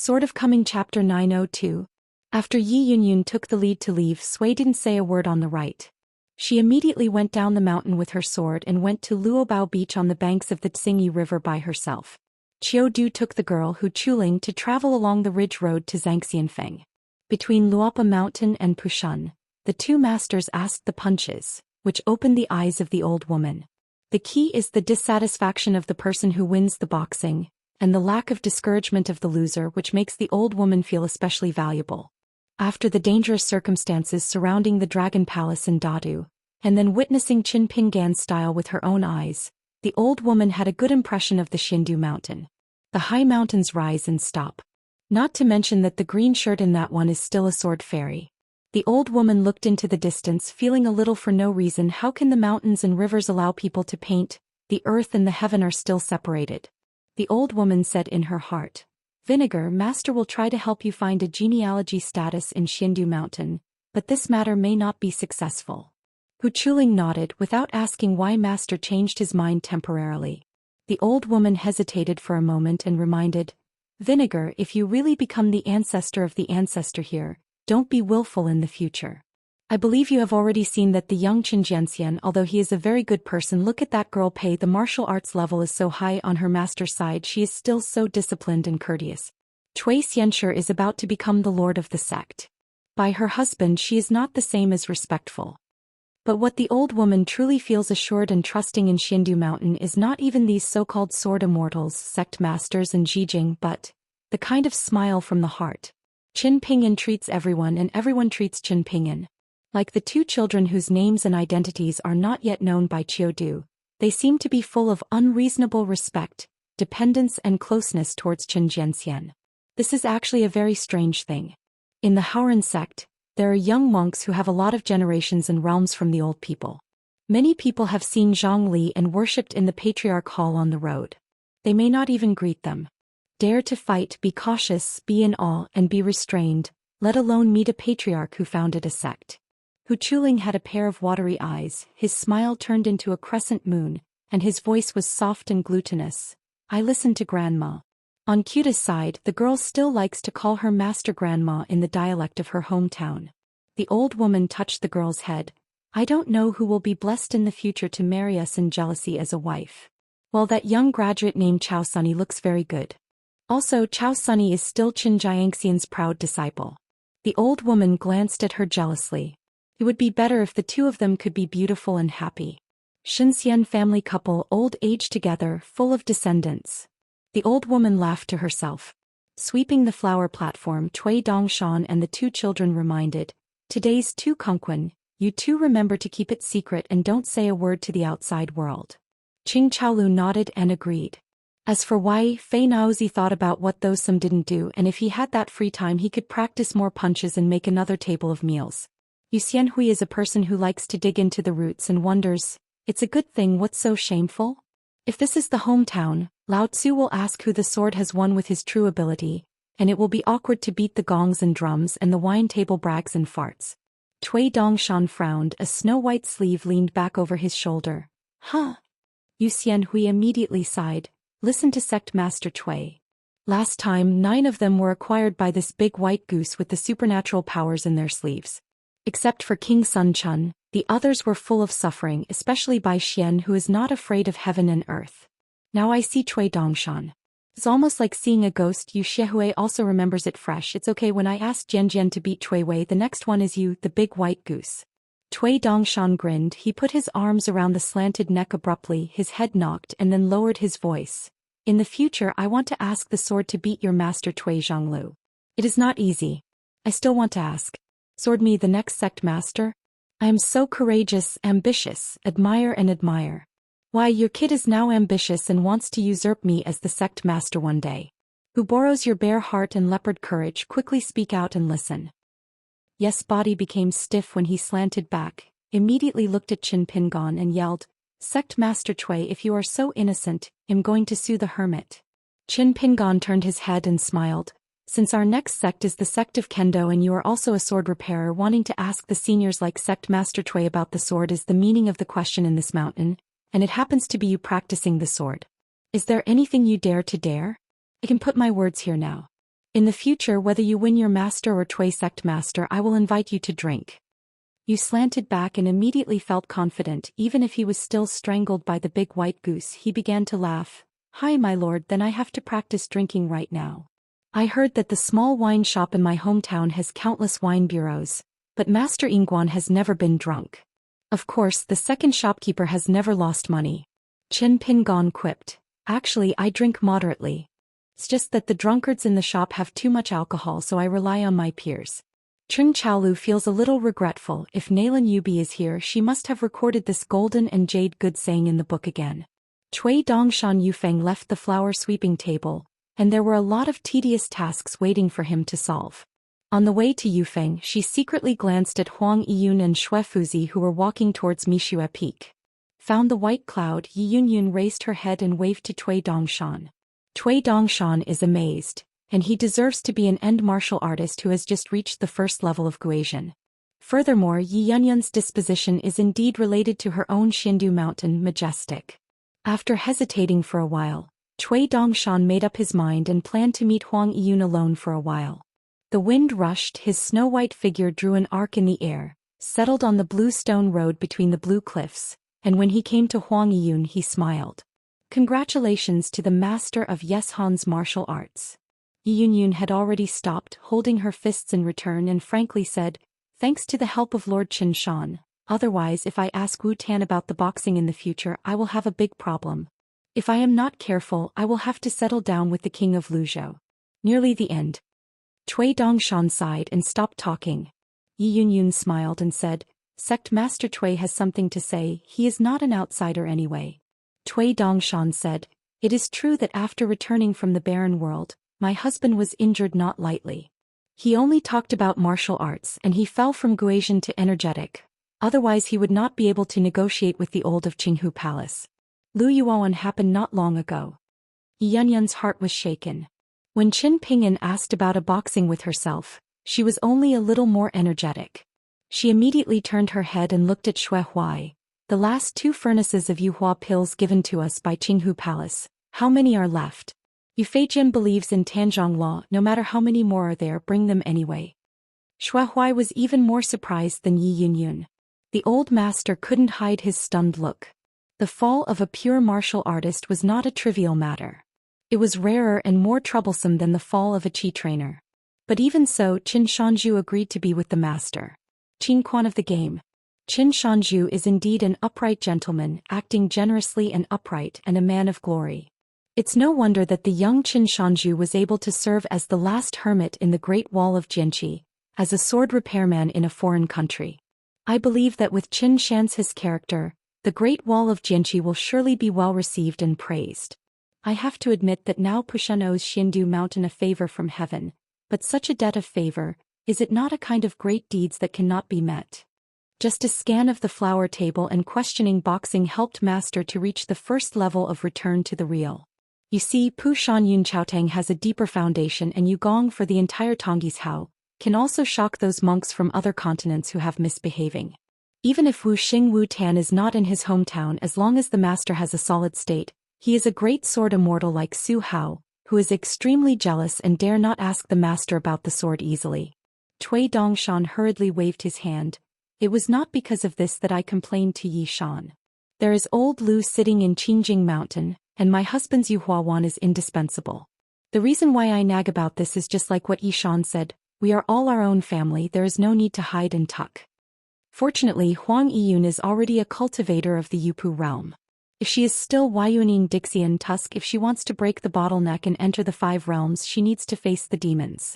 Sword of Coming Chapter 902. After Yi Yunyun took the lead to leave, Sui didn't say a word on the right. She immediately went down the mountain with her sword and went to Luobao Beach on the banks of the Tsingyi River by herself. Qiu Du took the girl Hu Chuling to travel along the ridge road to Zhangxianfeng. Between Luopa Mountain and Pushun, the two masters asked the punches, which opened the eyes of the old woman. The key is the dissatisfaction of the person who wins the boxing, and the lack of discouragement of the loser, which makes the old woman feel especially valuable. After the dangerous circumstances surrounding the Dragon Palace in Dadu, and then witnessing Qin Pinggan's style with her own eyes, the old woman had a good impression of the Xindu mountain. The high mountains rise and stop. Not to mention that the green shirt in that one is still a sword fairy. The old woman looked into the distance, feeling a little for no reason. How can the mountains and rivers allow people to paint? The earth and the heaven are still separated. The old woman said in her heart, Vinegar Master will try to help you find a genealogy status in Xindu Mountain, but this matter may not be successful. Hu Chuling nodded without asking why Master changed his mind temporarily. The old woman hesitated for a moment and reminded, Vinegar, if you really become the ancestor of the ancestor here, don't be willful in the future. I believe you have already seen that the young Xianxian, although he is a very good person, look at that girl Pei. The martial arts level is so high on her master's side, she is still so disciplined and courteous. Cui Xianxia is about to become the lord of the sect. By her husband she is not the same as respectful. But what the old woman truly feels assured and trusting in Xindu Mountain is not even these so-called sword immortals, sect masters and Jijing, but the kind of smile from the heart. Qin Pingyan treats everyone and everyone treats Qin Pingyan. Like the two children whose names and identities are not yet known by Qiu Du, they seem to be full of unreasonable respect, dependence and closeness towards Qin Jianxian. This is actually a very strange thing. In the Haoran sect, there are young monks who have a lot of generations and realms from the old people. Many people have seen Zhang Li and worshipped in the Patriarch Hall on the road. They may not even greet them. Dare to fight, be cautious, be in awe, and be restrained, let alone meet a patriarch who founded a sect. Hu Chuling had a pair of watery eyes, his smile turned into a crescent moon, and his voice was soft and glutinous. I listened to Grandma. On Quta's side, the girl still likes to call her master Grandma in the dialect of her hometown. The old woman touched the girl's head. I don't know who will be blessed in the future to marry us in jealousy as a wife. Well, that young graduate named Chao Sunny looks very good. Also, Chao Sunny is still Qin Jiangxian's proud disciple. The old woman glanced at her jealously. It would be better if the two of them could be beautiful and happy. Xianxian family couple, old age together, full of descendants. The old woman laughed to herself. Sweeping the flower platform, Cui Dongshan and the two children reminded, Today's Tu Kongqun, you two remember to keep it secret and don't say a word to the outside world. Qing Chaolu nodded and agreed. As for Wei, Fei Naozi thought about what those some didn't do, and if he had that free time he could practice more punches and make another table of meals. Yu Xianhui is a person who likes to dig into the roots and wonders, it's a good thing, what's so shameful? If this is the hometown, Lao Tzu will ask who the sword has won with his true ability, and it will be awkward to beat the gongs and drums and the wine table brags and farts. Cui Dongshan frowned, a snow-white sleeve leaned back over his shoulder. Huh? Yu Xianhui immediately sighed. Listen to Sect Master Cui. Last time 9 of them were acquired by this big white goose with the supernatural powers in their sleeves. Except for King Sun Chun, the others were full of suffering, especially Bai Xian, who is not afraid of heaven and earth. Now I see Cui Dongshan. It's almost like seeing a ghost. Yu Xiaohui also remembers it fresh. It's okay, when I asked Jian Jian to beat Cui Wei, the next one is you, the big white goose. Cui Dongshan grinned. He put his arms around the slanted neck abruptly, his head knocked, and then lowered his voice. In the future I want to ask the sword to beat your master Cui Zhonglu. It is not easy. I still want to ask. Sword me the next sect master? I am so courageous, ambitious, admire and admire. Why, your kid is now ambitious and wants to usurp me as the sect master one day. Who borrows your bear heart and leopard courage? Quickly speak out and listen. Yes, body became stiff when he slanted back, immediately looked at Qin Pinggan and yelled, Sect Master Cui, if you are so innocent, I'm going to sue the hermit. Qin Pinggan turned his head and smiled. Since our next sect is the sect of Kendo and you are also a sword repairer, wanting to ask the seniors like Sect Master Cui about the sword is the meaning of the question in this mountain, and it happens to be you practicing the sword. Is there anything you dare to dare? I can put my words here now. In the future, whether you win your master or Cui sect master, I will invite you to drink. Yu slanted back and immediately felt confident. Even if he was still strangled by the big white goose, he began to laugh. Hi my lord, then I have to practice drinking right now. I heard that the small wine shop in my hometown has countless wine bureaus, but Master Ingguan has never been drunk. Of course, the second shopkeeper has never lost money. Chen Pingon quipped. Actually, I drink moderately. It's just that the drunkards in the shop have too much alcohol, so I rely on my peers. Chung Chaolu feels a little regretful. If Nalan Yubi is here, she must have recorded this golden and jade good saying in the book again. Cui Dongshan Yufeng left the flower sweeping table, and there were a lot of tedious tasks waiting for him to solve. On the way to Yufeng, she secretly glanced at Huang Yiyun and Xue Fuzi, who were walking towards Mishue Peak. Found the white cloud, Yi Yunyun raised her head and waved to Cui Dongshan. Cui Dongshan is amazed, and he deserves to be an end martial artist who has just reached the first level of Guasian. Furthermore, Yi Yunyun's disposition is indeed related to her own Xindu mountain, majestic. After hesitating for a while, Cui Dongshan made up his mind and planned to meet Huang Yiyun alone for a while. The wind rushed, his snow-white figure drew an arc in the air, settled on the blue stone road between the blue cliffs, and when he came to Huang Yiyun he smiled. Congratulations to the master of Yes Han's martial arts. Yi Yunyun had already stopped, holding her fists in return, and frankly said, thanks to the help of Lord Chen Shan. Otherwise, if I ask Wu Tan about the boxing in the future, I will have a big problem. If I am not careful, I will have to settle down with the king of Luzhou. Nearly the end. Cui Dongshan sighed and stopped talking. Yi Yunyun smiled and said, Sect Master Cui has something to say. He is not an outsider anyway. Cui Dongshan said, it is true that after returning from the barren world, my husband was injured not lightly. He only talked about martial arts and he fell from Guasian to energetic. Otherwise he would not be able to negotiate with the old of Qinghu Palace. Lu Yuan happened not long ago. Yunyun's heart was shaken. When Qin Ping'an asked about a boxing with herself, she was only a little more energetic. She immediately turned her head and looked at Xue Huai. The last 2 furnaces of Yuhua pills given to us by Qinghu Palace, how many are left? Yu Feijian believes in Tanzhong law, no matter how many more are there, bring them anyway. Xue Huai was even more surprised than Yi Yunyun. The old master couldn't hide his stunned look. The fall of a pure martial artist was not a trivial matter. It was rarer and more troublesome than the fall of a chi trainer. But even so, Qin Shanju agreed to be with the master. Qin Quan of the game. Qin Shanju is indeed an upright gentleman, acting generously and upright, and a man of glory. It's no wonder that the young Qin Shanju was able to serve as the last hermit in the Great Wall of Jianqi, as a sword repairman in a foreign country. I believe that with Qin Shan's his character, the Great Wall of Jianqi will surely be well received and praised. I have to admit that now Pushun owes Xindu Mountain a favor from heaven, but such a debt of favor, is it not a kind of great deeds that cannot be met? Just a scan of the flower table and questioning boxing helped Master to reach the first level of return to the real. You see, Pu Shan Yun Chaotang has a deeper foundation, and Yugong for the entire Tongyi's Hao can also shock those monks from other continents who have misbehaving. Even if Wu Xing Wu Tan is not in his hometown, as long as the master has a solid state, he is a great sword immortal like Su Hao, who is extremely jealous and dare not ask the master about the sword easily. Cui Dongshan hurriedly waved his hand. It was not because of this that I complained to Yi Shan. There is old Lu sitting in Qingjing Mountain, and my husband's Yuhuawan is indispensable. The reason why I nag about this is just like what Yi Shan said. We are all our own family, there is no need to hide and tuck. Fortunately, Huang Yiyun is already a cultivator of the Yupu realm. If she is still Yuaning Dixian Tusk, if she wants to break the bottleneck and enter the 5 realms, she needs to face the demons.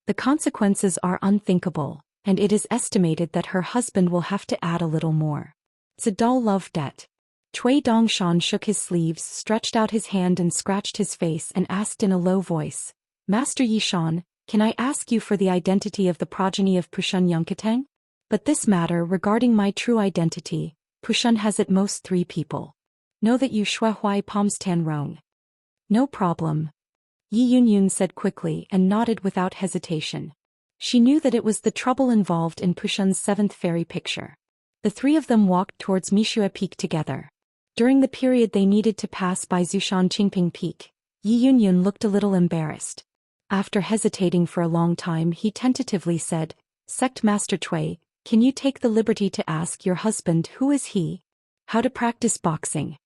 The consequences are unthinkable, and it is estimated that her husband will have to add a little more. It's a dull love debt. Cui Dongshan shook his sleeves, stretched out his hand and scratched his face and asked in a low voice, Master Yi Shan, can I ask you for the identity of the progeny of Pushun Yunkatang? But this matter regarding my true identity, Pushun has at most 3 people. Know that you Xue Huai Pomstan Rong. No problem. Yi Yunyun said quickly and nodded without hesitation. She knew that it was the trouble involved in Pushun's 7th fairy picture. The 3 of them walked towards Mishue Peak together. During the period they needed to pass by Zushan Qingping Peak, Yi Yunyun looked a little embarrassed. After hesitating for a long time, he tentatively said, Sect Master Cui, can you take the liberty to ask your husband who is he? How to practice boxing?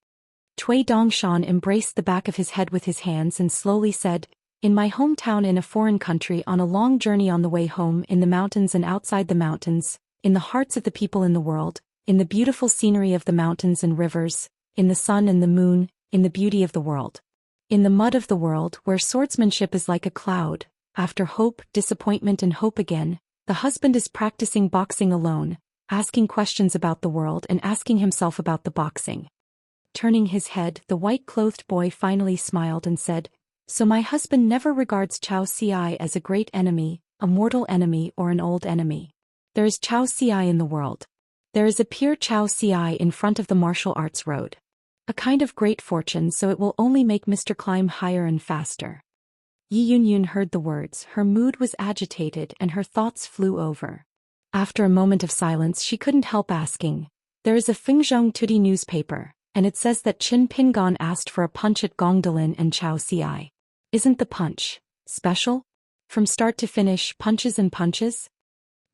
Cui Dongshan embraced the back of his head with his hands and slowly said, in my hometown, in a foreign country, on a long journey, on the way home, in the mountains and outside the mountains, in the hearts of the people in the world, in the beautiful scenery of the mountains and rivers, in the sun and the moon, in the beauty of the world. In the mud of the world, where swordsmanship is like a cloud, after hope, disappointment and hope again, the husband is practicing boxing alone, asking questions about the world and asking himself about the boxing. Turning his head, the white-clothed boy finally smiled and said, so my husband never regards Xianxia as a great enemy, a mortal enemy or an old enemy. There is Xianxia in the world. There is a pure Xianxia in front of the martial arts road. A kind of great fortune, so it will only make Mr. climb higher and faster. Yi Yunyun heard the words, her mood was agitated and her thoughts flew over. After a moment of silence, she couldn't help asking, there is a Fengzhong Tudi newspaper, and it says that Qin Pingon asked for a punch at Gongdalin and Xiaoxi. Isn't the punch special? From start to finish, punches and punches?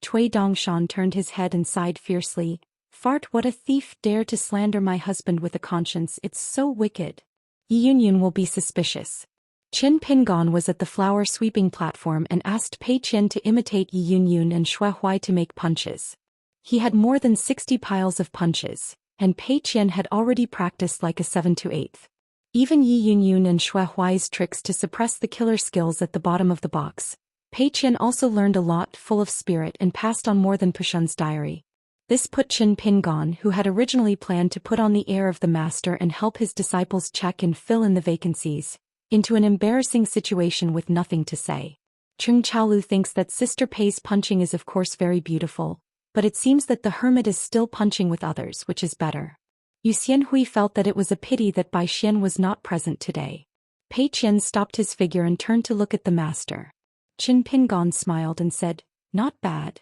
Cui Dongshan turned his head and sighed fiercely. Fart, what a thief dare to slander my husband with a conscience, it's so wicked. Yi Yunyun will be suspicious. Qin Pingon was at the flower sweeping platform and asked Pei Qian to imitate Yi Yunyun and Xue Huai to make punches. He had more than 60 piles of punches, and Pei Qian had already practiced like a 7 to 8. Even Yi Yunyun and Xue Huai's tricks to suppress the killer skills at the bottom of the box. Pei Qian also learned a lot, full of spirit, and passed on more than Pushun's diary. This put Qin Pingon, who had originally planned to put on the air of the master and help his disciples check and fill in the vacancies, into an embarrassing situation with nothing to say. Chung Chaolu thinks that Sister Pei's punching is of course very beautiful, but it seems that the hermit is still punching with others, which is better. Yu Xianhui felt that it was a pity that Bai Xian was not present today. Pei Qian stopped his figure and turned to look at the master. Qin Pingon smiled and said, not bad.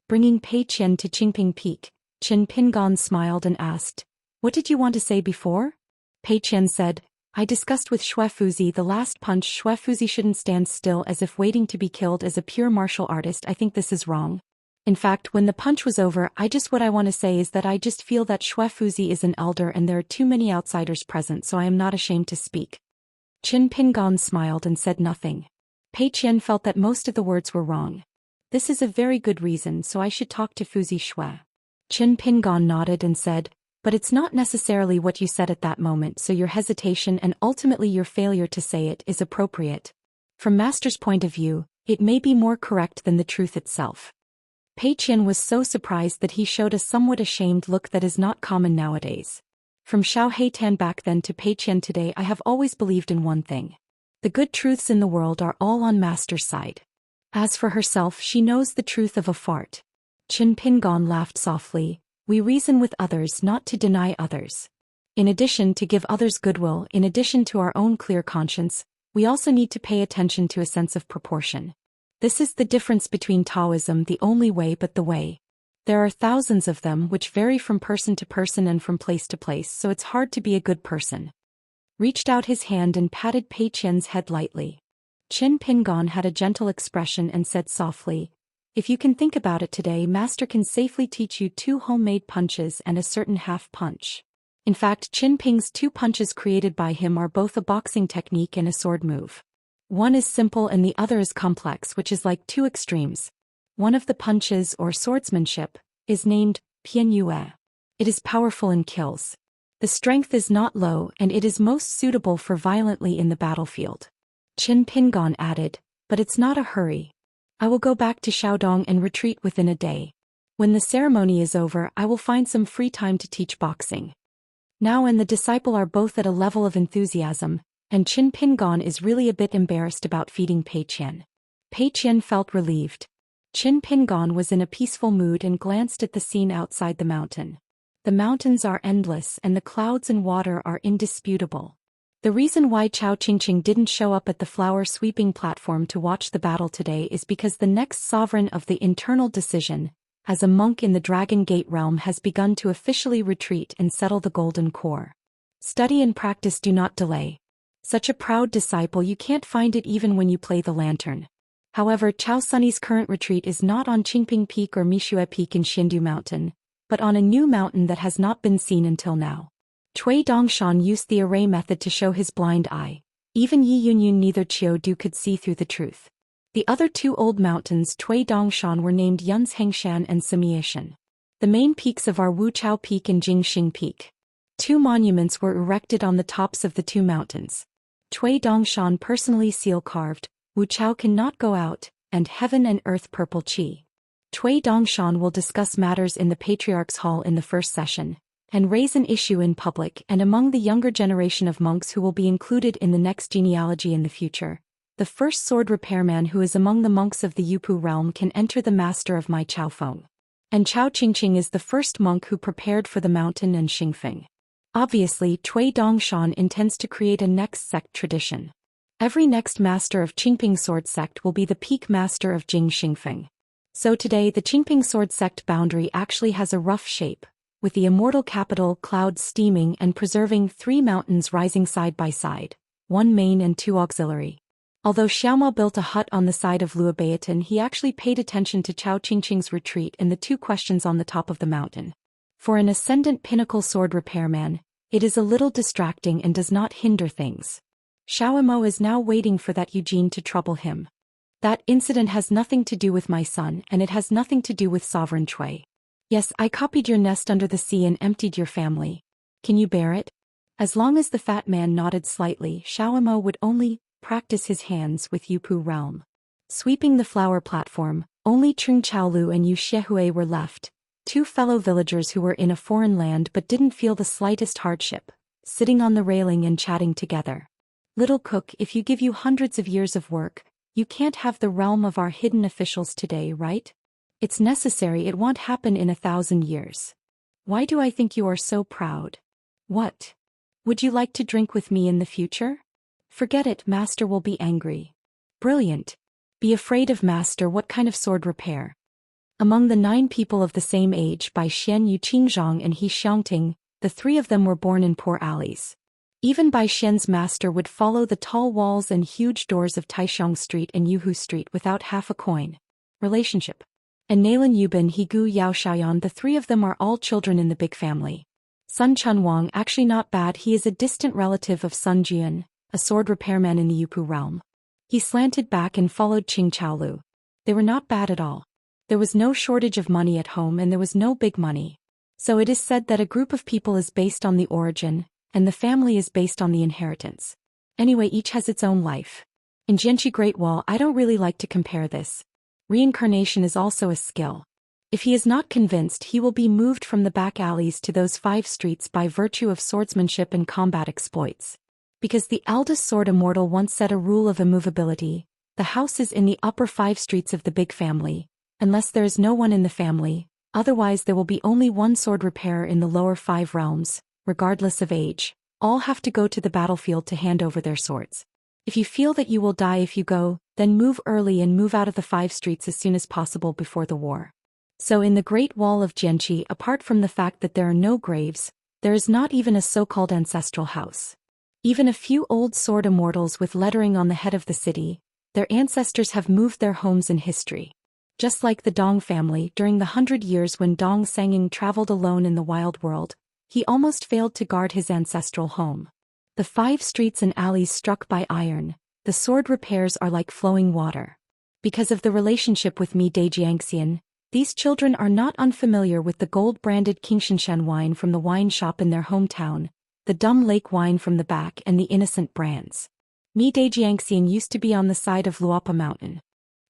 Bringing Pei Qian to Qingping Peak, Qin Pingon smiled and asked, what did you want to say before? Pei Qian said, I discussed with Xue Fuzi the last punch. Xue Fuzi shouldn't stand still as if waiting to be killed as a pure martial artist. I think this is wrong. In fact, when the punch was over, what I want to say is that I just feel that Xue Fuzi is an elder and there are too many outsiders present, so I am not ashamed to speak. Qin Pingon smiled and said nothing. Pei Qian felt that most of the words were wrong. This is a very good reason, so I should talk to Fuzi Xue. Qin Pingon nodded and said, but it's not necessarily what you said at that moment, so your hesitation and ultimately your failure to say it is appropriate. From Master's point of view, it may be more correct than the truth itself. Pei Qian was so surprised that he showed a somewhat ashamed look that is not common nowadays. From Xiao Heitan back then to Pei Qian today, I have always believed in one thing. The good truths in the world are all on Master's side. As for herself, she knows the truth of a fart. Qin Pingon laughed softly. We reason with others not to deny others. In addition to give others goodwill, in addition to our own clear conscience, we also need to pay attention to a sense of proportion. This is the difference between Taoism, the only way but the way. There are thousands of them which vary from person to person and from place to place, so it's hard to be a good person. Reached out his hand and patted Pei Qian's head lightly. Qin Pingon had a gentle expression and said softly, if you can think about it today, Master can safely teach you 2 homemade punches and a certain half punch. In fact, Qin Ping's 2 punches created by him are both a boxing technique and a sword move. One is simple and the other is complex, which is like 2 extremes. One of the punches, or swordsmanship, is named Pian Yue. It is powerful and kills. The strength is not low and it is most suitable for violently in the battlefield. Qin Pingon added, but it's not a hurry. I will go back to Shaodong and retreat within a day. When the ceremony is over, I will find some free time to teach boxing. Now and the disciple are both at a level of enthusiasm, and Qin Pingon is really a bit embarrassed about feeding Pei Qian. Pei Qian felt relieved. Qin Pingon was in a peaceful mood and glanced at the scene outside the mountain. The mountains are endless and the clouds and water are indisputable. The reason why Chao Qingqing didn't show up at the flower sweeping platform to watch the battle today is because the next sovereign of the internal decision, as a monk in the Dragon Gate realm, has begun to officially retreat and settle the golden core. Study and practice do not delay. Such a proud disciple, you can't find it even when you play the lantern. However, Chao Sunny's current retreat is not on Qingping Peak or Mishue Peak in Xindu Mountain, but on a new mountain that has not been seen until now. Cui Dongshan used the array method to show his blind eye. Even Yi Yunyun neither Qiu Du could see through the truth. The other two old mountains Cui Dongshan were named Xianxia and Simiashan. The main peaks of are Wuchao Peak and Jingxing Peak. Two monuments were erected on the tops of the two mountains. Cui Dongshan personally seal-carved, Wuchao cannot go out, and Heaven and Earth Purple Qi. Cui Dongshan will discuss matters in the Patriarch's Hall in the first session, and raise an issue in public and among the younger generation of monks who will be included in the next genealogy in the future. The first sword repairman who is among the monks of the Yupu realm can enter the master of my Chao Feng. And Chao Qingqing is the first monk who prepared for the mountain and Xingfeng. Obviously, Cui Dongshan intends to create a next sect tradition. Every next master of Qingping sword sect will be the peak master of Jing Xingfeng. So today the Qingping sword sect boundary actually has a rough shape, with the immortal capital clouds steaming and preserving three mountains rising side by side, one main and two auxiliary. Although Xiaomao built a hut on the side of Luobaotan, he actually paid attention to Chao Qingqing's retreat and the two questions on the top of the mountain. For an ascendant pinnacle sword repairman, it is a little distracting and does not hinder things. Xiaomao is now waiting for that Eugene to trouble him. That incident has nothing to do with my son, and it has nothing to do with Sovereign Cui. Yes, I copied your nest under the sea and emptied your family. Can you bear it? As long as the fat man nodded slightly, Xiaomao would only practice his hands with Yupu realm. Sweeping the flower platform, only Chung Chaolu and Yu Xiehui were left, two fellow villagers who were in a foreign land but didn't feel the slightest hardship, sitting on the railing and chatting together. Little cook, if you give you hundreds of years of work, you can't have the realm of our hidden officials today, right? It's necessary, it won't happen in 1,000 years. Why do I think you are so proud? What? Would you like to drink with me in the future? Forget it, master will be angry. Brilliant. Be afraid of master. What kind of sword repair? Among the 9 people of the same age by Xian Yu Qingzhang and He Xiangting, the 3 of them were born in poor alleys. Even Bai Xian's master would follow the tall walls and huge doors of Taixiang Street and Yuhu Street without half a coin. Relationship. And Nalan Yubin, He Gu Yao Xiaoyan, the 3 of them are all children in the big family. Sun Chun Wang, actually not bad, he is a distant relative of Sun Jian, a sword repairman in the Yupu realm. He slanted back and followed Qing Chaolu. They were not bad at all. There was no shortage of money at home and there was no big money. So it is said that a group of people is based on the origin, and the family is based on the inheritance. Anyway, each has its own life. In Jianqi Great Wall, I don't really like to compare this. Reincarnation is also a skill. If he is not convinced, he will be moved from the back alleys to those 5 streets by virtue of swordsmanship and combat exploits. Because the eldest sword immortal once set a rule of immovability, the house is in the upper 5 streets of the big family, unless there is no one in the family, otherwise there will be only one sword repairer in the lower 5 realms, regardless of age. All have to go to the battlefield to hand over their swords. If you feel that you will die if you go, then move early and move out of the 5 streets as soon as possible before the war. So in the Great Wall of Jianqi, apart from the fact that there are no graves, there is not even a so-called ancestral house. Even a few old sword immortals with lettering on the head of the city, their ancestors have moved their homes in history. Just like the Dong family, during the 100 years when Dong Sanging traveled alone in the wild world, he almost failed to guard his ancestral home. The 5 streets and alleys struck by iron, the sword repairs are like flowing water. Because of the relationship with Mi Dejiangxian, these children are not unfamiliar with the gold-branded Qingshanshan wine from the wine shop in their hometown, the Dumb Lake wine from the back and the innocent brands. Mi Dejiangxian used to be on the side of Luopa Mountain.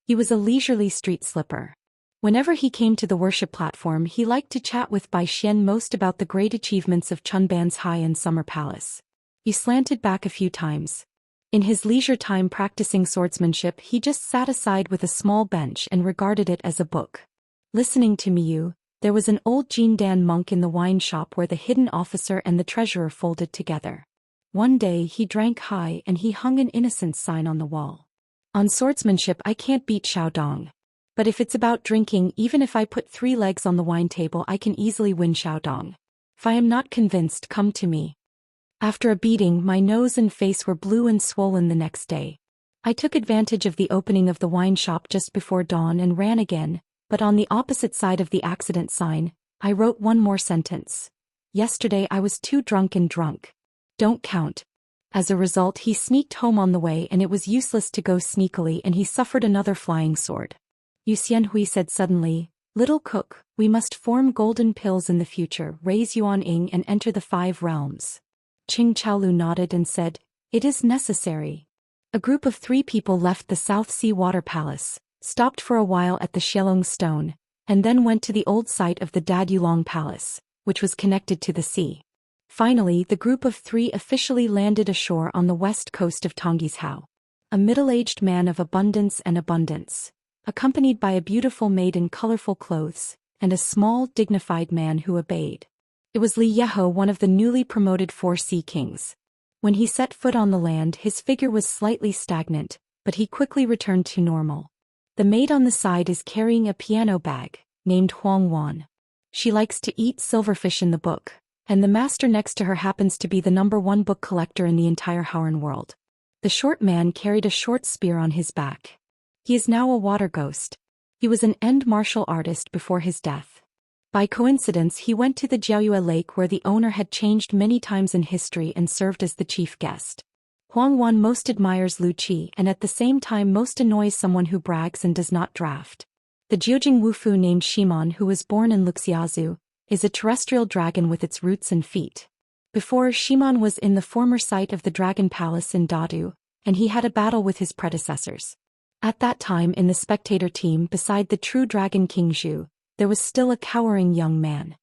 He was a leisurely street slipper. Whenever he came to the worship platform, he liked to chat with Bai Xian most about the great achievements of Chunban's High and Summer Palace. He slanted back a few times. In his leisure time practicing swordsmanship, he just sat aside with a small bench and regarded it as a book. Listening to Miyu, there was an old Jindan monk in the wine shop where the hidden officer and the treasurer folded together. One day he drank high and he hung an innocence sign on the wall. On swordsmanship I can't beat Xiaodong. But if it's about drinking, even if I put 3 legs on the wine table I can easily win Xiaodong. If I am not convinced, come to me. After a beating, my nose and face were blue and swollen the next day. I took advantage of the opening of the wine shop just before dawn and ran again, but on the opposite side of the accident sign, I wrote one more sentence. Yesterday I was too drunk and drunk. Don't count. As a result, he sneaked home on the way and it was useless to go sneakily and he suffered another flying sword. Yu Xianhui said suddenly, "Little cook, we must form golden pills in the future, raise Yuan Ying and enter the 5 realms." Qing Chaolu nodded and said, "It is necessary." A group of 3 people left the South Sea Water Palace, stopped for a while at the Xielong Stone, and then went to the old site of the Dadulong Palace, which was connected to the sea. Finally, the group of 3 officially landed ashore on the west coast of Tonghishao. A middle-aged man of abundance, accompanied by a beautiful maid in colorful clothes, and a small, dignified man who obeyed. It was Li Yeho, one of the newly promoted 4 sea kings. When he set foot on the land, his figure was slightly stagnant, but he quickly returned to normal. The maid on the side is carrying a piano bag, named Huang Wan. She likes to eat silverfish in the book, and the master next to her happens to be the #1 book collector in the entire Howren world. The short man carried a short spear on his back. He is now a water ghost. He was an end martial artist before his death. By coincidence, he went to the Jiaoyue Lake where the owner had changed many times in history and served as the chief guest. Huang Wan most admires Lu Qi and at the same time most annoys someone who brags and does not draft. The Jiujing Wufu named Shimon, who was born in Luxiazu, is a terrestrial dragon with its roots and feet. Before, Shimon was in the former site of the Dragon Palace in Dadu, and he had a battle with his predecessors. At that time in the spectator team beside the true Dragon King Zhu, there was still a cowering young man.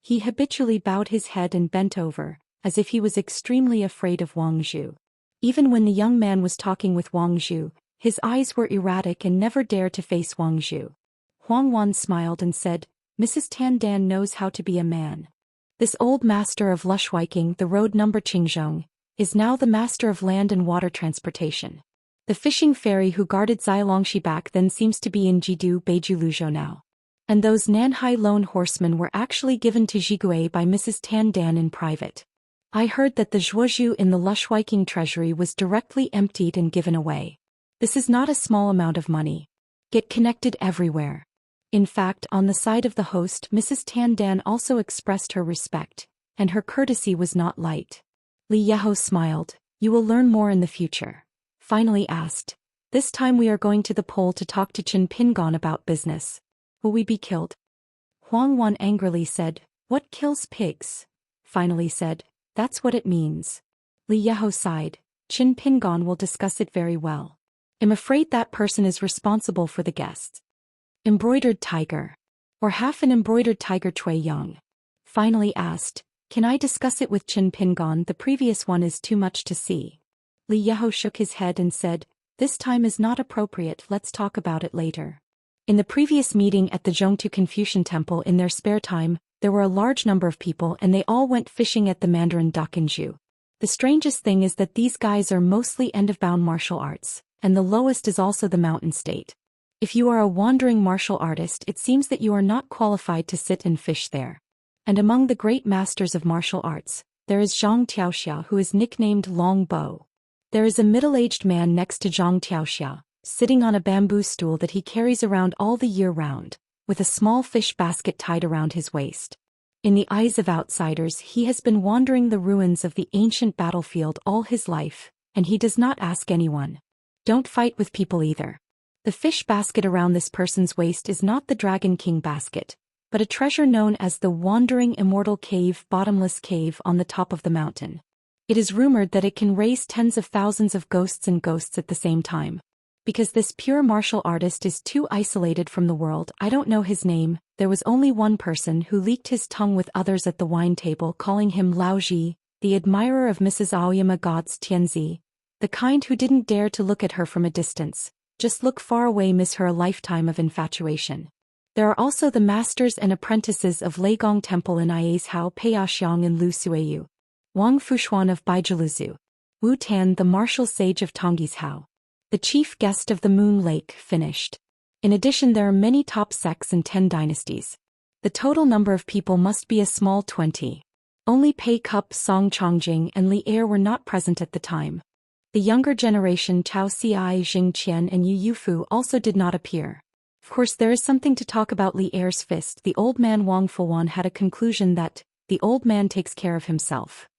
He habitually bowed his head and bent over, as if he was extremely afraid of Wang Zhu. Even when the young man was talking with Wang Zhu, his eyes were erratic and never dared to face Wang Zhu. Huang Wan smiled and said, "Mrs. Tan Dan knows how to be a man." This old master of Lushwiking, the road number Qingzhong, is now the master of land and water transportation. The fishing fairy who guarded Zilongxi back then seems to be in Jidu Beiju Luzhou now. And those Nanhai lone horsemen were actually given to Jigui by Mrs. Tan Dan in private. I heard that the Zhuozhu in the Lushwiking treasury was directly emptied and given away. This is not a small amount of money. Get connected everywhere. In fact, on the side of the host, Mrs. Tan Dan also expressed her respect, and her courtesy was not light. Li Yeho smiled. "You will learn more in the future." Finally asked, "This time we are going to the pole to talk to Qin Pingon about business. Will we be killed?" Huang Wan angrily said, "What kills pigs?" Finally said, "That's what it means." Li Yeho sighed. "Qin Pingon will discuss it very well. I'm afraid that person is responsible for the guests." Embroidered tiger. Or half an embroidered tiger Cui Yang. Finally asked, "Can I discuss it with Qin Pingon? The previous one is too much to see." Li Yeho shook his head and said, "This time is not appropriate, let's talk about it later." In the previous meeting at the Zhongtu Confucian Temple in their spare time, there were a large number of people and they all went fishing at the Mandarin Dakinju. The strangest thing is that these guys are mostly end-of-bound martial arts, and the lowest is also the mountain state. If you are a wandering martial artist, it seems that you are not qualified to sit and fish there. And among the great masters of martial arts, there is Zhang Tiaoxia, who is nicknamed Long Bow. There is a middle-aged man next to Zhang Tiaoxia, sitting on a bamboo stool that he carries around all the year round, with a small fish basket tied around his waist. In the eyes of outsiders, he has been wandering the ruins of the ancient battlefield all his life, and he does not ask anyone. Don't fight with people either. The fish basket around this person's waist is not the Dragon King basket, but a treasure known as the Wandering Immortal Cave, bottomless cave on the top of the mountain. It is rumored that it can raise tens of thousands of ghosts at the same time. Because this pure martial artist is too isolated from the world, I don't know his name. There was only one person who leaked his tongue with others at the wine table, calling him Lao Ji, the admirer of Mrs. Aoyama God's Tianzi, the kind who didn't dare to look at her from a distance, just look far away, miss her a lifetime of infatuation. There are also the masters and apprentices of Leigong Temple in Iashao, Peiaxiang and Lu Suiyu, Wang Fushuan of Baijiluzu, Wu Tan, the martial sage of Tonghishao, the chief guest of the Moon Lake, finished. In addition, there are many top sects and 10 dynasties. The total number of people must be a small 20. Only Pei Cup, Song Chongjing, and Li Er were not present at the time. The younger generation Chao Ci, Jing Qian, and Yu Yufu also did not appear. Of course, there is something to talk about Li Er's fist. The old man Wang Fuwan had a conclusion that the old man takes care of himself.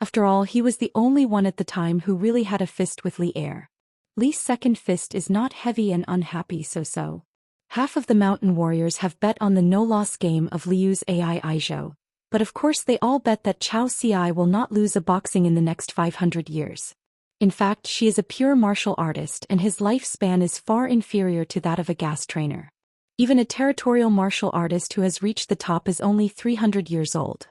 After all, he was the only one at the time who really had a fist with Li Er. Li's second fist is not heavy and unhappy, so. Half of the mountain warriors have bet on the no-loss game of Liu's AI Aizhou, but of course they all bet that Chao Ci will not lose a boxing in the next 500 years. In fact, she is a pure martial artist and his lifespan is far inferior to that of a gas trainer. Even a territorial martial artist who has reached the top is only 300 years old.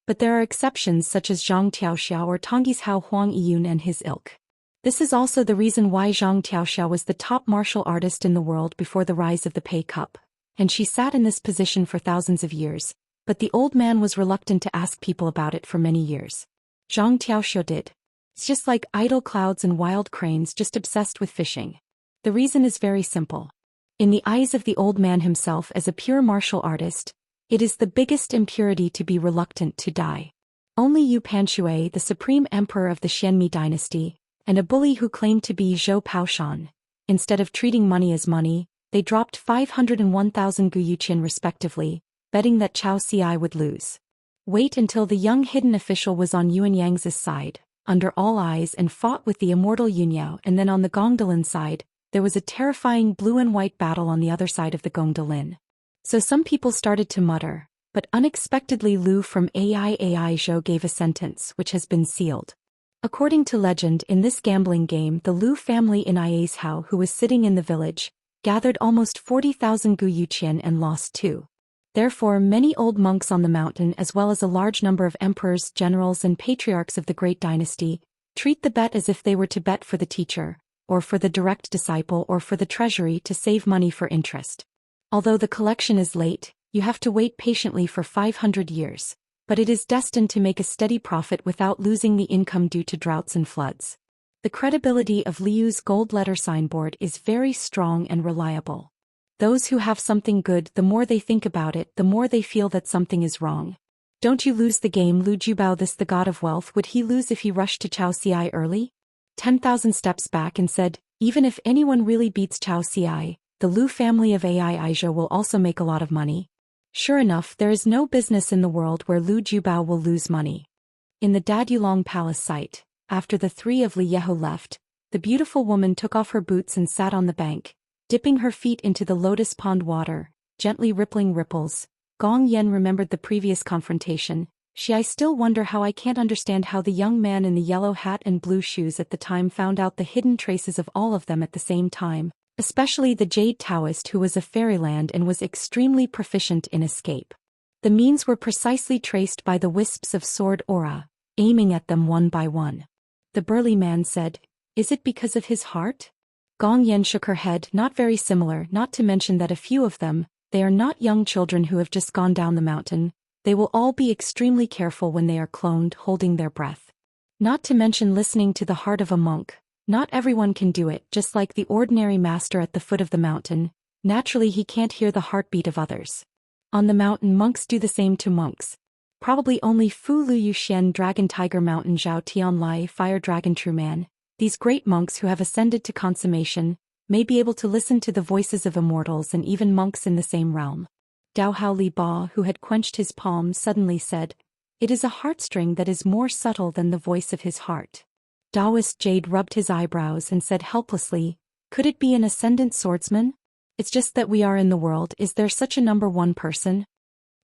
But there are exceptions such as Zhang Tiaoxiao or Tongyi's Hao Huang Yiyun and his ilk. This is also the reason why Zhang Tiaoxiao was the top martial artist in the world before the rise of the Pei Cup, and she sat in this position for thousands of years, but the old man was reluctant to ask people about it for many years. Zhang Tiaoxiao did. It's just like idle clouds and wild cranes just obsessed with fishing. The reason is very simple. In the eyes of the old man himself as a pure martial artist, it is the biggest impurity to be reluctant to die. Only Yu Panshui, the supreme emperor of the Xianmi dynasty, and a bully who claimed to be Zhou Paoshan, instead of treating money as money, they dropped 500 and 1,000 Guyuqian respectively, betting that Chao Ci would lose. Wait until the young hidden official was on Yuan Yang's side, under all eyes, and fought with the immortal Yunyao, and then on the Gongdalin side, there was a terrifying blue and white battle on the other side of the Gongdalin. So some people started to mutter, but unexpectedly Lu from AI Zhou gave a sentence which has been sealed. According to legend, in this gambling game the Lu family in Iashao, who was sitting in the village, gathered almost 40,000 Guyuqian and lost too. Therefore many old monks on the mountain as well as a large number of emperors, generals and patriarchs of the great dynasty, treat the bet as if they were to bet for the teacher, or for the direct disciple or for the treasury to save money for interest. Although the collection is late, you have to wait patiently for 500 years, but it is destined to make a steady profit without losing the income due to droughts and floods. The credibility of Liu's gold letter signboard is very strong and reliable. Those who have something good, the more they think about it, the more they feel that something is wrong. Don't you lose the game, Lu Jubao, this the god of wealth, would he lose if he rushed to Chao Ci early? 10,000 steps back and said, even if anyone really beats Chao Ci, the Lu family of AI Aizhou will also make a lot of money. Sure enough, there is no business in the world where Lu Jubao will lose money. In the Dadulong Palace site, after the three of Li Yeho left, the beautiful woman took off her boots and sat on the bank, dipping her feet into the lotus pond water, gently rippling ripples. Gong Yan remembered the previous confrontation. I still wonder how I can't understand how the young man in the yellow hat and blue shoes at the time found out the hidden traces of all of them at the same time, especially the Jade Daoist who was of fairyland and was extremely proficient in escape. The means were precisely traced by the wisps of sword aura, aiming at them one by one. The burly man said, "Is it because of his heart?" Gong Yan shook her head, not very similar, not to mention that a few of them, they are not young children who have just gone down the mountain, they will all be extremely careful when they are cloned, holding their breath. Not to mention listening to the heart of a monk. Not everyone can do it, just like the ordinary master at the foot of the mountain. Naturally he can't hear the heartbeat of others. On the mountain monks do the same to monks. Probably only Fu Lu Yuxian Dragon Tiger Mountain Zhao Tian Lai Fire Dragon True Man, these great monks who have ascended to consummation, may be able to listen to the voices of immortals and even monks in the same realm. Dao Hao Li Ba, who had quenched his palm, suddenly said, "It is a heartstring that is more subtle than the voice of his heart." Daoist Jade rubbed his eyebrows and said helplessly, "Could it be an ascendant swordsman? It's just that we are in the world, is there such a number one person?"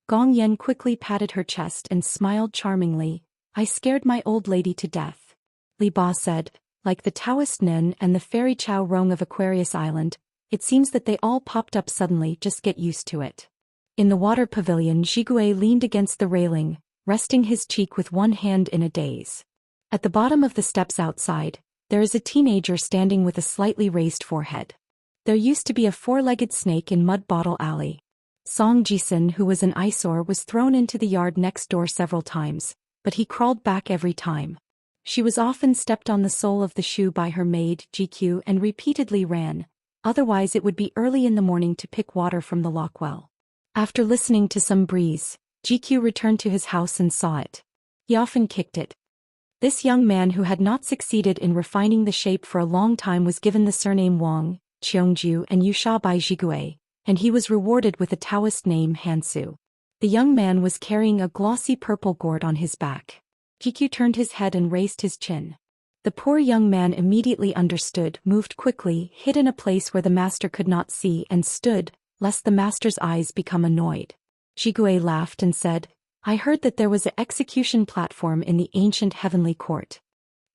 Gong Yan quickly patted her chest and smiled charmingly, "I scared my old lady to death." Li Ba said, "Like the Taoist Nen and the fairy Chao Rong of Aquarius Island, it seems that they all popped up suddenly, just get used to it." In the water pavilion, Zhigui leaned against the railing, resting his cheek with one hand in a daze. At the bottom of the steps outside, there is a teenager standing with a slightly raised forehead. There used to be a four-legged snake in Mud Bottle Alley. Song Jisun, who was an eyesore, was thrown into the yard next door several times, but he crawled back every time. She was often stepped on the sole of the shoe by her maid, GQ, and repeatedly ran, otherwise it would be early in the morning to pick water from the lock well. After listening to some breeze, GQ returned to his house and saw it. He often kicked it. This young man who had not succeeded in refining the shape for a long time was given the surname Wang, Qiongju and Yusha by Zhigui, and he was rewarded with a Taoist name Hansu. The young man was carrying a glossy purple gourd on his back. Jiku turned his head and raised his chin. The poor young man immediately understood, moved quickly, hid in a place where the master could not see and stood, lest the master's eyes become annoyed. Zhigui laughed and said, I heard that there was an execution platform in the ancient heavenly court.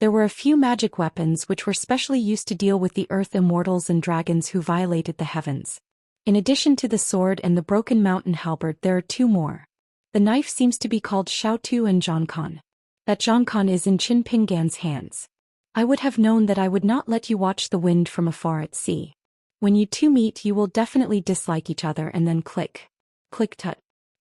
There were a few magic weapons which were specially used to deal with the earth immortals and dragons who violated the heavens. In addition to the sword and the broken mountain halberd there are two more. The knife seems to be called Xiaotu and Zhangkan. That Zhangkan is in Qin Pingan's hands. I would have known that I would not let you watch the wind from afar at sea. When you two meet you will definitely dislike each other and then click. Click tut.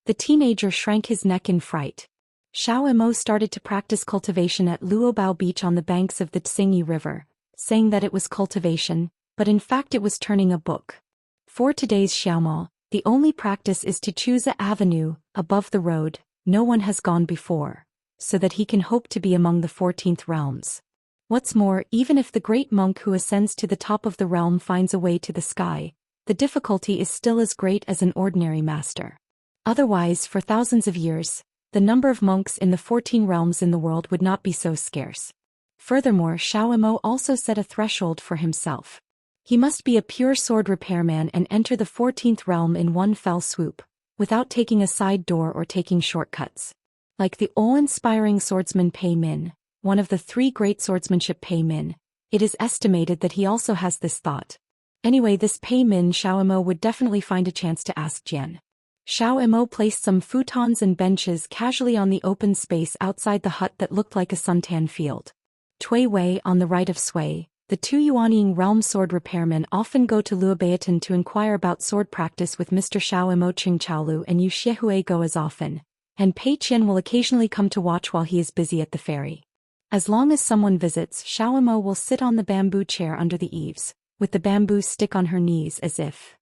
The teenager shrank his neck in fright. Xiao Imo started to practice cultivation at Luobao Beach on the banks of the Xingyi River, saying that it was cultivation, but in fact it was turning a book. For today's Xiaomo, the only practice is to choose an avenue, above the road, no one has gone before, so that he can hope to be among the 14th realms. What's more, even if the great monk who ascends to the top of the realm finds a way to the sky, the difficulty is still as great as an ordinary master. Otherwise, for thousands of years, the number of monks in the 14 realms in the world would not be so scarce. Furthermore, Xiao Imo also set a threshold for himself. He must be a pure sword repairman and enter the 14th realm in one fell swoop, without taking a side door or taking shortcuts. Like the awe-inspiring swordsman Pei Min, one of the three great swordsmanship Pei Min, it is estimated that he also has this thought. Anyway, this Pei Min Xiao Imo would definitely find a chance to ask Jian. Xiao Imo placed some futons and benches casually on the open space outside the hut that looked like a suntan field. Tui Wei on the right of Sui, the two Yuanying realm sword repairmen often go to Luobaotan to inquire about sword practice with Mr. Xiao Imo Qingchaolu and Yu Xiehui go as often, and Pei Qian will occasionally come to watch while he is busy at the ferry. As long as someone visits, Xiao Imo will sit on the bamboo chair under the eaves, with the bamboo stick on her knees as if.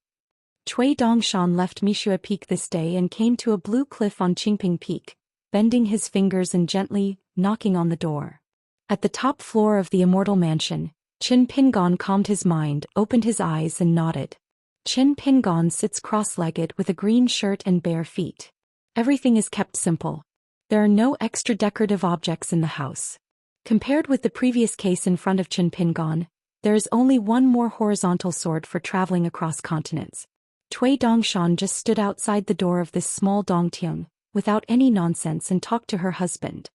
Cui Dongshan left Mishua Peak this day and came to a blue cliff on Qingping Peak, bending his fingers and gently knocking on the door. At the top floor of the Immortal Mansion, Qin Pingan calmed his mind, opened his eyes and nodded. Qin Pingan sits cross-legged with a green shirt and bare feet. Everything is kept simple. There are no extra decorative objects in the house. Compared with the previous case in front of Qin Pingan, there is only one more horizontal sword for traveling across continents. Cui Dongshan just stood outside the door of this small dongtiang, without any nonsense and talked to her husband.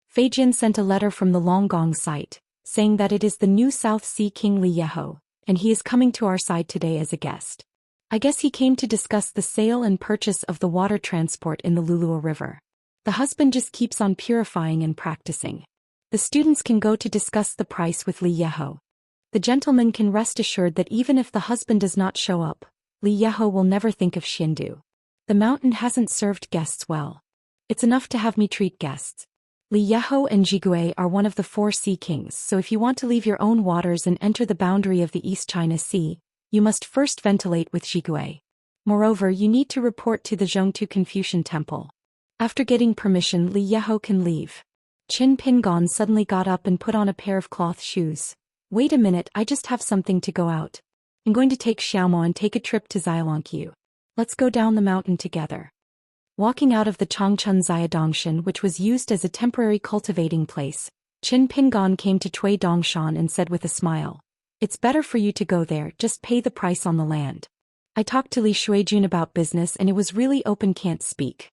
Fei Jin sent a letter from the Longgong site, saying that it is the new South Sea King Li Yeho, and he is coming to our side today as a guest. I guess he came to discuss the sale and purchase of the water transport in the Lulua River. The husband just keeps on purifying and practicing. The students can go to discuss the price with Li Yeho. The gentleman can rest assured that even if the husband does not show up, Li Yeho will never think of Xindu. The mountain hasn't served guests well. It's enough to have me treat guests. Li Yeho and Jigui are one of the 4 sea kings, so if you want to leave your own waters and enter the boundary of the East China Sea, you must first ventilate with Jigui. Moreover, you need to report to the Zhongtu Confucian Temple. After getting permission, Li Yeho can leave. Qin Pingan suddenly got up and put on a pair of cloth shoes. Wait a minute, I just have something to go out. I'm going to take Xiaomo and take a trip to Xiaolongqiu. Let's go down the mountain together. Walking out of the Changchun Xiadongshan, which was used as a temporary cultivating place, Qin Pingan came to Cui Dongshan and said with a smile, "It's better for you to go there, just pay the price on the land." I talked to Li Shuijun about business and it was really open, can't speak.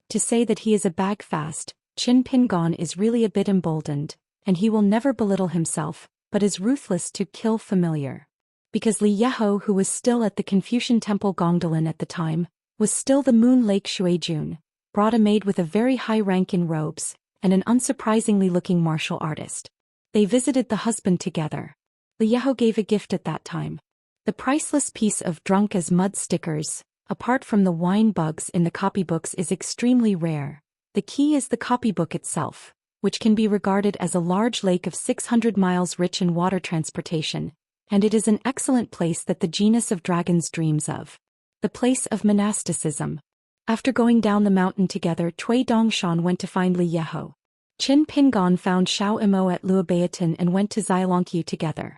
To say that he is a bag fast, Qin Pingan is really a bit emboldened, and he will never belittle himself, but is ruthless to kill familiar. Because Li Yeho, who was still at the Confucian Temple Gongdalan at the time, was still the Moon Lake Shuijun, brought a maid with a very high rank in robes, and an unsurprisingly looking martial artist. They visited the husband together. Li Yeho gave a gift at that time. The priceless piece of drunk as mud stickers, apart from the wine bugs in the copybooks, is extremely rare. The key is the copybook itself, which can be regarded as a large lake of 600 miles rich in water transportation, and it is an excellent place that the genus of dragons dreams of. The place of monasticism. After going down the mountain together, Cui Dongshan went to find Li Yeho. Qin Pingon found Xiao Imo at Luobaotan and went to Xianxia together.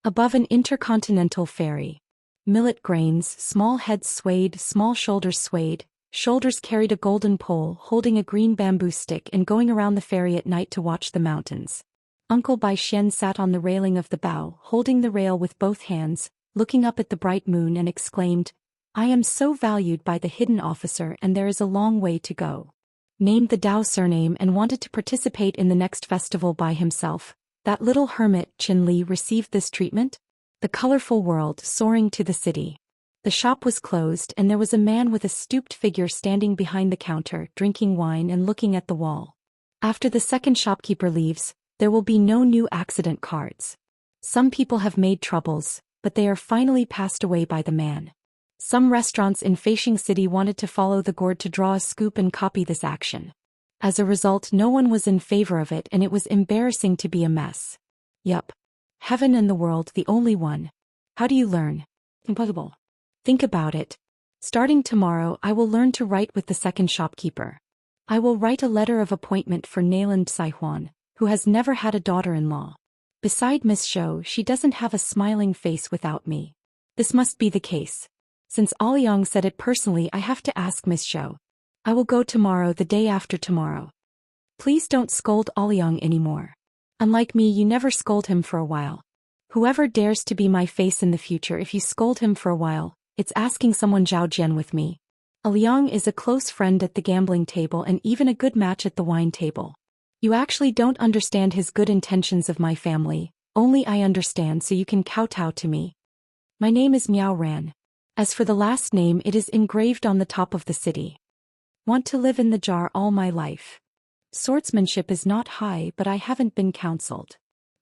Above an intercontinental ferry. Millet grains, small heads swayed, small shoulders swayed, shoulders carried a golden pole holding a green bamboo stick and going around the ferry at night to watch the mountains. Uncle Bai Xian sat on the railing of the bow, holding the rail with both hands, looking up at the bright moon and exclaimed, "I am so valued by the hidden officer and there is a long way to go." Named the Dao surname and wanted to participate in the next festival by himself, that little hermit Qin Li received this treatment? The colorful world soaring to the city. The shop was closed and there was a man with a stooped figure standing behind the counter, drinking wine and looking at the wall. After the second shopkeeper leaves, there will be no new accident cards. Some people have made troubles, but they are finally passed away by the man. Some restaurants in Feishing City wanted to follow the gourd to draw a scoop and copy this action. As a result, no one was in favor of it and it was embarrassing to be a mess. Yup. Heaven and the world, the only one. How do you learn? Impossible. Think about it. Starting tomorrow, I will learn to write with the second shopkeeper. I will write a letter of appointment for Nayland Saihuan, who has never had a daughter-in-law. Beside Miss Zhou, she doesn't have a smiling face without me. This must be the case. Since Aoliang said it personally, I have to ask Miss Zhou. I will go tomorrow, the day after tomorrow. Please don't scold Aoliang anymore. Unlike me, you never scold him for a while. Whoever dares to be my face in the future, if you scold him for a while, it's asking someone Zhao Jian with me. Aoliang is a close friend at the gambling table and even a good match at the wine table. You actually don't understand his good intentions of my family, only I understand, so you can kowtow to me. My name is Miao Ran. As for the last name, it is engraved on the top of the city. Want to live in the jar all my life. Swordsmanship is not high, but I haven't been counseled.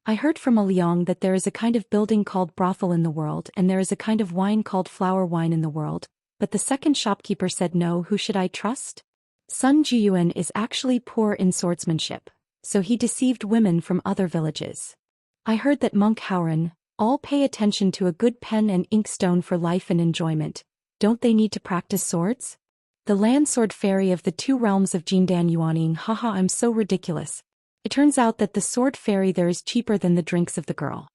I heard from Aoliang that there is a kind of building called brothel in the world and there is a kind of wine called flower wine in the world, but the second shopkeeper said no. Who should I trust? Sun Juyuan is actually poor in swordsmanship, so he deceived women from other villages. I heard that Monk Howren, all pay attention to a good pen and inkstone for life and enjoyment. Don't they need to practice swords? The land sword fairy of the two realms of Jindan Yuaning. Haha, I'm so ridiculous. It turns out that the sword fairy there is cheaper than the drinks of the girl.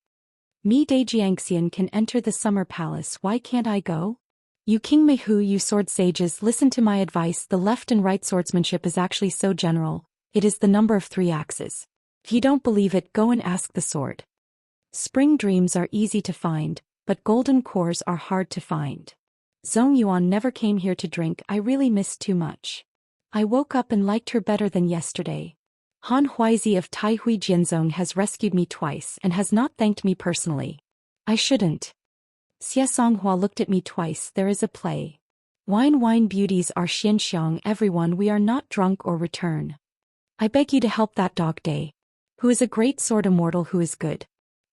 Me de Xianxian can enter the summer palace, why can't I go? You King Mehu, you sword sages, listen to my advice. The left and right swordsmanship is actually so general, it is the number of 3 axes. If you don't believe it, go and ask the sword. Spring dreams are easy to find, but golden cores are hard to find. Zhong Yuan never came here to drink, I really missed too much. I woke up and liked her better than yesterday. Han Huizi of Taihui Jianzong has rescued me twice and has not thanked me personally. I shouldn't. Xie Songhua looked at me twice. There is a play. Wine beauties are Xianxiang. Everyone, we are not drunk or return. I beg you to help that dog Day, who is a great sword immortal who is good.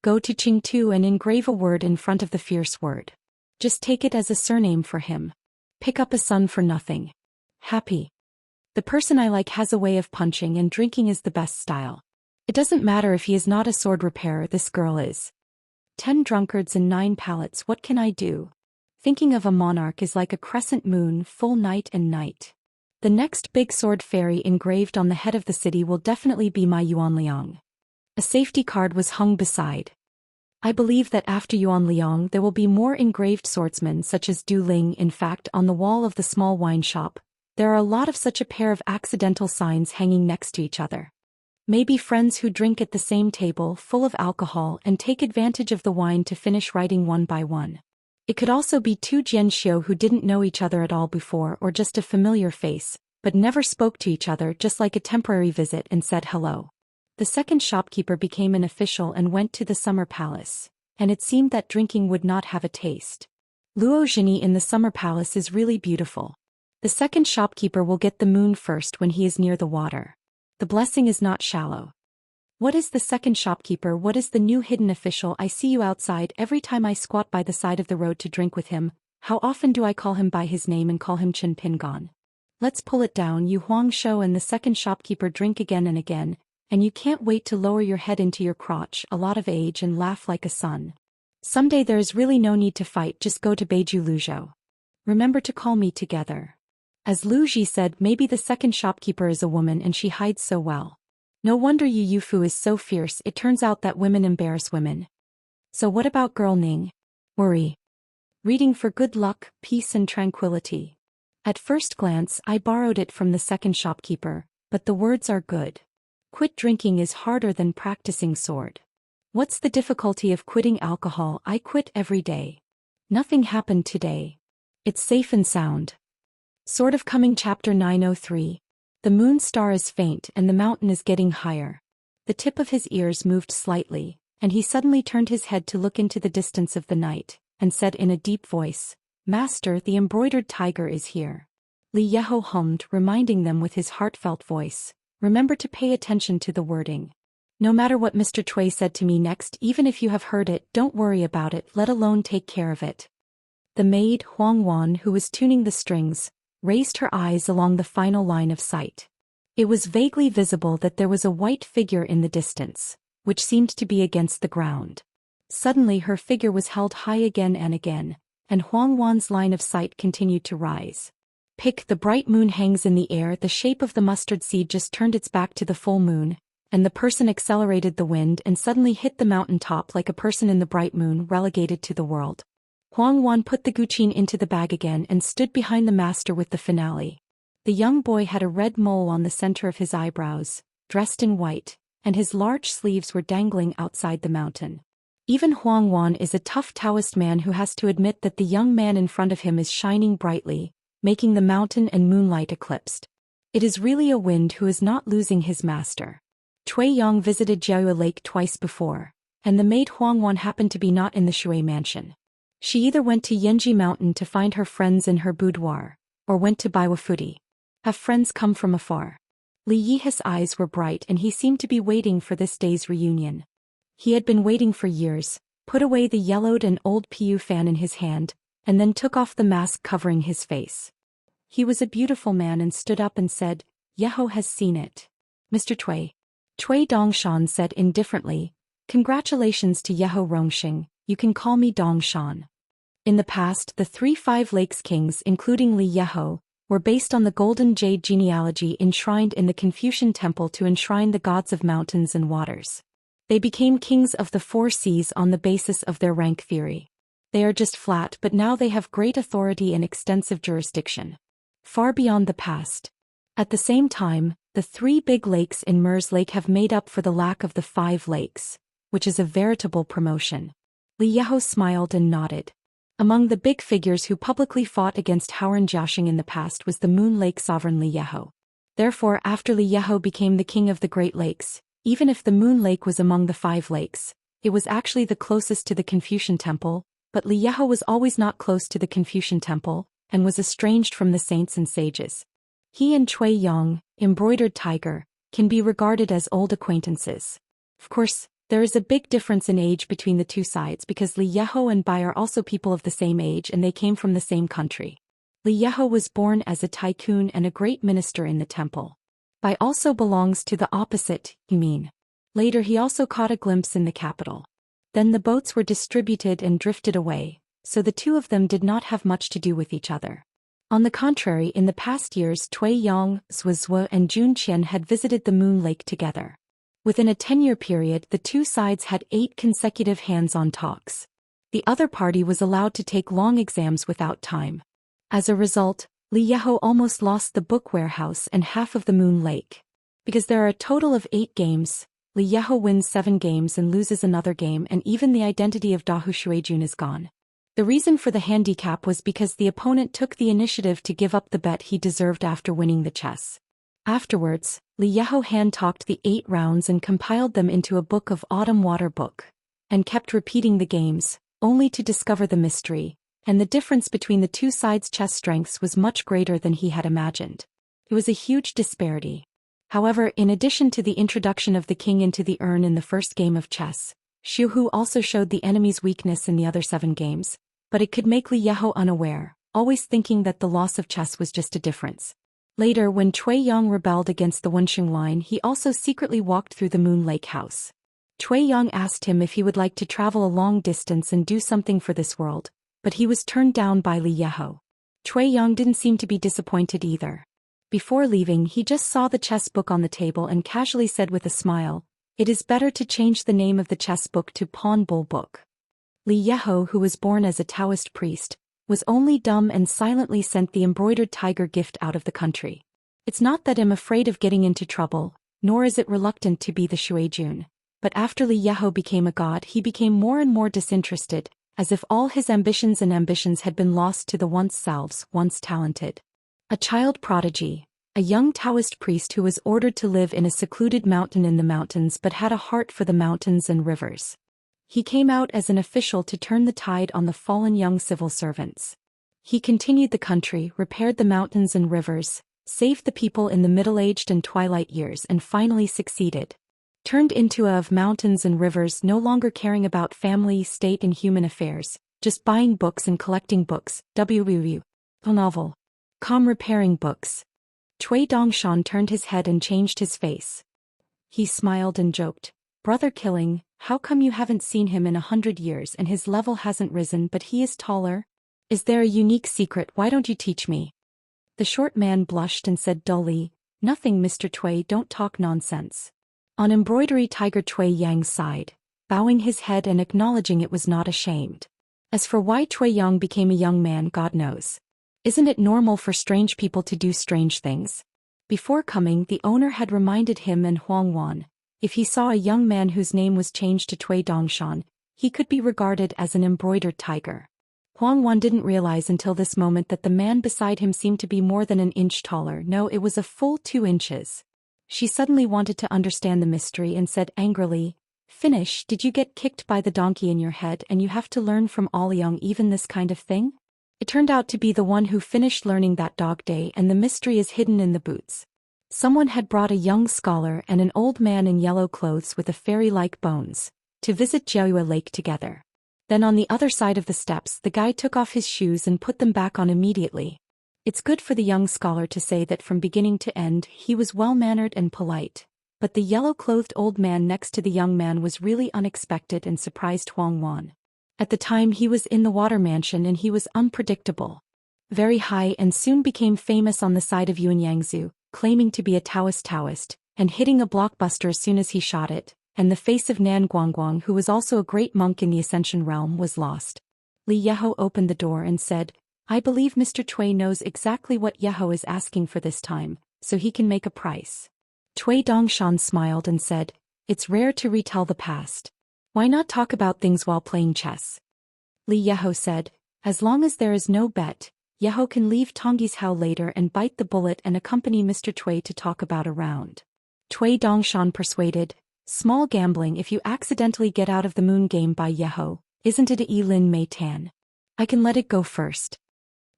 Go to Qingtu and engrave a word in front of the fierce word. Just take it as a surname for him. Pick up a son for nothing. Happy. The person I like has a way of punching and drinking is the best style. It doesn't matter if he is not a sword repairer, this girl is. 10 drunkards and 9 palates, what can I do? Thinking of a monarch is like a crescent moon, full night and night. The next big sword fairy engraved on the head of the city will definitely be my Yuan Liang. A safety card was hung beside. I believe that after Yuan Liang there will be more engraved swordsmen such as Du Ling. In fact, on the wall of the small wine shop, there are a lot of such a pair of accidental signs hanging next to each other. Maybe friends who drink at the same table full of alcohol and take advantage of the wine to finish writing one by one. It could also be 2 Jianxiu who didn't know each other at all before, or just a familiar face, but never spoke to each other, just like a temporary visit and said hello. The second shopkeeper became an official and went to the summer palace, and it seemed that drinking would not have a taste. Luo Zhini in the summer palace is really beautiful. The second shopkeeper will get the moon first when he is near the water. The blessing is not shallow. What is the second shopkeeper? What is the new hidden official? I see you outside every time I squat by the side of the road to drink with him. How often do I call him by his name and call him Chen Pingon? Let's pull it down. You Huang Shou and the second shopkeeper drink again and again, and you can't wait to lower your head into your crotch, a lot of age, and laugh like a son. Someday there is really no need to fight, just go to Beiju Luzhou. Remember to call me together. As Lu Ji said, maybe the second shopkeeper is a woman and she hides so well. No wonder Yu Yufu is so fierce. It turns out that women embarrass women. So what about girl Ning? Worry. Reading for good luck, peace and tranquility. At first glance I borrowed it from the second shopkeeper, but the words are good. Quit drinking is harder than practicing sword. What's the difficulty of quitting alcohol? I quit every day. Nothing happened today. It's safe and sound. Sort of coming. Chapter 903. The moon star is faint and the mountain is getting higher. The tip of his ears moved slightly, and he suddenly turned his head to look into the distance of the night, and said in a deep voice, "Master, the embroidered tiger is here." Li Yeho hummed, reminding them with his heartfelt voice, "Remember to pay attention to the wording. No matter what Mr. Cui said to me next, even if you have heard it, don't worry about it, let alone take care of it." The maid, Huang Wan, who was tuning the strings, raised her eyes along the final line of sight. It was vaguely visible that there was a white figure in the distance, which seemed to be against the ground. Suddenly her figure was held high again, and Huang Wan's line of sight continued to rise. Pick, the bright moon hangs in the air. The shape of the mustard seed just turned its back to the full moon, and the person accelerated the wind and suddenly hit the mountain top like a person in the bright moon relegated to the world. Huang Wan put the guqin into the bag again and stood behind the master with the finale. The young boy had a red mole on the center of his eyebrows, dressed in white, and his large sleeves were dangling outside the mountain. Even Huang Wan is a tough Taoist man who has to admit that the young man in front of him is shining brightly, making the mountain and moonlight eclipsed. It is really a wind who is not losing his master. Cui Yang visited Jiaoyu Lake twice before, and the maid Huang Wan happened to be not in the Shui mansion. She either went to Yanji Mountain to find her friends in her boudoir, or went to Baiwafuti. Have friends come from afar? Li Yi's eyes were bright and he seemed to be waiting for this day's reunion. He had been waiting for years, put away the yellowed and old PU fan in his hand, and then took off the mask covering his face. He was a beautiful man and stood up and said, "Yeho has seen it. Mr. Cui Dongshan said indifferently, "Congratulations to Yeho Rongxing, you can call me Dongshan." In the past, the 3 Five Lakes kings, including Li Yeho, were based on the Golden Jade genealogy enshrined in the Confucian temple to enshrine the gods of mountains and waters. They became kings of the 4 seas on the basis of their rank theory. They are just flat, but now they have great authority and extensive jurisdiction. Far beyond the past. At the same time, the 3 big lakes in Immerse Lake have made up for the lack of the 5 lakes, which is a veritable promotion. Li Yeho smiled and nodded. Among the big figures who publicly fought against Howren Jiaxing in the past was the Moon Lake sovereign Li Yeho. Therefore, after Li Yeho became the king of the Great Lakes, even if the Moon Lake was among the 5 lakes, it was actually the closest to the Confucian temple, but Li Yeho was always not close to the Confucian temple, and was estranged from the saints and sages. He and Cui Yang, embroidered tiger, can be regarded as old acquaintances. Of course, there is a big difference in age between the two sides because Li Yeho and Bai are also people of the same age and they came from the same country. Li Yeho was born as a tycoon and a great minister in the temple. Bai also belongs to the opposite, you mean. Later he also caught a glimpse in the capital. Then the boats were distributed and drifted away, so the two of them did not have much to do with each other. On the contrary, in the past years Cui Yang, Zhu and Zhou Xian had visited the Moon Lake together. Within a 10-year period, the two sides had 8 consecutive hands-on talks. The other party was allowed to take long exams without time. As a result, Li Yeho almost lost the book warehouse and half of the Moon Lake. Because there are a total of 8 games, Li Yeho wins 7 games and loses another game, and even the identity of Dahu Shuijun is gone. The reason for the handicap was because the opponent took the initiative to give up the bet he deserved after winning the chess. Afterwards, Li Yeho hand-talked the 8 rounds and compiled them into a book of Autumn Water Book, and kept repeating the games, only to discover the mystery, and the difference between the two sides' chess strengths was much greater than he had imagined. It was a huge disparity. However, in addition to the introduction of the king into the urn in the first game of chess, Xu Hu also showed the enemy's weakness in the other 7 games, but it could make Li Yeho unaware, always thinking that the loss of chess was just a difference. Later, when Cui Yang rebelled against the Wenxing line, he also secretly walked through the Moon Lake house. Cui Yang asked him if he would like to travel a long distance and do something for this world, but he was turned down by Li Yeho. Cui Yang didn't seem to be disappointed either. Before leaving, he just saw the chess book on the table and casually said with a smile, "It is better to change the name of the chess book to Pawn Bull Book." Li Yeho, who was born as a Taoist priest, was only dumb and silently sent the embroidered tiger gift out of the country. It's not that I'm afraid of getting into trouble, nor is it reluctant to be the Shuijun. But after Li Yeho became a god, he became more and more disinterested, as if all his ambitions had been lost to the once selves, once talented. A child prodigy, a young Taoist priest who was ordered to live in a secluded mountain in the mountains but had a heart for the mountains and rivers. He came out as an official to turn the tide on the fallen young civil servants. He continued the country, repaired the mountains and rivers, saved the people in the middle-aged and twilight years, and finally succeeded. Turned into a of mountains and rivers, no longer caring about family, state and human affairs, just buying books and collecting books, novel. Repairing books. Cui Dongshan turned his head and changed his face. He smiled and joked, "Brother Killing, how come you haven't seen him in 100 years and his level hasn't risen but he is taller? Is there a unique secret? Why don't you teach me?" The short man blushed and said dully, "Nothing, Mr. Cui, don't talk nonsense." On embroidery tiger Cui Yang sighed, bowing his head and acknowledging it was not ashamed. As for why Cui Yang became a young man, God knows. Isn't it normal for strange people to do strange things? Before coming, the owner had reminded him and Huang Wan, if he saw a young man whose name was changed to Cui Dongshan, he could be regarded as an embroidered tiger. Huang Wan didn't realize until this moment that the man beside him seemed to be more than an inch taller. No, it was a full 2 inches. She suddenly wanted to understand the mystery and said angrily, "Finish, did you get kicked by the donkey in your head and you have to learn from all young even this kind of thing?" It turned out to be the one who finished learning that dog day, and the mystery is hidden in the boots. Someone had brought a young scholar and an old man in yellow clothes with a fairy-like bones to visit Jiaoyue Lake together. Then on the other side of the steps, the guy took off his shoes and put them back on immediately. It's good for the young scholar to say that from beginning to end he was well-mannered and polite, but the yellow-clothed old man next to the young man was really unexpected and surprised Huang Wan. At the time he was in the water mansion and he was unpredictable. Very high, and soon became famous on the side of Yuanyangzu, claiming to be a Taoist, and hitting a blockbuster as soon as he shot it, and the face of Nan Guangguang, who was also a great monk in the Ascension realm, was lost. Li Yeho opened the door and said, "I believe Mr. Cui knows exactly what Yeho is asking for this time, so he can make a price." Cui Dongshan smiled and said, "It's rare to retell the past. Why not talk about things while playing chess?" Li Yeho said, "As long as there is no bet, Yeho can leave Tongyi's Hao later and bite the bullet and accompany Mr. Cui to talk about a round." Cui Dongshan persuaded, "Small gambling if you accidentally get out of the moon game by Yeho, isn't it a Lin Mei Tan? I can let it go first."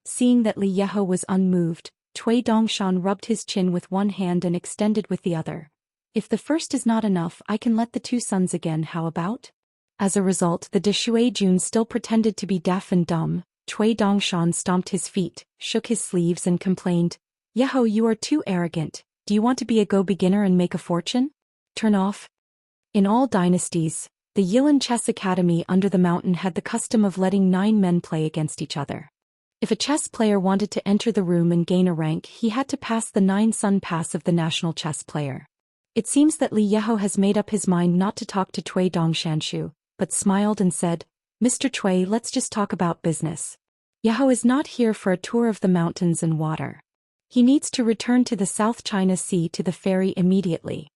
Seeing that Li Yeho was unmoved, Cui Dongshan rubbed his chin with one hand and extended with the other. "If the first is not enough, I can let the 2 sons again, how about?" As a result, the de Shuijun still pretended to be deaf and dumb. Cui Dongshan stomped his feet, shook his sleeves and complained, "Yeho, you are too arrogant. Do you want to be a go-beginner and make a fortune? Turn off." In all dynasties, the Yilan Chess Academy under the mountain had the custom of letting 9 men play against each other. If a chess player wanted to enter the room and gain a rank, he had to pass the 9-sun pass of the national chess player. It seems that Li Yeho has made up his mind not to talk to Cui Dongshanshu, but smiled and said, "Mr. Cui, let's just talk about business. Yeho is not here for a tour of the mountains and water. He needs to return to the South China Sea to the ferry immediately.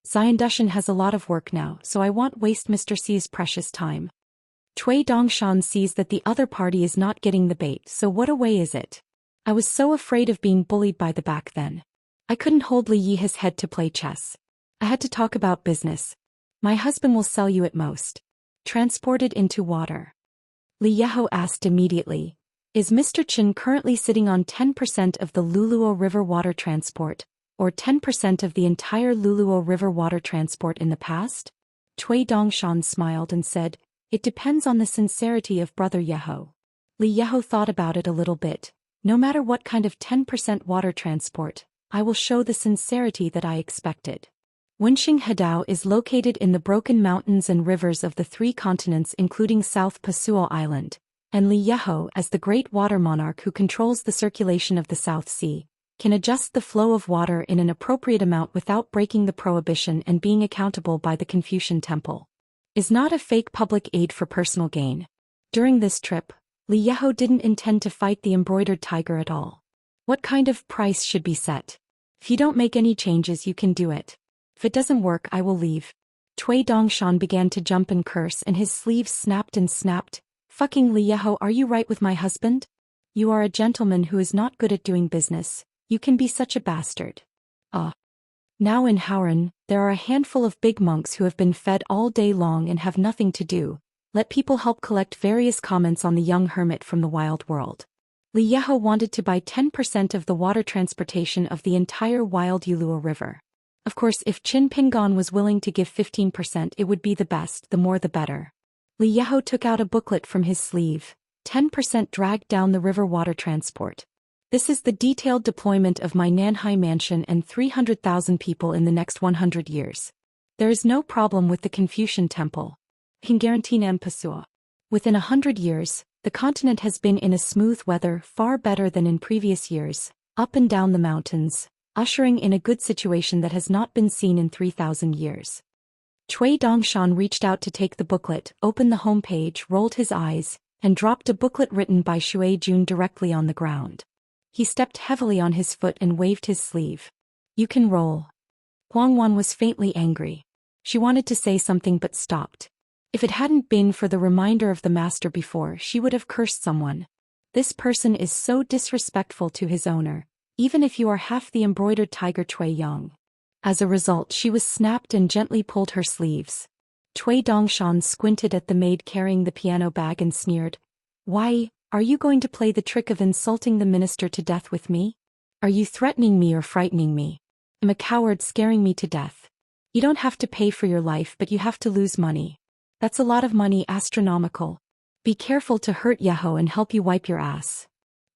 Xiandushan has a lot of work now, so I won't waste Mr. C's precious time." Cui Dongshan sees that the other party is not getting the bait, so what a way is it? "I was so afraid of being bullied by the back then. I couldn't hold Li Yi his head to play chess. I had to talk about business. My husband will sell you at most. Transported into water." Li Yeho asked immediately, "Is Mr. Chen currently sitting on 10% of the Luluo River water transport, or 10% of the entire Luluo River water transport in the past?" Cui Dongshan smiled and said, "It depends on the sincerity of Brother Yeho." Li Yeho thought about it a little bit. "No matter what kind of 10% water transport, I will show the sincerity that I expected." Wenxing Hedao is located in the broken mountains and rivers of the 3 continents including South Pasuo Island, and Li Yeho, as the great water monarch who controls the circulation of the South Sea, can adjust the flow of water in an appropriate amount without breaking the prohibition and being accountable by the Confucian Temple. Is not a fake public aid for personal gain. During this trip, Li Yeho didn't intend to fight the embroidered tiger at all. What kind of price should be set? If you don't make any changes, you can do it. If it doesn't work, I will leave. Cui Dongshan began to jump and curse, and his sleeves snapped and snapped. Fucking Li Yeho, are you right with my husband? You are a gentleman who is not good at doing business. You can be such a bastard. Now in Howren, there are a handful of big monks who have been fed all day long and have nothing to do. Let people help collect various comments on the young hermit from the wild world. Li Yeho wanted to buy 10% of the water transportation of the entire wild Yulua River. Of course, if Qin Pingon was willing to give 15%, it would be the best, the more the better. Li Yeho took out a booklet from his sleeve. 10% dragged down the river water transport. This is the detailed deployment of my Nanhai mansion and 300,000 people in the next 100 years. There is no problem with the Confucian Temple. Can guarantee Nampasua. Within 100 years, the continent has been in a smooth weather far better than in previous years, up and down the mountains, ushering in a good situation that has not been seen in 3,000 years. Cui Dongshan reached out to take the booklet, opened the home page, rolled his eyes, and dropped a booklet written by Shui Jun directly on the ground. He stepped heavily on his foot and waved his sleeve. You can roll. Huang Wan was faintly angry. She wanted to say something but stopped. If it hadn't been for the reminder of the master before, she would have cursed someone. This person is so disrespectful to his owner, even if you are half the embroidered tiger Cui Yang. As a result, she was snapped and gently pulled her sleeves. Cui Dongshan squinted at the maid carrying the piano bag and sneered. Why, are you going to play the trick of insulting the minister to death with me? Are you threatening me or frightening me? I'm a coward, scaring me to death. You don't have to pay for your life, but you have to lose money. That's a lot of money, astronomical. Be careful to hurt Yeho and help you wipe your ass.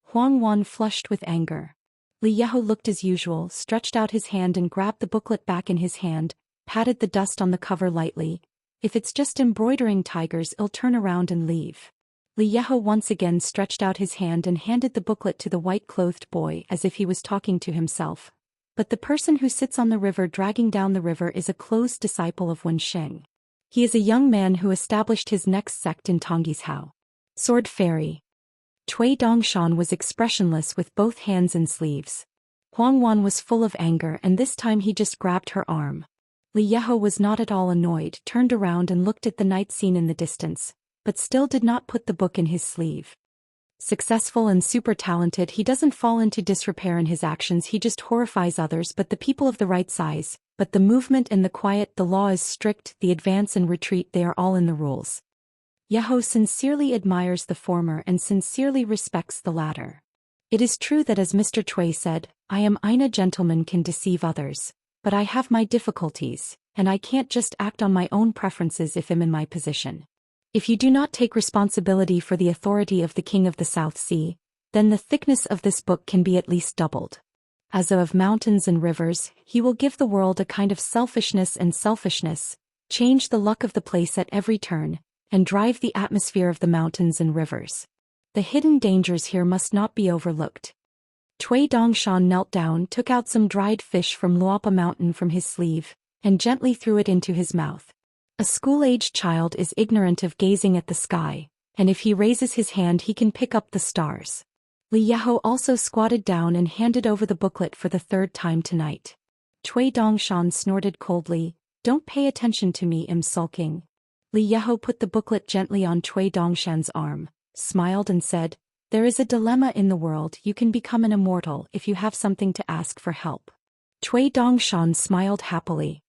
Huang Wan flushed with anger. Li Yeho looked as usual, stretched out his hand and grabbed the booklet back in his hand, patted the dust on the cover lightly. If it's just embroidering tigers, I'll turn around and leave. Li Yeho once again stretched out his hand and handed the booklet to the white-clothed boy as if he was talking to himself. But the person who sits on the river dragging down the river is a close disciple of Wen Sheng. He is a young man who established his next sect in Tongyi's Hao. Sword Fairy. Cui Dongshan was expressionless with both hands and sleeves. Huang Wan was full of anger, and this time he just grabbed her arm. Li Yeho was not at all annoyed, turned around and looked at the night scene in the distance, but still did not put the book in his sleeve. Successful and super talented, he doesn't fall into disrepair in his actions, he just horrifies others but the people of the right size, but the movement and the quiet, the law is strict, the advance and retreat, they are all in the rules. Yeho sincerely admires the former and sincerely respects the latter. It is true that as Mr. Cui said, I am a gentleman can deceive others, but I have my difficulties, and I can't just act on my own preferences if I'm in my position. If you do not take responsibility for the authority of the King of the South Sea, then the thickness of this book can be at least doubled. As of mountains and rivers, he will give the world a kind of selfishness, change the luck of the place at every turn, and drive the atmosphere of the mountains and rivers. The hidden dangers here must not be overlooked. Cui Dongshan knelt down, took out some dried fish from Luapa Mountain from his sleeve, and gently threw it into his mouth. A school-aged child is ignorant of gazing at the sky, and if he raises his hand he can pick up the stars. Li Yeho also squatted down and handed over the booklet for the third time tonight. Cui Dongshan snorted coldly, Don't pay attention to me, I'm sulking. Li Yeho put the booklet gently on Cui Dongshan's arm, smiled and said, There is a dilemma in the world, you can become an immortal if you have something to ask for help. Cui Dongshan smiled happily.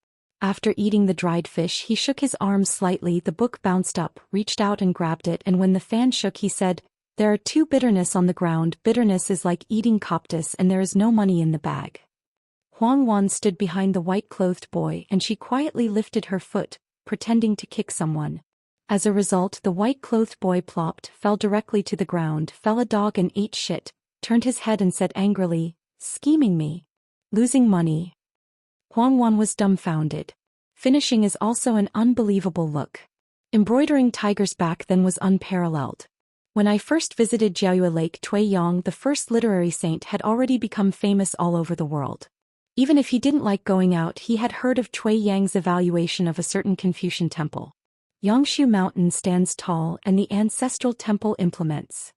After eating the dried fish he shook his arm slightly, the book bounced up, reached out and grabbed it, and when the fan shook he said, There are two bitterness on the ground, bitterness is like eating coptis and there is no money in the bag. Huang Wan stood behind the white-clothed boy and she quietly lifted her foot, pretending to kick someone. As a result the white-clothed boy plopped, fell directly to the ground, fell a dog and ate shit, turned his head and said angrily, Scheming me. Losing money. Huang Wan was dumbfounded. Finishing is also an unbelievable look. Embroidering Tiger's back then was unparalleled. When I first visited Jiaoyue Lake Tuiyang, the first literary saint had already become famous all over the world. Even if he didn't like going out, he had heard of Cui Yang's evaluation of a certain Confucian temple. Yangshu Mountain stands tall and the ancestral temple implements.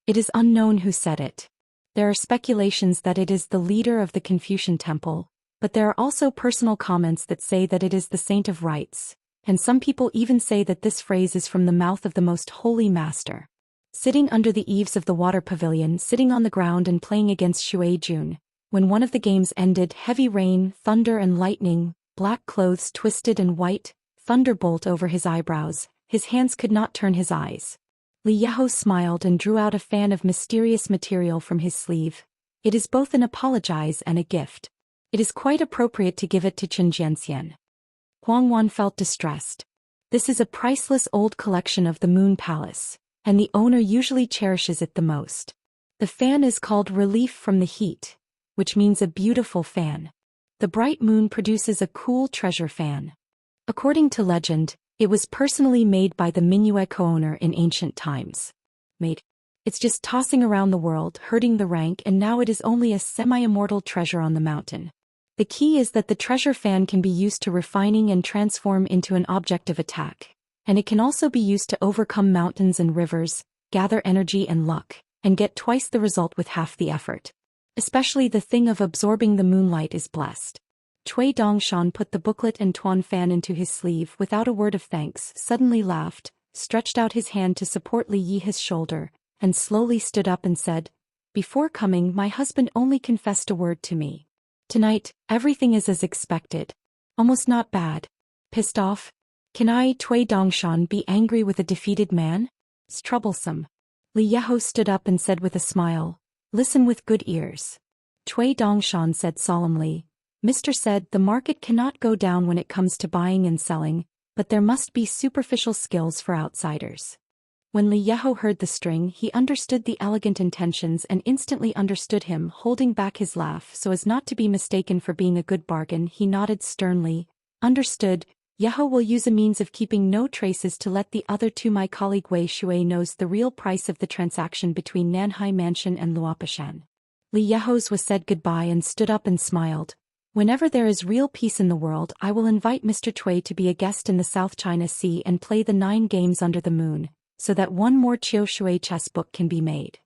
It is unknown who said it. There are speculations that it is the leader of the Confucian temple, but there are also personal comments that say that it is the saint of rites, and some people even say that this phrase is from the mouth of the most holy master. Sitting under the eaves of the water pavilion, sitting on the ground and playing against Shui Jun, when one of the games ended, heavy rain, thunder and lightning, black clothes twisted and white, thunderbolt over his eyebrows, his hands could not turn his eyes. Li Yeho smiled and drew out a fan of mysterious material from his sleeve. It is both an apologize and a gift. It is quite appropriate to give it to Chen Jianxian. Huang Wan felt distressed. This is a priceless old collection of the Moon Palace, and the owner usually cherishes it the most. The fan is called Relief from the Heat, which means a beautiful fan. The bright moon produces a cool treasure fan. According to legend, it was personally made by the Minuet co-owner in ancient times. It's just tossing around the world, hurting the rank, and now it is only a semi-immortal treasure on the mountain. The key is that the treasure fan can be used to refining and transform into an object of attack, and it can also be used to overcome mountains and rivers, gather energy and luck, and get twice the result with half the effort. Especially the thing of absorbing the moonlight is blessed. Cui Dongshan put the booklet and Tuan fan into his sleeve without a word of thanks, suddenly laughed, stretched out his hand to support Li Yi's shoulder, and slowly stood up and said, "Before coming, my husband only confessed a word to me. Tonight, everything is as expected. Almost not bad. Pissed off? Can I, Cui Dongshan, be angry with a defeated man? It's troublesome." Li Yeho stood up and said with a smile, "Listen with good ears." Cui Dongshan said solemnly, "Mr. said the market cannot go down when it comes to buying and selling, but there must be superficial skills for outsiders." When Li Yeho heard the string, he understood the elegant intentions and instantly understood him. Holding back his laugh so as not to be mistaken for being a good bargain, he nodded sternly. "Understood. Yeho will use a means of keeping no traces to let the other two. My colleague Wei Shui knows the real price of the transaction between Nanhai Mansion and Luopashan." Li Yeho's was said goodbye and stood up and smiled. "Whenever there is real peace in the world, I will invite Mr. Cui to be a guest in the South China Sea and play the 9 games under the moon, so that one more Chiu Shui chess book can be made."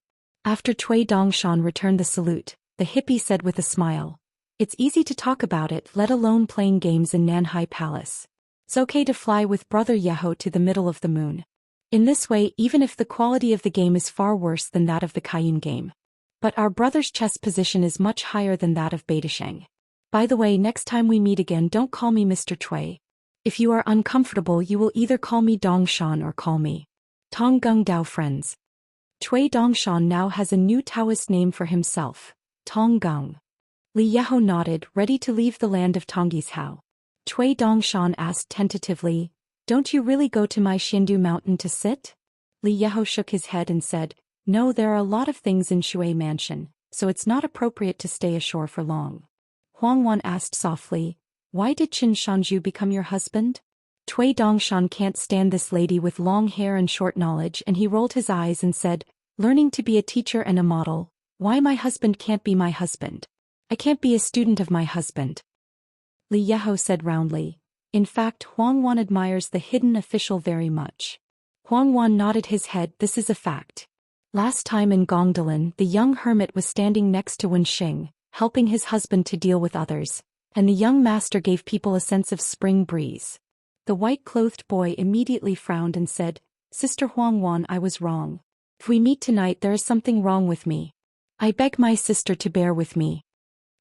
After Cui Dongshan returned the salute, the hippie said with a smile, "It's easy to talk about it, let alone playing games in Nanhai Palace. It's okay to fly with Brother Yeho to the middle of the moon. In this way, even if the quality of the game is far worse than that of the Kaiyun game. But our brother's chess position is much higher than that of Beidasheng. By the way, next time we meet again, don't call me Mr. Cui. If you are uncomfortable, you will either call me Dongshan or call me Tonggung Dao friends." Cui Dongshan now has a new Taoist name for himself, Tonggung. Li Yeho nodded, ready to leave the land of Tongyi's Hao. Cui Dongshan asked tentatively, "Don't you really go to my Xindu mountain to sit?" Li Yeho shook his head and said, "No, there are a lot of things in Shui Mansion, so it's not appropriate to stay ashore for long." Huang Wan asked softly, "Why did Qin Shanju become your husband?" Cui Dongshan can't stand this lady with long hair and short knowledge, and he rolled his eyes and said, "Learning to be a teacher and a model, why my husband can't be my husband? I can't be a student of my husband." Li Yeho said roundly. In fact, Huang Wan admires the hidden official very much. Huang Wan nodded his head. This is a fact. Last time in Gongdalan, the young hermit was standing next to Wen Xing, helping his husband to deal with others, and the young master gave people a sense of spring breeze. The white-clothed boy immediately frowned and said, "Sister Huang Wan, I was wrong. If we meet tonight, there is something wrong with me. I beg my sister to bear with me."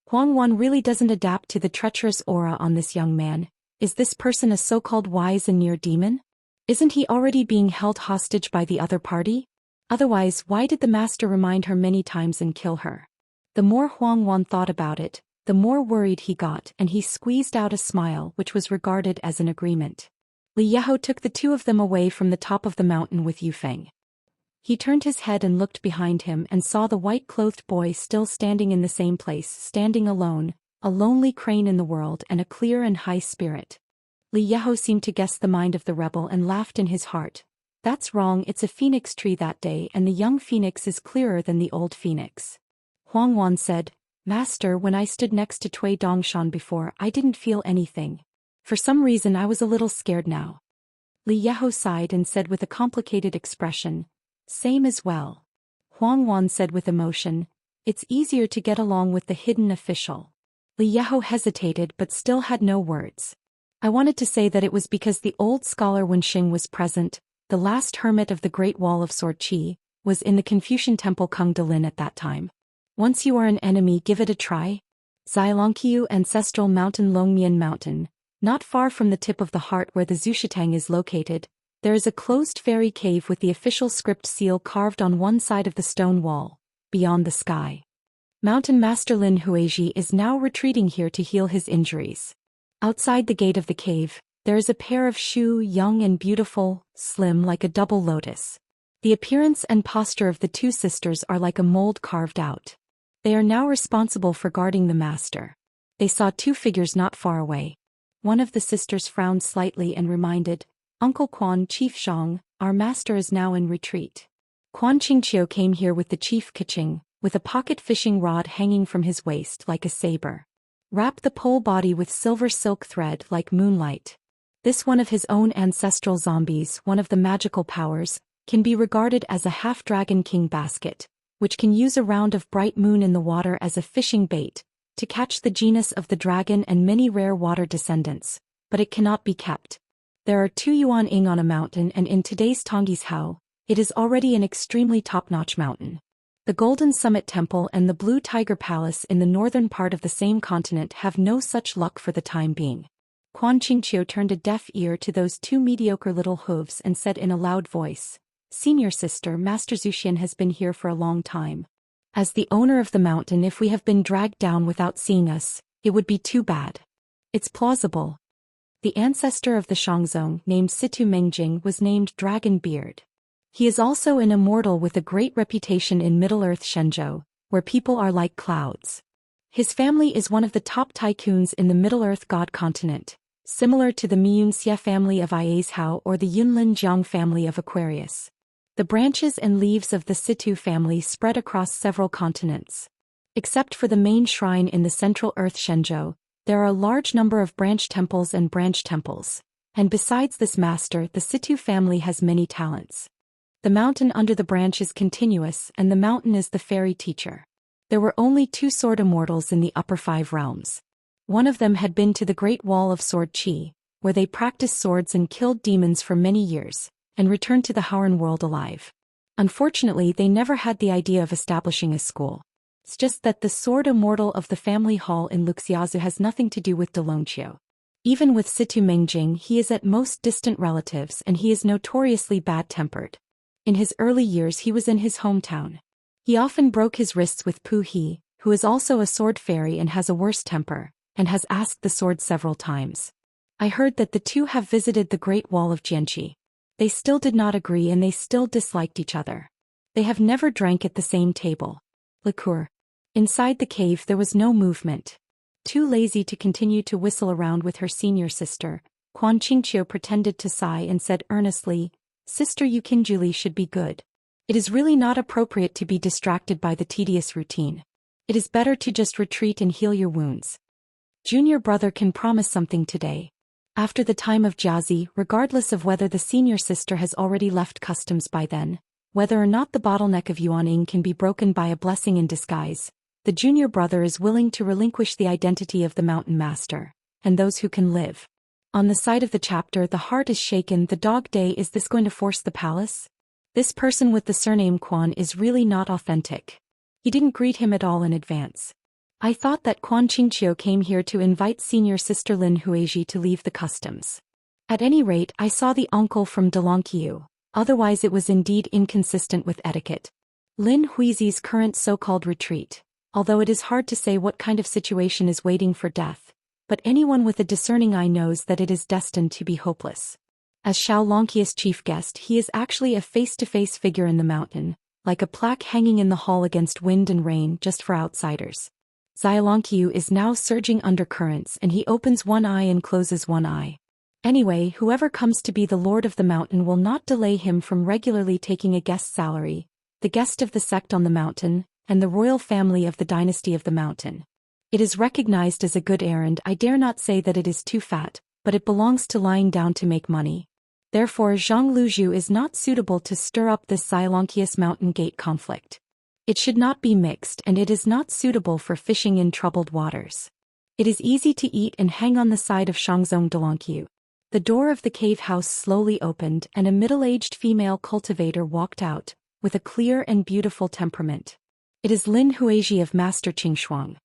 Huang Wan really doesn't adapt to the treacherous aura on this young man. Is this person a so-called wise and near demon? Isn't he already being held hostage by the other party? Otherwise, why did the master remind her many times and kill her? The more Huang Wan thought about it, the more worried he got, and he squeezed out a smile which was regarded as an agreement. Li Yeho took the two of them away from the top of the mountain with Yufeng. He turned his head and looked behind him and saw the white-clothed boy still standing in the same place, standing alone, a lonely crane in the world and a clear and high spirit. Li Yeho seemed to guess the mind of the rebel and laughed in his heart. That's wrong, it's a phoenix tree that day and the young phoenix is clearer than the old phoenix. Huang Wan said, Master, when I stood next to Cui Dongshan before, I didn't feel anything. For some reason I was a little scared now. Li Yeho sighed and said with a complicated expression, Same as well. Huang Wan said with emotion, It's easier to get along with the hidden official. Li Yeho hesitated but still had no words. I wanted to say that it was because the old scholar Wenxing was present, the last hermit of the Great Wall of Sword Qi, was in the Confucian temple Kung Delin at that time. Once you are an enemy, give it a try. Xianxia Ancestral Mountain, Longmian Mountain. Not far from the tip of the heart where the Zhuxian is located, there is a closed fairy cave with the official script seal carved on one side of the stone wall, beyond the sky. Mountain Master Lin Huizhi is now retreating here to heal his injuries. Outside the gate of the cave, there is a pair of Shu, young and beautiful, slim like a double lotus. The appearance and posture of the two sisters are like a mold carved out. They are now responsible for guarding the master. They saw two figures not far away. One of the sisters frowned slightly and reminded, Uncle Quan, Chief Zhang, our master is now in retreat. Quan Qingqiu came here with the Chief Keqing, with a pocket fishing rod hanging from his waist like a saber. Wrap the pole body with silver silk thread like moonlight. This one of his own ancestral zombies, one of the magical powers, can be regarded as a half-dragon king basket, which can use a round of bright moon in the water as a fishing bait, to catch the genus of the dragon and many rare water descendants, but it cannot be kept. There are 2 yuan ing on a mountain, and in today's Tongyi's Hao, it is already an extremely top-notch mountain. The Golden Summit Temple and the Blue Tiger Palace in the northern part of the same continent have no such luck for the time being. Quan Qingqiu turned a deaf ear to those 2 mediocre little hooves and said in a loud voice, Senior sister, Master Zhou Xian has been here for a long time. As the owner of the mountain, if we have been dragged down without seeing us, it would be too bad. It's plausible. The ancestor of the Shangzong, named Situ Mengjing, was named Dragon Beard. He is also an immortal with a great reputation in Middle-earth Shenzhou, where people are like clouds. His family is one of the top tycoons in the Middle-earth God continent, similar to the Miyunxia family of Iai's Hao or the Yunlin Jiang family of Aquarius. The branches and leaves of the Situ family spread across several continents. Except for the main shrine in the central earth Shenzhou, there are a large number of branch temples and branch temples, and besides this master, the Situ family has many talents. The mountain under the branch is continuous, and the mountain is the fairy teacher. There were only 2 sword immortals in the upper 5 realms. One of them had been to the Great Wall of Sword Qi, where they practiced swords and killed demons for many years, and returned to the Haoran world alive. Unfortunately, they never had the idea of establishing a school. It's just that the sword immortal of the family hall in Luxiazu has nothing to do with Delongqiu. Even with Situ Mengjing, he is at most distant relatives and he is notoriously bad-tempered. In his early years he was in his hometown. He often broke his wrists with Pu He, who is also a sword fairy and has a worse temper, and has asked the sword several times. I heard that the 2 have visited the Great Wall of Jianqi. They still did not agree and they still disliked each other. They have never drank at the same table. Liqueur. Inside the cave there was no movement. Too lazy to continue to whistle around with her senior sister, Quan Qingqiu pretended to sigh and said earnestly, Sister Yukinjuli should be good. It is really not appropriate to be distracted by the tedious routine. It is better to just retreat and heal your wounds. Junior brother can promise something today. After the time of Jiazi, regardless of whether the senior sister has already left customs by then, whether or not the bottleneck of Yuaning can be broken by a blessing in disguise, the junior brother is willing to relinquish the identity of the mountain master, and those who can live. On the side of the chapter, the heart is shaken. The dog day. Is this going to force the palace? This person with the surname Quan is really not authentic. He didn't greet him at all in advance. I thought that Quan Qingqiu came here to invite senior sister Lin Huizhi to leave the customs. At any rate, I saw the uncle from Delongqiu, otherwise it was indeed inconsistent with etiquette. Lin Huizhi's current so-called retreat, although it is hard to say what kind of situation is waiting for death, but anyone with a discerning eye knows that it is destined to be hopeless. As Xiao Longqia's chief guest, he is actually a face-to-face figure in the mountain, like a plaque hanging in the hall against wind and rain just for outsiders. Xiaolongqiu is now surging undercurrents and he opens one eye and closes one eye. Anyway, whoever comes to be the lord of the mountain will not delay him from regularly taking a guest salary, the guest of the sect on the mountain, and the royal family of the dynasty of the mountain. It is recognized as a good errand. I dare not say that it is too fat, but it belongs to lying down to make money. Therefore Zhang Luzhu is not suitable to stir up this Xianxia's mountain gate conflict. It should not be mixed, and it is not suitable for fishing in troubled waters. It is easy to eat and hang on the side of Shangzong Delongqiu. The door of the cave house slowly opened and a middle-aged female cultivator walked out, with a clear and beautiful temperament. It is Lin Huizhi of Master Qingxuang.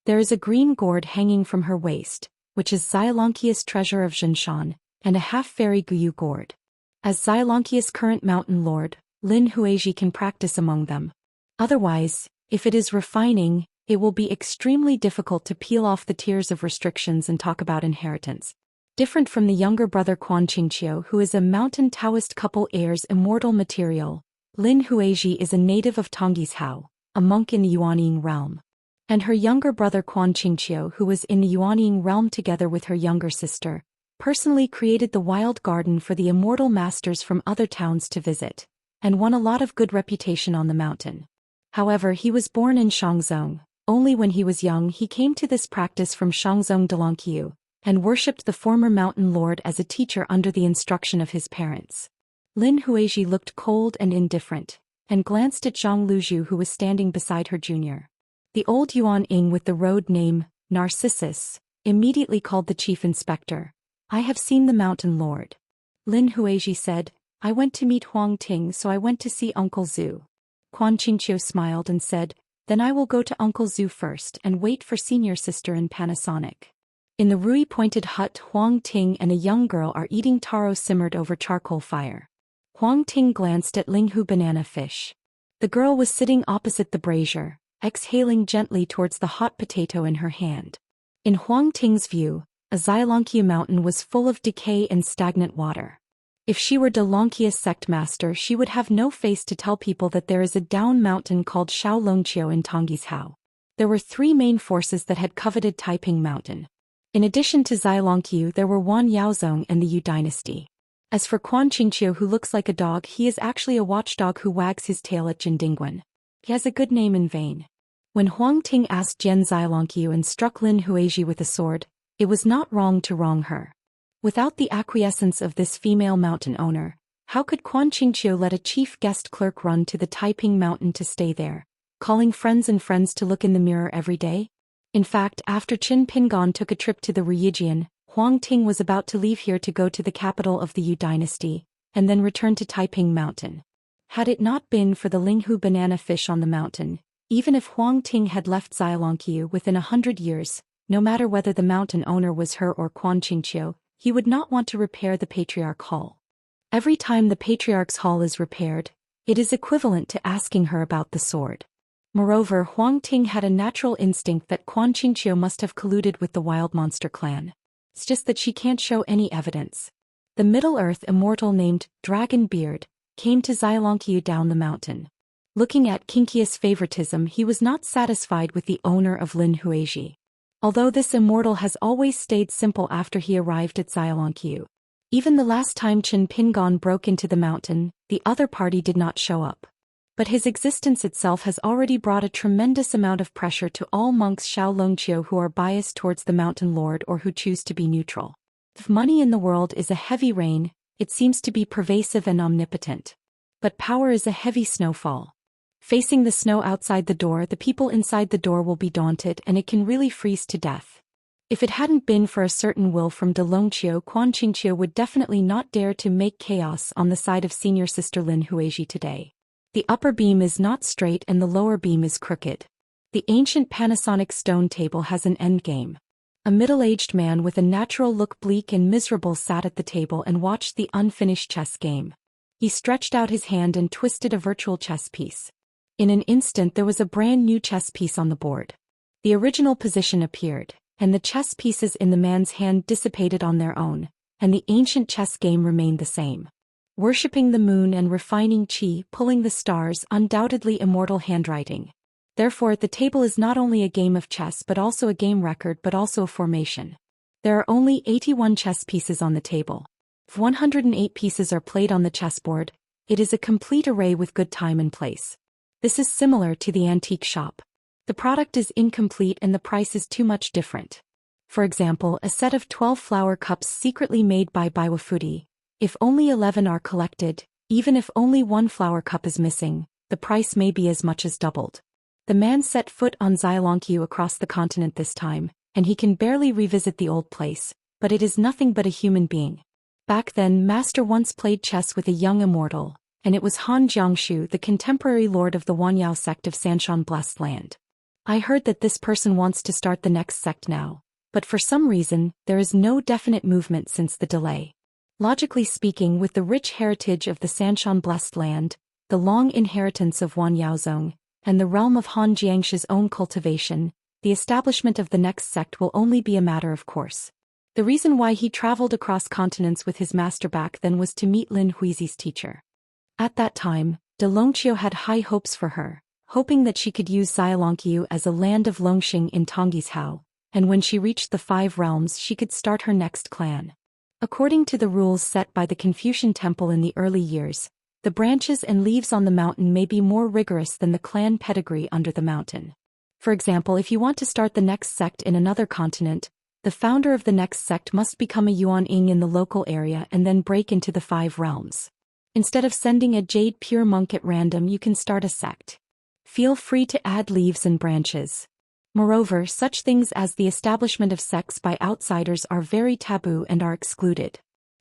There is a green gourd hanging from her waist, which is Xianxia's treasure of Zhenshan, and a half-fairy Guyu gourd. As Xianxia's current mountain lord, Lin Huizhi can practice among them. Otherwise, if it is refining, it will be extremely difficult to peel off the tears of restrictions and talk about inheritance. Different from the younger brother Quan Qingqiu, who is a mountain Taoist couple heirs immortal material, Lin Huizhi is a native of Tonggishao, a monk in the Yuanying realm. And her younger brother Quan Qingqiu, who was in the Yuanying realm together with her younger sister, personally created the wild garden for the immortal masters from other towns to visit, and won a lot of good reputation on the mountain. However, he was born in Shangzong. Only when he was young he came to this practice from Shangzong Delongqiu, and worshipped the former mountain lord as a teacher under the instruction of his parents. Lin Huizhi looked cold and indifferent, and glanced at Zhang Luzhu, who was standing beside her junior. The old Yuan Ying with the road name, Narcissus, immediately called the chief inspector. "I have seen the mountain lord." Lin Huizhi said, "I went to meet Huang Ting, so I went to see Uncle Zhu." Quan Qingqiu smiled and said, "Then I will go to Uncle Zhu first and wait for senior sister in Panasonic." In the ruby-pointed hut, Huang Ting and a young girl are eating taro simmered over charcoal fire. Huang Ting glanced at Linghu banana fish. The girl was sitting opposite the brazier, exhaling gently towards the hot potato in her hand. In Huang Ting's view, a Xianxia mountain was full of decay and stagnant water. If she were Delongqia's sect master, she would have no face to tell people that there is a down mountain called Shaolongqiu in Tonggishao. There were three main forces that had coveted Taiping Mountain. In addition to Xianxia, there were Wan Yaozong and the Yu dynasty. As for Quan Qingqiu, who looks like a dog, he is actually a watchdog who wags his tail at Jindingguan. He has a good name in vain. When Huang Ting asked Jian Xianxia and struck Lin Huizhi with a sword, it was not wrong to wrong her. Without the acquiescence of this female mountain owner, how could Quan Qingqiu let a chief guest clerk run to the Taiping Mountain to stay there, calling friends and friends to look in the mirror every day? In fact, after Qin Pingon took a trip to the Ruyijian, Huang Ting was about to leave here to go to the capital of the Yu dynasty, and then return to Taiping Mountain. Had it not been for the Linghu banana fish on the mountain, even if Huang Ting had left Xianxia within 100 years, no matter whether the mountain owner was her or Quan Qingqiu, he would not want to repair the Patriarch Hall. Every time the Patriarch's Hall is repaired, it is equivalent to asking her about the sword. Moreover, Huang Ting had a natural instinct that Quan Qingqiu must have colluded with the Wild Monster clan. It's just that she can't show any evidence. The Middle-earth immortal named Dragon Beard came to Xianxia down the mountain. Looking at Qingqia's favoritism, he was not satisfied with the owner of Lin Huizhi. Although this immortal has always stayed simple after he arrived at Xianxia. Even the last time Qin Pingon broke into the mountain, the other party did not show up. But his existence itself has already brought a tremendous amount of pressure to all monks Shaolongqiu who are biased towards the mountain lord or who choose to be neutral. If money in the world is a heavy rain, it seems to be pervasive and omnipotent. But power is a heavy snowfall. Facing the snow outside the door, the people inside the door will be daunted and it can really freeze to death. If it hadn't been for a certain will from Delongqiu, Quan Qingqiu would definitely not dare to make chaos on the side of senior sister Lin Huizhi today. The upper beam is not straight and the lower beam is crooked. The ancient Panasonic stone table has an endgame. A middle-aged man with a natural look bleak and miserable sat at the table and watched the unfinished chess game. He stretched out his hand and twisted a virtual chess piece. In an instant there was a brand new chess piece on the board. The original position appeared, and the chess pieces in the man's hand dissipated on their own, and the ancient chess game remained the same. Worshipping the moon and refining qi, pulling the stars, undoubtedly immortal handwriting. Therefore the table is not only a game of chess but also a game record but also a formation. There are only 81 chess pieces on the table. If 108 pieces are played on the chessboard, it is a complete array with good time and place. This is similar to the antique shop. The product is incomplete and the price is too much different. For example, a set of 12 flower cups secretly made by Biwafuti. If only 11 are collected, even if only one flower cup is missing, the price may be as much as doubled. The man set foot on Xianxia across the continent this time, and he can barely revisit the old place, but it is nothing but a human being. Back then, Master once played chess with a young immortal, and it was Han Jiangshu, the contemporary lord of the Wanyao sect of Sanshan Blessed Land. I heard that this person wants to start the next sect now, but for some reason, there is no definite movement since the delay. Logically speaking, with the rich heritage of the Sanshan Blessed Land, the long inheritance of Wanyaozong, and the realm of Han Jiangshu's own cultivation, the establishment of the next sect will only be a matter of course. The reason why he traveled across continents with his master back then was to meet Lin Huizi's teacher. At that time, De Longqiu had high hopes for her, hoping that she could use Xialongqiu as a land of Longxing in Tongyi's Hao, and when she reached the 5 realms she could start her next clan. According to the rules set by the Confucian Temple in the early years, the branches and leaves on the mountain may be more rigorous than the clan pedigree under the mountain. For example, if you want to start the next sect in another continent, the founder of the next sect must become a Yuan Ing in the local area and then break into the 5 realms. Instead of sending a jade pure monk at random, you can start a sect. Feel free to add leaves and branches. Moreover, such things as the establishment of sects by outsiders are very taboo and are excluded.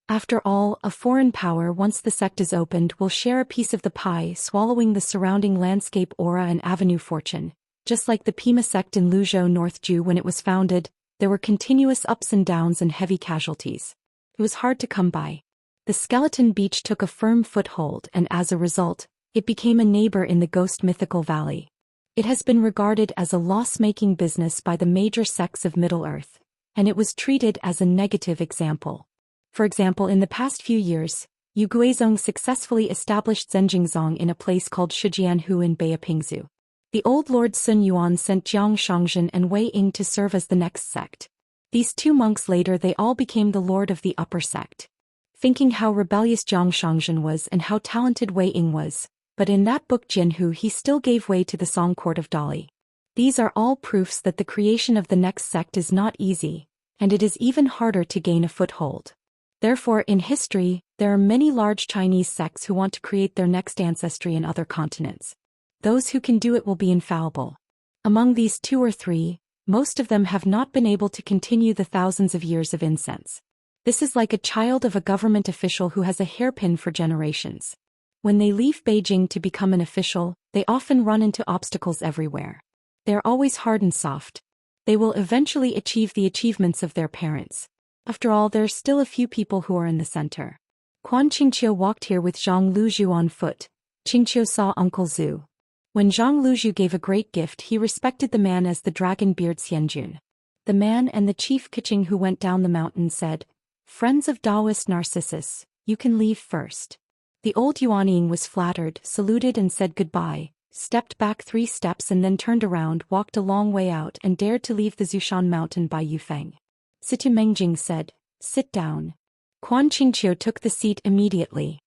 After all, a foreign power, once the sect is opened, will share a piece of the pie, swallowing the surrounding landscape, aura and avenue fortune. Just like the Pima sect in Luzhou North Ju when it was founded, there were continuous ups and downs and heavy casualties. It was hard to come by. The Skeleton Beach took a firm foothold and as a result, it became a neighbor in the Ghost Mythical Valley. It has been regarded as a loss-making business by the major sects of Middle-earth, and it was treated as a negative example. For example, in the past few years, Yu Guizong successfully established Zhenjingzong in a place called Shijianhu in Beipingzu. The old Lord Sun Yuan sent Jiang Shangzhen and Wei Ying to serve as the next sect. These 2 monks later they all became the lord of the upper sect. Thinking how rebellious Jiang Shangzhen was and how talented Wei Ying was, but in that book Jinhu he still gave way to the Song Court of Dali. These are all proofs that the creation of the next sect is not easy, and it is even harder to gain a foothold. Therefore, in history, there are many large Chinese sects who want to create their next ancestry in other continents. Those who can do it will be infallible. Among these 2 or 3, most of them have not been able to continue the thousands of years of incense. This is like a child of a government official who has a hairpin for generations. When they leave Beijing to become an official, they often run into obstacles everywhere. They are always hard and soft. They will eventually achieve the achievements of their parents. After all, there are still a few people who are in the center. Quan Qingqiu walked here with Zhang Luzhu on foot. Qingqiu saw Uncle Zhu. When Zhang Luzhu gave a great gift, he respected the man as the dragon-beard Xianjun. The man and the chief Kiching who went down the mountain said, "Friends of Daoist Narcissus, you can leave first." The old Yuanying was flattered, saluted and said goodbye, stepped back 3 steps and then turned around, walked a long way out and dared to leave the Zushan mountain by Yufeng. Situ Mengjing said, "Sit down." Quan Qingqiu took the seat immediately.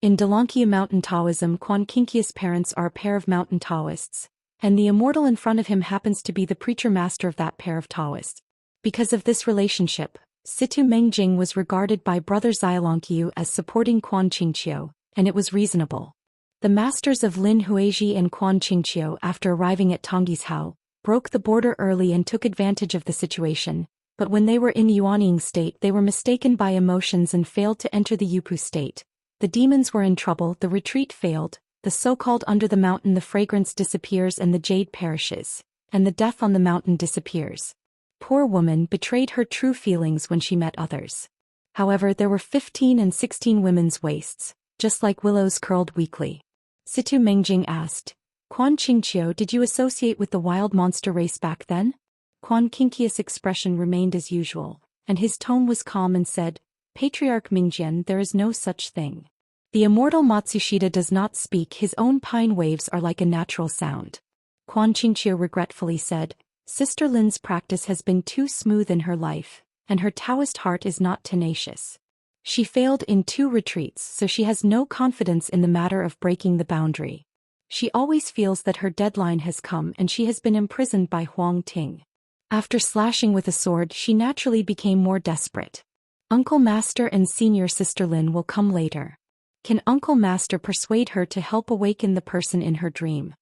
In Dalongqiu Mountain Taoism, Quan Qingqiu's parents are a pair of mountain Taoists, and the immortal in front of him happens to be the preacher master of that pair of Taoists. Because of this relationship, Situ Mengjing was regarded by Brother Xialongqiu as supporting Quan Qingqiu, and it was reasonable. The masters of Lin Huizhi and Quan Qingqiu, after arriving at Tongyi's Hao, broke the border early and took advantage of the situation, but when they were in Yuanying state they were mistaken by emotions and failed to enter the Yupu state. The demons were in trouble, the retreat failed, the so-called under the mountain the fragrance disappears and the jade perishes, and the death on the mountain disappears. Poor woman betrayed her true feelings when she met others. However, there were 15 and 16 women's waists, just like willows curled weakly. Situ Mengjing asked, "Quan Qingqiu, did you associate with the wild monster race back then?" Quan Qingqiu's expression remained as usual, and his tone was calm and said, "Patriarch Mingjian, there is no such thing. The immortal Matsushita does not speak, his own pine waves are like a natural sound." Quan Qingqiu regretfully said, "Sister Lin's practice has been too smooth in her life, and her Taoist heart is not tenacious. She failed in 2 retreats, so she has no confidence in the matter of breaking the boundary. She always feels that her deadline has come and she has been imprisoned by Huang Ting. After slashing with a sword, she naturally became more desperate. Uncle Master and Senior Sister Lin will come later. Can Uncle Master persuade her to help awaken the person in her dream?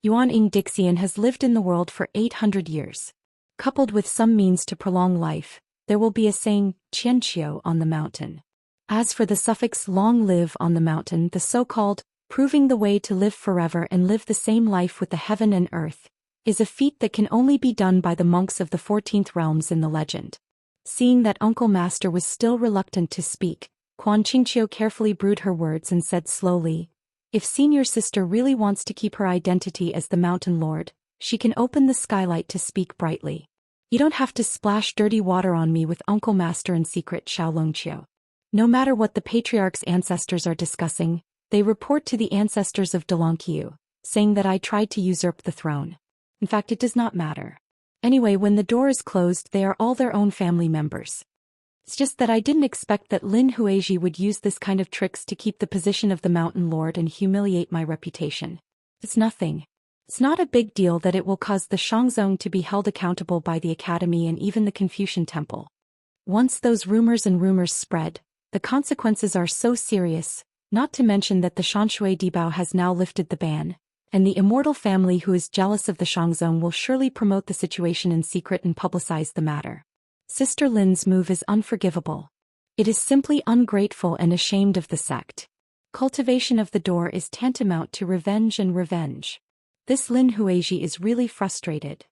Yuan Ying Dixian has lived in the world for 800 years. Coupled with some means to prolong life, there will be a saying, Qianxia on the mountain. As for the suffix long live on the mountain, the so-called proving the way to live forever and live the same life with the heaven and earth, is a feat that can only be done by the monks of the 14th realms in the legend. Seeing that Uncle Master was still reluctant to speak, Quan Qingqiu carefully brewed her words and said slowly, if Senior Sister really wants to keep her identity as the Mountain Lord, she can open the skylight to speak brightly. You don't have to splash dirty water on me with Uncle Master in secret, Xiaolongqiu. No matter what the patriarch's ancestors are discussing, they report to the ancestors of Dalongqiu, saying that I tried to usurp the throne. In fact, it does not matter. Anyway, when the door is closed, they are all their own family members. It's just that I didn't expect that Lin Huiji would use this kind of tricks to keep the position of the Mountain Lord and humiliate my reputation. It's nothing. It's not a big deal that it will cause the Shangzong to be held accountable by the Academy and even the Confucian Temple. Once those rumors spread, the consequences are so serious, not to mention that the Shanshui Dibao has now lifted the ban, and the Immortal family who is jealous of the Shangzong will surely promote the situation in secret and publicize the matter. Sister Lin's move is unforgivable. It is simply ungrateful and ashamed of the sect. Cultivation of the door is tantamount to revenge and revenge. This Lin Huiji is really frustrated.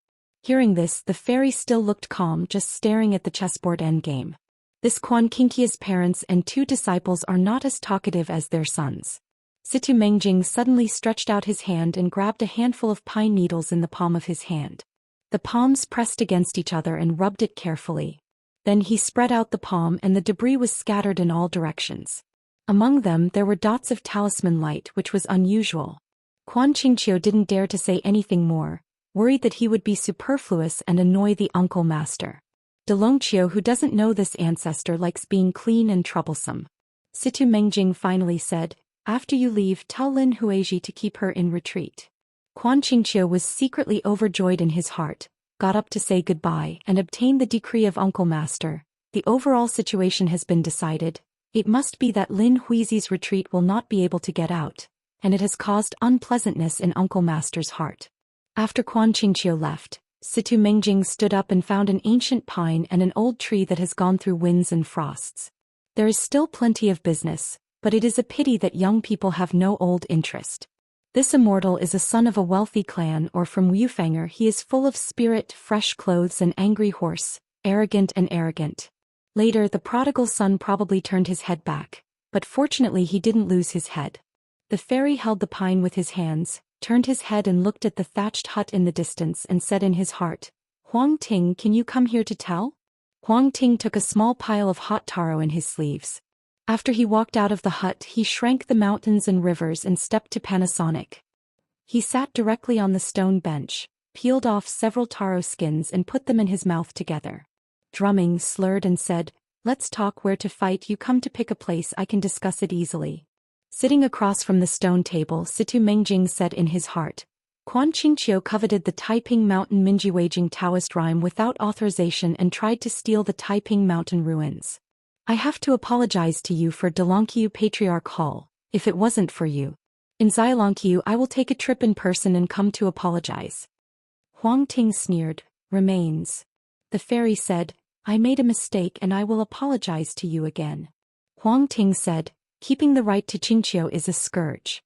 Hearing this, the fairy still looked calm, just staring at the chessboard endgame. This Quan Qingqia's parents and 2 disciples are not as talkative as their sons. Situ Mengjing suddenly stretched out his hand and grabbed a handful of pine needles in the palm of his hand. The palms pressed against each other and rubbed it carefully. Then he spread out the palm and the debris was scattered in all directions. Among them there were dots of talisman light, which was unusual. Quan Qingqiu didn't dare to say anything more, worried that he would be superfluous and annoy the Uncle Master. Dalongqiu, who doesn't know this ancestor, likes being clean and troublesome. Situ Mengjing finally said, after you leave, tell Lin Huiji to keep her in retreat. Quan Qingqiu was secretly overjoyed in his heart, got up to say goodbye and obtained the decree of Uncle Master. The overall situation has been decided. It must be that Lin Huizi's retreat will not be able to get out, and it has caused unpleasantness in Uncle Master's heart. After Quan Qingqiu left, Situ Mengjing stood up and found an ancient pine and an old tree that has gone through winds and frosts. There is still plenty of business, but it is a pity that young people have no old interest. This Immortal is a son of a wealthy clan, or from Wufanger. He is full of spirit, fresh clothes and angry horse, arrogant. Later the prodigal son probably turned his head back, but fortunately he didn't lose his head. The fairy held the pine with his hands, turned his head and looked at the thatched hut in the distance and said in his heart, Huang Ting, can you come here to tell? Huang Ting took a small pile of hot taro in his sleeves. After he walked out of the hut, he shrank the mountains and rivers and stepped to Panasonic. He sat directly on the stone bench, peeled off several taro skins and put them in his mouth together. Drumming, slurred and said, let's talk. Where to fight? You come to pick a place, I can discuss it easily. Sitting across from the stone table, Situ Mengjing said in his heart, Quan Qingqiu coveted the Taiping Mountain Minjiweijing Taoist rhyme without authorization and tried to steal the Taiping Mountain ruins. I have to apologize to you for Dalongqiu Patriarch Hall. If it wasn't for you, in Xianxia, I will take a trip in person and come to apologize. Huang Ting sneered, remains. The fairy said, I made a mistake and I will apologize to you again. Huang Ting said, keeping the right to Qingqiu is a scourge.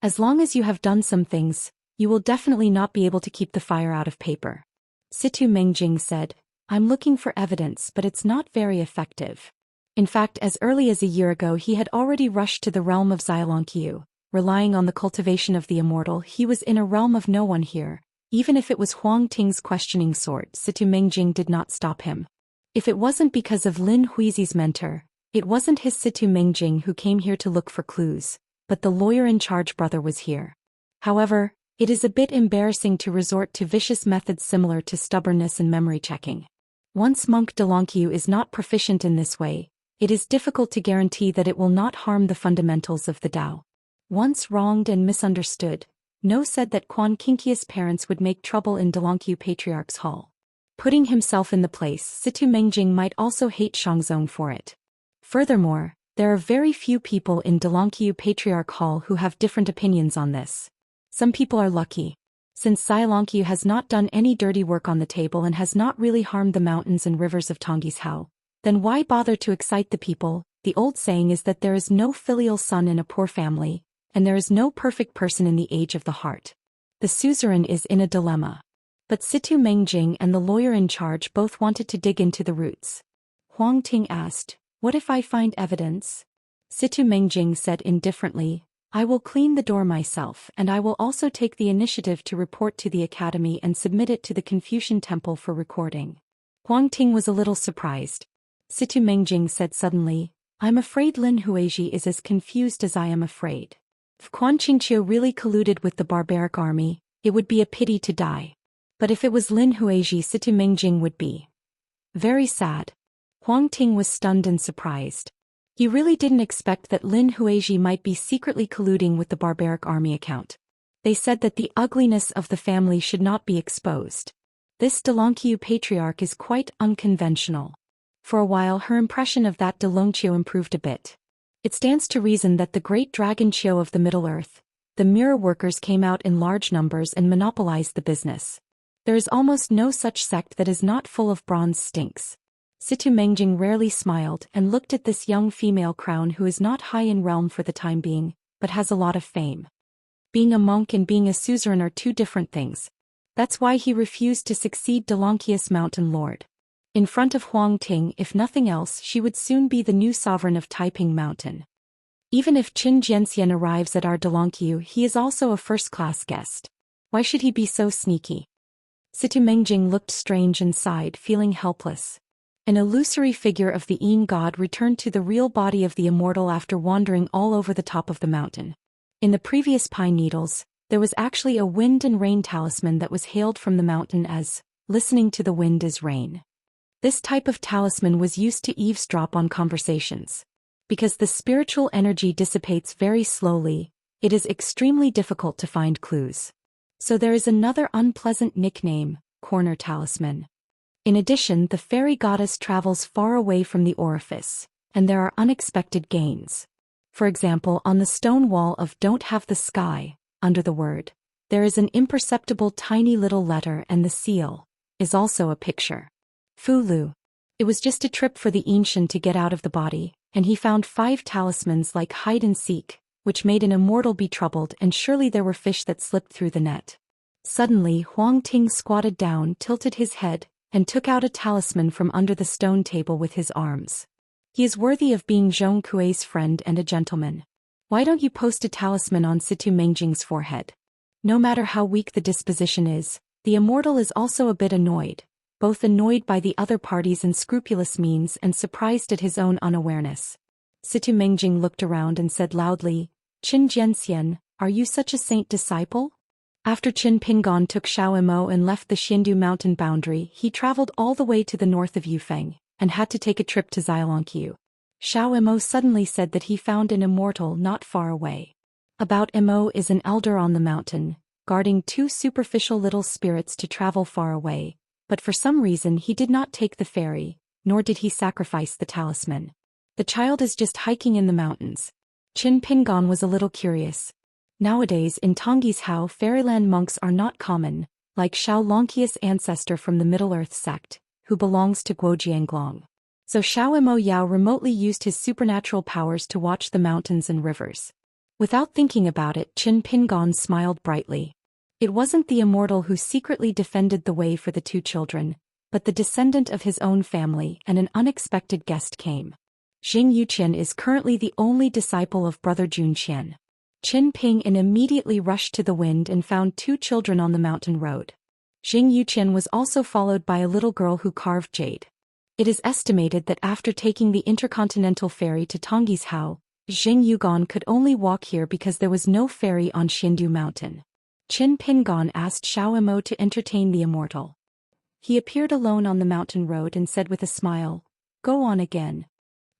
As long as you have done some things, you will definitely not be able to keep the fire out of paper. Situ Mengjing said, I'm looking for evidence, but it's not very effective. In fact, as early as a year ago he had already rushed to the realm of Xianxia, relying on the cultivation of the Immortal. He was in a realm of no one here. Even if it was Huang Ting's questioning sword, Situ Mengjing did not stop him. If it wasn't because of Lin Huizi's mentor, it wasn't his Situ Mengjing who came here to look for clues, but the lawyer-in-charge brother was here. However, it is a bit embarrassing to resort to vicious methods similar to stubbornness and memory checking. Once monk Delankyu is not proficient in this way, it is difficult to guarantee that it will not harm the fundamentals of the Tao. Once wronged and misunderstood, No said that Quan Kinkia's parents would make trouble in Delankyu Patriarch's Hall. Putting himself in the place, Situ Mengjing might also hate Shangzong for it. Furthermore, there are very few people in Delankyu Patriarch Hall who have different opinions on this. Some people are lucky. Since Xianxia has not done any dirty work on the table and has not really harmed the mountains and rivers of Tongji's Hao, then why bother to excite the people? The old saying is that there is no filial son in a poor family, and there is no perfect person in the age of the heart. The suzerain is in a dilemma. But Situ Mengjing and the lawyer in charge both wanted to dig into the roots. Huang Ting asked, "What if I find evidence?" Situ Mengjing said indifferently, "I will clean the door myself, and I will also take the initiative to report to the academy and submit it to the Confucian temple for recording." Huang Ting was a little surprised. Situ Mengjing said suddenly, "I'm afraid Lin Huizhi is as confused as I am afraid. If Quan Qingqiu really colluded with the barbaric army, it would be a pity to die. But if it was Lin Huizhi, Situ Mengjing would be very sad." Huang Ting was stunned and surprised. He really didn't expect that Lin Huizhi might be secretly colluding with the barbaric army account. They said that the ugliness of the family should not be exposed. This Delankyu patriarch is quite unconventional. For a while her impression of that Delongqiu improved a bit. It stands to reason that the great dragon Qiu of the Middle-earth, the mirror workers, came out in large numbers and monopolized the business. There is almost no such sect that is not full of bronze stinks. Situ Mengjing rarely smiled and looked at this young female crown who is not high in realm for the time being, but has a lot of fame. Being a monk and being a suzerain are two different things. That's why he refused to succeed Delankyi's mountain lord. In front of Huang Ting, if nothing else, she would soon be the new sovereign of Taiping Mountain. Even if Qin Jianxian arrives at our Delankyu, he is also a first-class guest. Why should he be so sneaky? Situ Mengjing looked strange and sighed, feeling helpless. An illusory figure of the Yin god returned to the real body of the Immortal after wandering all over the top of the mountain. In the previous pine needles, there was actually a wind and rain talisman that was hailed from the mountain as, "Listening to the wind is rain." This type of talisman was used to eavesdrop on conversations. Because the spiritual energy dissipates very slowly, it is extremely difficult to find clues. So there is another unpleasant nickname, corner talisman. In addition, the fairy goddess travels far away from the orifice, and there are unexpected gains. For example, on the stone wall of "Don't Have the Sky," under the word, there is an imperceptible tiny little letter, and the seal is also a picture. Fu Lu. It was just a trip for the ancient to get out of the body, and he found 5 talismans like hide and seek, which made an immortal be troubled, and surely there were fish that slipped through the net. Suddenly Huang Ting squatted down, tilted his head, and took out a talisman from under the stone table with his arms. He is worthy of being Zhong Kuei's friend and a gentleman. Why don't you post a talisman on Situ Mengjing's forehead? No matter how weak the disposition is, the Immortal is also a bit annoyed, both annoyed by the other party's unscrupulous means and surprised at his own unawareness. Situ Mengjing looked around and said loudly, "Qin Jianxian, are you such a saint disciple?" After Qin Pingon took Xiao Imo and left the Xindu mountain boundary, he traveled all the way to the north of Yufeng, and had to take a trip to Xiaolongqiu. Xiao Imo suddenly said that he found an immortal not far away. About Imo is an elder on the mountain, guarding 2 superficial little spirits to travel far away, but for some reason he did not take the ferry, nor did he sacrifice the talisman. The child is just hiking in the mountains. Qin Pingon was a little curious. Nowadays in Tongji's Hao, fairyland monks are not common, like Xiao Longqia's ancestor from the Middle-earth sect, who belongs to Guojianglong. So Xiao Imo Yao remotely used his supernatural powers to watch the mountains and rivers. Without thinking about it, Qin Pingon smiled brightly. It wasn't the Immortal who secretly defended the way for the 2 children, but the descendant of his own family, and an unexpected guest came. Xing Yuqian is currently the only disciple of brother Zhou Xian. Qin Ping immediately rushed to the wind and found 2 children on the mountain road. Xing Yuqian was also followed by a little girl who carved jade. It is estimated that after taking the intercontinental ferry to Tongji's Hao, Xing Yugon could only walk here because there was no ferry on Xindu Mountain. Qin Pingon asked Xiao Imo to entertain the Immortal. He appeared alone on the mountain road and said with a smile, "Go on again."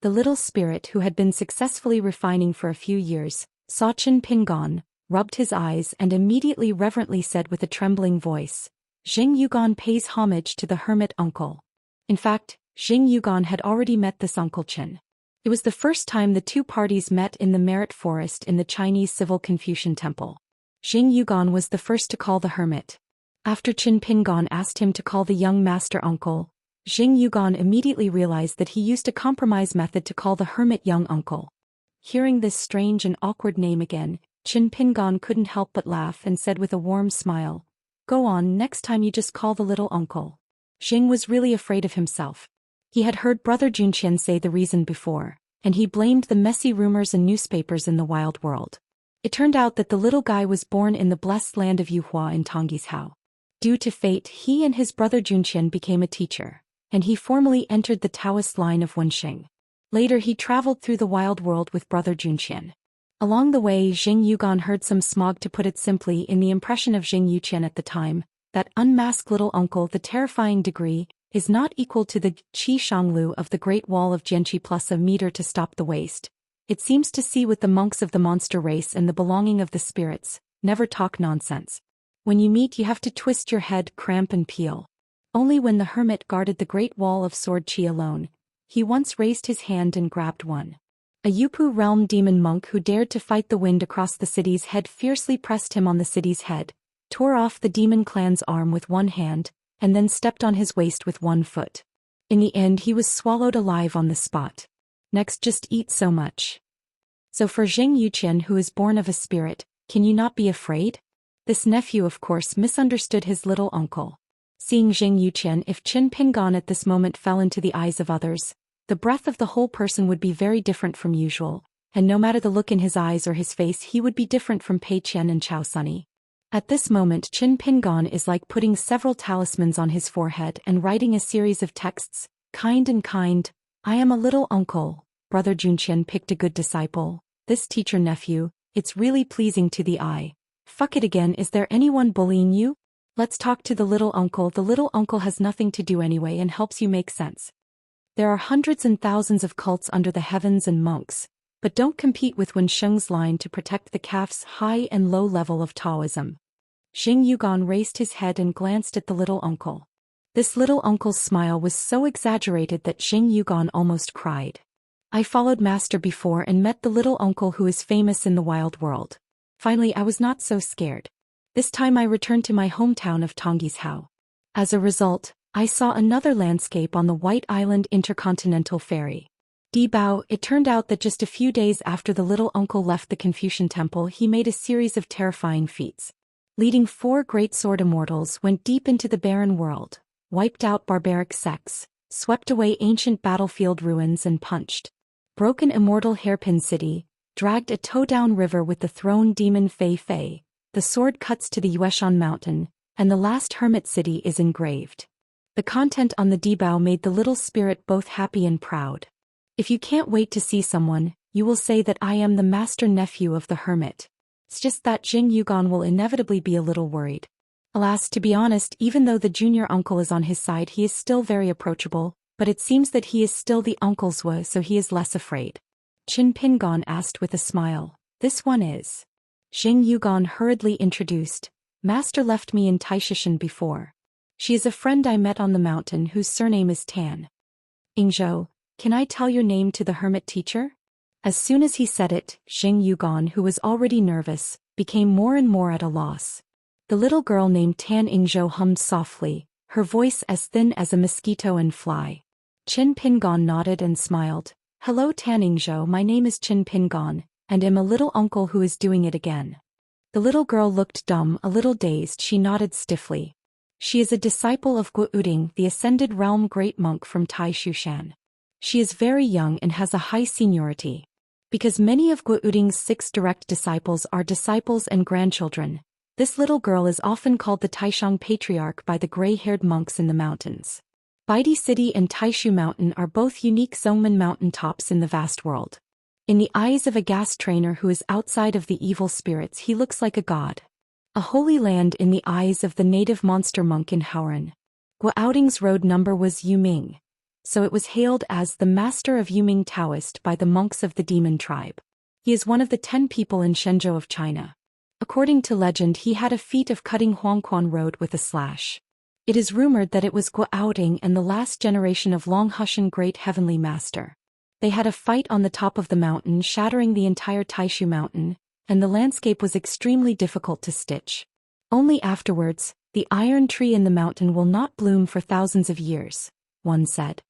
The little spirit who had been successfully refining for a few years, saw Qin Pingon, rubbed his eyes and immediately reverently said with a trembling voice, "Xing Yugon pays homage to the hermit uncle." In fact, Xing Yugon had already met this Uncle Qin. It was the first time the two parties met in the Merit Forest in the Chinese Civil Confucian Temple. Xing Yugon was the first to call the hermit. After Qin Pingon asked him to call the young master uncle, Xing Yugon immediately realized that he used a compromise method to call the hermit young uncle. Hearing this strange and awkward name again, Qin Pingon couldn't help but laugh and said with a warm smile, "Go on, next time you just call the little uncle." Xing was really afraid of himself. He had heard Brother Zhou Xian say the reason before, and he blamed the messy rumors and newspapers in the wild world. It turned out that the little guy was born in the blessed land of Yuhua in Tongyi's Hao. Due to fate, he and his brother Zhou Xian became a teacher, and he formally entered the Taoist line of Wenxing. Later he traveled through the wild world with brother Zhou Xian. Along the way, Xing Yugon heard some smog, to put it simply, in the impression of Xing Yuqian at the time, that unmasked little uncle. The terrifying degree is not equal to the Qi Shanglu of the Great Wall of Jianqi plus a meter to stop the waste. It seems to see with the monks of the monster race and the belonging of the spirits, never talk nonsense. When you meet you have to twist your head, cramp and peel. Only when the hermit guarded the Great Wall of Sword Qi alone, he once raised his hand and grabbed one. A Yupu realm demon monk who dared to fight the wind across the city's head fiercely pressed him on the city's head, tore off the demon clan's arm with one hand, and then stepped on his waist with one foot. In the end he was swallowed alive on the spot. Next, just eat so much. So for Xing Yuqian, who is born of a spirit, can you not be afraid? This nephew of course misunderstood his little uncle. Seeing Xing Yuqian, if Qin Pingon at this moment fell into the eyes of others, the breath of the whole person would be very different from usual, and no matter the look in his eyes or his face he would be different from Pei Qian and Chao Sunny. At this moment Qin Pingon is like putting several talismans on his forehead and writing a series of texts, kind and kind, I am a little uncle, brother Zhou Xian picked a good disciple, this teacher nephew, it's really pleasing to the eye. Fuck it again, is there anyone bullying you? Let's talk to the little uncle has nothing to do anyway and helps you make sense. There are hundreds and thousands of cults under the heavens and monks, but don't compete with Wensheng's line to protect the calf's high and low level of Taoism. Xing Yugon raised his head and glanced at the little uncle. This little uncle's smile was so exaggerated that Xing Yugon almost cried. I followed master before and met the little uncle who is famous in the wild world. Finally I was not so scared. This time I returned to my hometown of Tongyi's Hao. As a result, I saw another landscape on the White Island Intercontinental Ferry. Dibao, it turned out that just a few days after the little uncle left the Confucian temple he made a series of terrifying feats. Leading 4 great sword immortals went deep into the barren world, wiped out barbaric sects, swept away ancient battlefield ruins and punched broken immortal hairpin city, dragged a toe-down river with the throne demon Fei Fei, the sword cuts to the Yueshan mountain, and the last hermit city is engraved. The content on the Dibao made the little spirit both happy and proud. If you can't wait to see someone, you will say that I am the master nephew of the hermit. It's just that Xing Yugon will inevitably be a little worried. Alas, to be honest, even though the junior uncle is on his side he is still very approachable, but it seems that he is still the uncle's wa, so he is less afraid. Qin Pingon asked with a smile, this one is. Xing Yugon hurriedly introduced, Master left me in Taishishan before. She is a friend I met on the mountain whose surname is Tan. Ingzhou, can I tell your name to the hermit teacher? As soon as he said it, Xing Yugon, who was already nervous, became more and more at a loss. The little girl named Tan Ingzhou hummed softly, her voice as thin as a mosquito and fly. Qin Pingon nodded and smiled. Hello Tan Ingzhou, my name is Qin Pingon, and am a little uncle who is doing it again. The little girl looked dumb, a little dazed. She nodded stiffly. She is a disciple of Guo Uding, the ascended realm great monk from Tai Shushan. She is very young and has a high seniority. Because many of Guo Uding's 6 direct disciples are disciples and grandchildren, this little girl is often called the Taishang Patriarch by the gray-haired monks in the mountains. Baidi City and Taishu Mountain are both unique Zhongmen mountain tops in the vast world. In the eyes of a gas trainer who is outside of the evil spirits he looks like a god. A holy land in the eyes of the native monster monk in Hauran. Guo Outing's road number was Yuming, so it was hailed as the Master of Yuming Daoist by the monks of the demon tribe. He is one of the 10 people in Shenzhou of China. According to legend, he had a feat of cutting Huangquan Road with a slash. It is rumored that it was Guo Outing and the last generation of Long Hushan Great Heavenly Master. They had a fight on the top of the mountain, shattering the entire Taishu mountain, and the landscape was extremely difficult to stitch. Only afterwards, the iron tree in the mountain will not bloom for thousands of years, one said.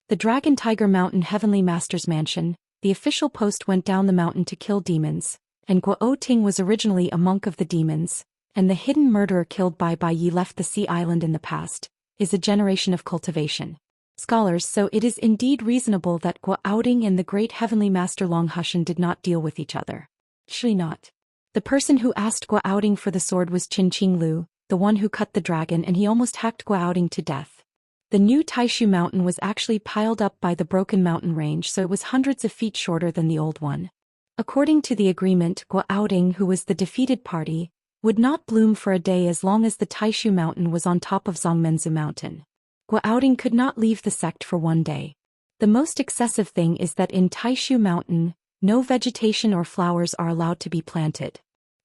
The Dragon Tiger Mountain Heavenly Master's mansion, the official post went down the mountain to kill demons, and Guo Outing was originally a monk of the demons, and the hidden murderer killed by Bai Yi left the sea island in the past, is a generation of cultivation. Scholars, so it is indeed reasonable that Guo Outing and the great heavenly master Long Hushan did not deal with each other. Surely not. The person who asked Guo Outing for the sword was Qin Qinglu, the one who cut the dragon, and he almost hacked Guo Outing to death. The new Taishu mountain was actually piled up by the broken mountain range, so it was hundreds of feet shorter than the old one. According to the agreement, Guo Outing, who was the defeated party, would not bloom for a day as long as the Taishu mountain was on top of Zongmenzu mountain. Guo Outing could not leave the sect for one day. The most excessive thing is that in Taishu mountain, no vegetation or flowers are allowed to be planted.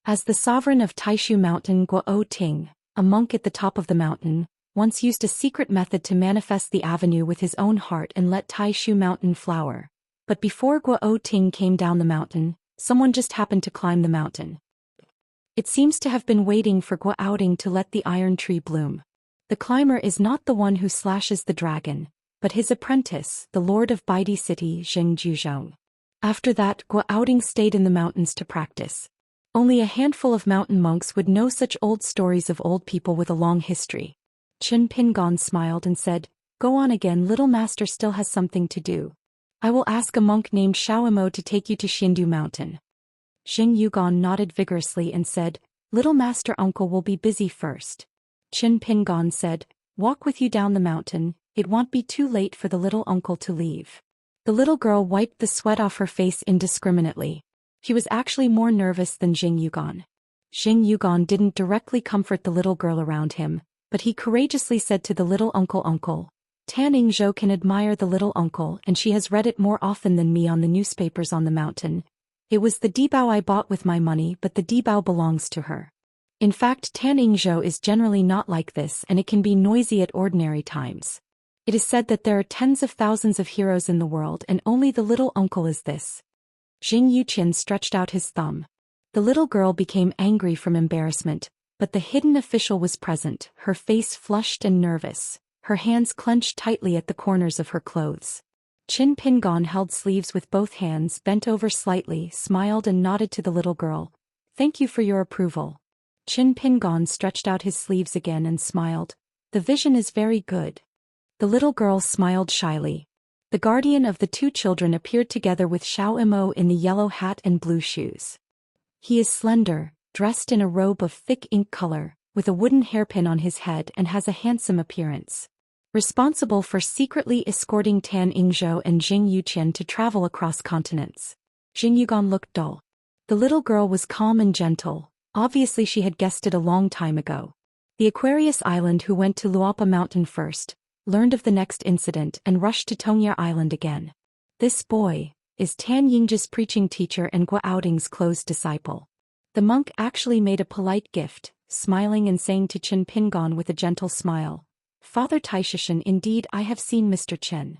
As the sovereign of Taishu mountain, Guo Outing, a monk at the top of the mountain, once used a secret method to manifest the avenue with his own heart and let Taishu mountain flower. But before Guo Outing came down the mountain, someone just happened to climb the mountain. It seems to have been waiting for Guo Outing to let the iron tree bloom. The climber is not the one who slashes the dragon, but his apprentice, the lord of Baidi city, Zheng Juzhong. After that, Guo Outing stayed in the mountains to practice. Only a handful of mountain monks would know such old stories of old people with a long history. Qin Pingon smiled and said, "Go on again, little master still has something to do. I will ask a monk named Xiaomo to take you to Xindu mountain." Xing Yugon nodded vigorously and said, "Little master uncle will be busy first." Qin Pingon said, "Walk with you down the mountain, it won't be too late for the little uncle to leave." The little girl wiped the sweat off her face indiscriminately. She was actually more nervous than Xing Yugon. Xing Yugon didn't directly comfort the little girl around him, but he courageously said to the little uncle, "Uncle, Tan Yingzhou can admire the little uncle, and she has read it more often than me on the newspapers on the mountain. It was the Dibao I bought with my money, but the Dibao belongs to her. In fact, Tan Yingzhou is generally not like this, and it can be noisy at ordinary times. It is said that there are tens of thousands of heroes in the world, and only the little uncle is this." Jing Yuqian stretched out his thumb. The little girl became angry from embarrassment, but the hidden official was present, her face flushed and nervous, her hands clenched tightly at the corners of her clothes. Qin Pingon held sleeves with both hands, bent over slightly, smiled and nodded to the little girl. "Thank you for your approval." Qin Pingon stretched out his sleeves again and smiled. "The vision is very good." The little girl smiled shyly. The guardian of the two children appeared together with Xiao Imo in the yellow hat and blue shoes. He is slender, dressed in a robe of thick ink color, with a wooden hairpin on his head, and has a handsome appearance. Responsible for secretly escorting Tan Yingzhou and Jing Yuqian to travel across continents. Jing Yugon looked dull. The little girl was calm and gentle. Obviously she had guessed it a long time ago. The Aquarius Island, who went to Luopa Mountain first, learned of the next incident and rushed to Tongya Island again. This boy is Tan Yingzhou's preaching teacher and Guo Outing's close disciple. The monk actually made a polite gift, smiling and saying to Qin Pingon with a gentle smile, "Father Taishishan, indeed I have seen Mr. Chen."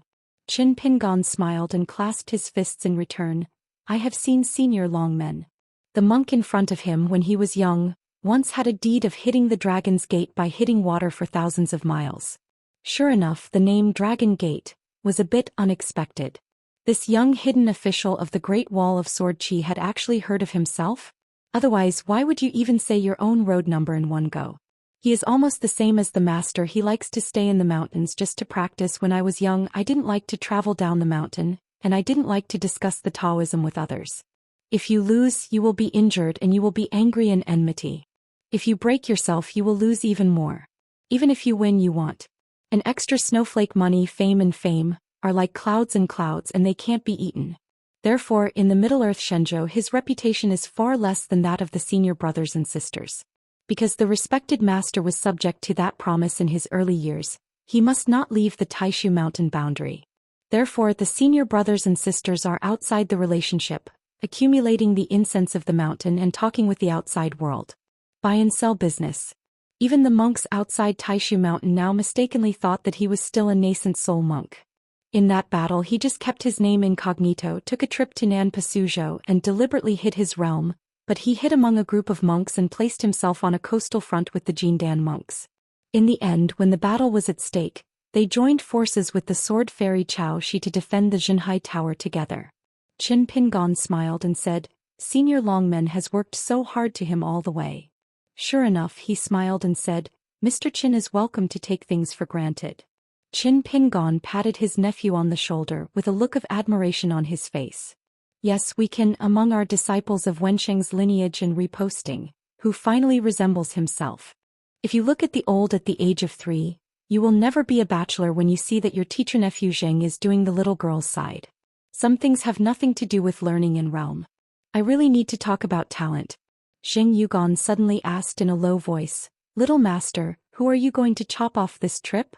Qin Pingon smiled and clasped his fists in return. "I have seen Senior Longmen." The monk in front of him when he was young, once had a deed of hitting the Dragon's Gate by hitting water for thousands of miles. Sure enough, the name Dragon Gate was a bit unexpected. This young hidden official of the Great Wall of Sword Qi had actually heard of himself? Otherwise, why would you even say your own road number in one go? He is almost the same as the master. He likes to stay in the mountains just to practice. When I was young, I didn't like to travel down the mountain, and I didn't like to discuss the Taoism with others. If you lose, you will be injured and you will be angry and enmity. If you break yourself, you will lose even more. Even if you win, you want an extra snowflake. Money, fame are like clouds and clouds, and they can't be eaten. Therefore, in the Middle-earth Shenzhou, his reputation is far less than that of the senior brothers and sisters. Because the respected master was subject to that promise in his early years, He must not leave the Taishu mountain boundary. Therefore the senior brothers and sisters are outside the relationship, accumulating the incense of the mountain and talking with the outside world. Buy and sell business. Even the monks outside Taishu mountain now mistakenly thought that he was still a nascent soul monk. In that battle he just kept his name incognito, took a trip to Nanpasuzhou and deliberately hid his realm, but he hid among a group of monks and placed himself on a coastal front with the Jindan monks. In the end, when the battle was at stake, they joined forces with the sword fairy Chao Shi to defend the Zhenhai Tower together. Qin Pingon smiled and said, Senior Longmen has worked so hard to him all the way. Sure enough, he smiled and said, Mr. Qin is welcome to take things for granted. Qin Pingon patted his nephew on the shoulder with a look of admiration on his face. Yes, we can, among our disciples of Wensheng's lineage and reposting, who finally resembles himself. If you look at the old at the age of 3, you will never be a bachelor when you see that your teacher nephew Zheng is doing the little girl's side. Some things have nothing to do with learning and realm. I really need to talk about talent. Xing Yugon suddenly asked in a low voice, Little master, who are you going to chop off this trip?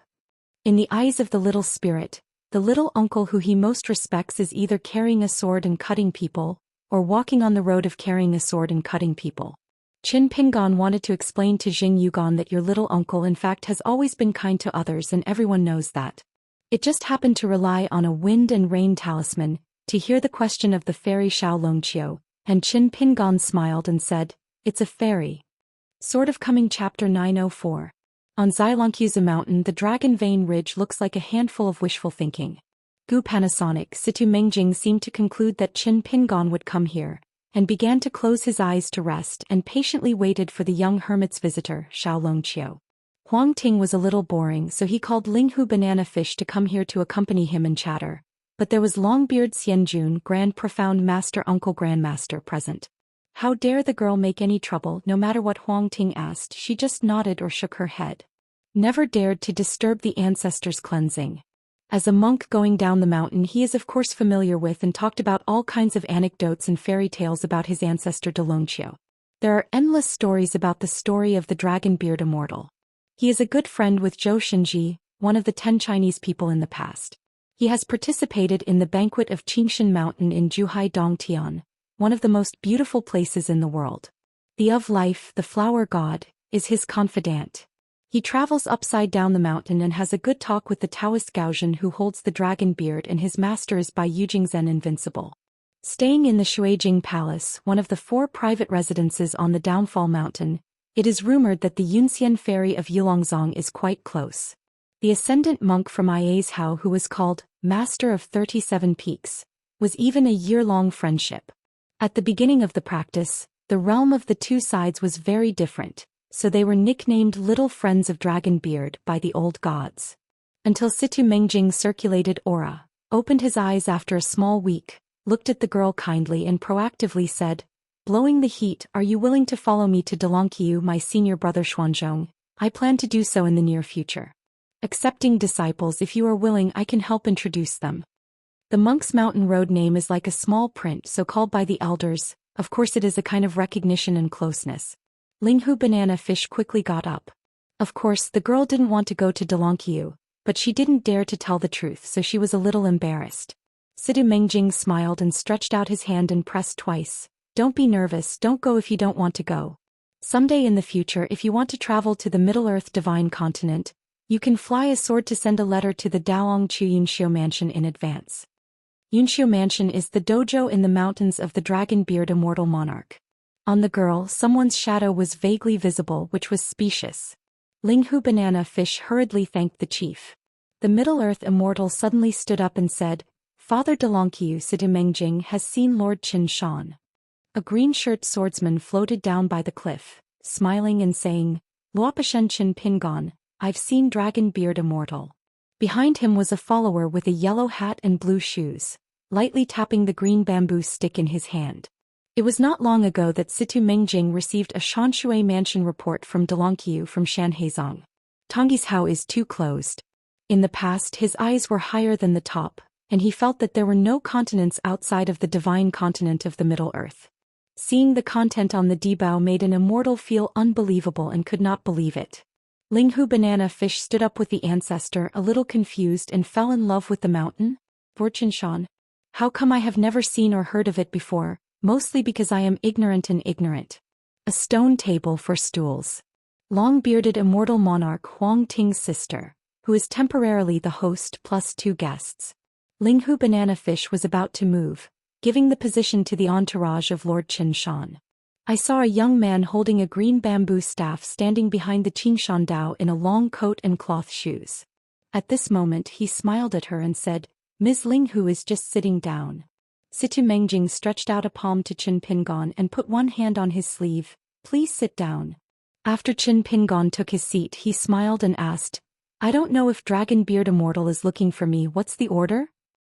In the eyes of the little spirit, the little uncle who he most respects is either carrying a sword and cutting people, or walking on the road of carrying a sword and cutting people. Qin Pingon wanted to explain to Xing Yugon that your little uncle in fact has always been kind to others and everyone knows that. It just happened to rely on a wind and rain talisman, to hear the question of the fairy Xiao Longqiu, and Qin Pingon smiled and said, It's a fairy. Sort of coming Chapter 904. On Xilongqiu's mountain the Dragon Vein Ridge looks like a handful of wishful thinking. Gu Panasonic Situ Mengjing seemed to conclude that Qin Pingon would come here, and began to close his eyes to rest and patiently waited for the young hermit's visitor, Xiao Longqiu. Huang Ting was a little boring, so he called Linghu Banana Fish to come here to accompany him and chatter, but there was Longbeard Xianjun, Grand Profound Master Uncle Grandmaster, present. How dare the girl make any trouble? No matter what Huang Ting asked, she just nodded or shook her head. Never dared to disturb the ancestors' cleansing. As a monk going down the mountain he is of course familiar with and talked about all kinds of anecdotes and fairy tales about his ancestor Delongqiu. There are endless stories about the story of the dragon-beard Immortal. He is a good friend with Zhou Xian, one of the 10 Chinese people in the past. He has participated in the banquet of Qingshan Mountain in Zhuhai Dongtian, one of the most beautiful places in the world. The of life, the flower god, is his confidant. He travels upside down the mountain and has a good talk with the Taoist Gaozhen who holds the dragon beard, and his master is Bai Yujingzhen Invincible. Staying in the Shuijing Palace, one of the 4 private residences on the Downfall Mountain, it is rumored that the Yunxian Ferry of Yulongzong is quite close. The ascendant monk from Iazhao, who was called Master of 37 Peaks, was even a year-long friendship. At the beginning of the practice, the realm of the 2 sides was very different, so they were nicknamed Little Friends of Dragon Beard by the old gods. Until Situ Mengjing circulated aura, opened his eyes after a small week, looked at the girl kindly and proactively said, Blowing the heat, are you willing to follow me to Delongqiu, my senior brother Xuanzhong? I plan to do so in the near future. Accepting disciples, if you are willing I can help introduce them. The monk's mountain road name is like a small print, so called by the elders, of course it is a kind of recognition and closeness. Linghu Banana Fish quickly got up. Of course the girl didn't want to go to Delongqiu, but she didn't dare to tell the truth, so she was a little embarrassed. Situ Mengjing smiled and stretched out his hand and pressed twice. Don't be nervous, don't go if you don't want to go. Someday in the future if you want to travel to the Middle-earth Divine Continent, you can fly a sword to send a letter to the Daoongqiu Yunxiu Mansion in advance. Yunxiu Mansion is the dojo in the mountains of the Dragon-beard Immortal Monarch. On the girl someone's shadow was vaguely visible, which was specious. Linghu Banana Fish hurriedly thanked the chief. The Middle-earth Immortal suddenly stood up and said, Father Delongqiu Situ Mengjing has seen Lord Qin Shan. A green-shirt swordsman floated down by the cliff, smiling and saying, Luopashen Qin Pingon, I've seen Dragon-beard Immortal. Behind him was a follower with a yellow hat and blue shoes, lightly tapping the green bamboo stick in his hand. It was not long ago that Situ Mengjing received a Shanshui Mansion report from Delongqiu from Shanhaizong. Tongyi's Hao is too closed. In the past his eyes were higher than the top, and he felt that there were no continents outside of the divine continent of the Middle Earth. Seeing the content on the Dibao made an immortal feel unbelievable and could not believe it. Linghu Banana Fish stood up with the ancestor, a little confused, and fell in love with the mountain. Xianxia. How come I have never seen or heard of it before? Mostly because I am ignorant and ignorant. A stone table for stools. Long-bearded immortal monarch Huang Ting's sister, who is temporarily the host plus 2 guests. Linghu Banana Fish was about to move, giving the position to the entourage of Lord Xian. I saw a young man holding a green bamboo staff standing behind the Qingshan Dao in a long coat and cloth shoes. At this moment he smiled at her and said, Ms. Linghu is just sitting down. Situ Mengjing stretched out a palm to Qin Pingon and put one hand on his sleeve. Please sit down. After Qin Pingon took his seat, he smiled and asked, I don't know if Dragon Beard Immortal is looking for me. What's the order?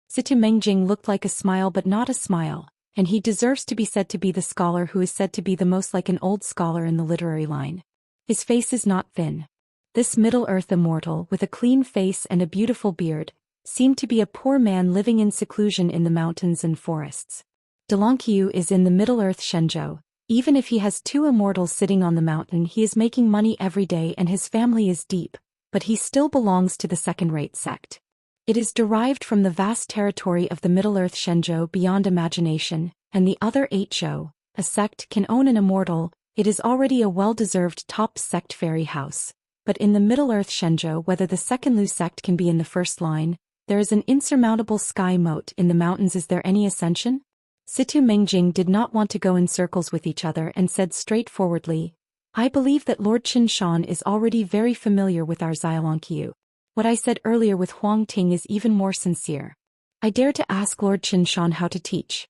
Situ Mengjing looked like a smile but not a smile, and he deserves to be said to be the scholar who is said to be the most like an old scholar in the literary line. His face is not thin. This Middle-earth immortal, with a clean face and a beautiful beard, seemed to be a poor man living in seclusion in the mountains and forests. Delankyu is in the Middle-earth Shenzhou. Even if he has 2 immortals sitting on the mountain, he is making money every day and his family is deep, but he still belongs to the second-rate sect. It is derived from the vast territory of the Middle-earth Shenzhou beyond imagination, and the other 8 Zhou, a sect, can own an immortal. It is already a well-deserved top sect fairy house. But in the Middle-earth Shenzhou, whether the second Lu sect can be in the first line, there is an insurmountable sky moat in the mountains. Is there any ascension? Situ Mengjing did not want to go in circles with each other and said straightforwardly, I believe that Lord Qinshan is already very familiar with our Xianxia. What I said earlier with Huang Ting is even more sincere. I dare to ask Lord Qinshan how to teach.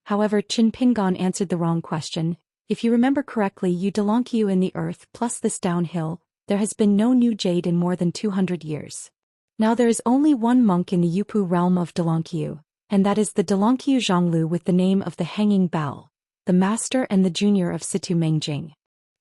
However, Qin Pingon answered the wrong question. If you remember correctly, you Delankyu in the earth plus this downhill, there has been no new jade in more than 200 years. Now there is only one monk in the Yupu realm of Delankyu, and that is the Delankyu Zhonglu with the name of the Hanging Bell, the master and the junior of Situ Mengjing.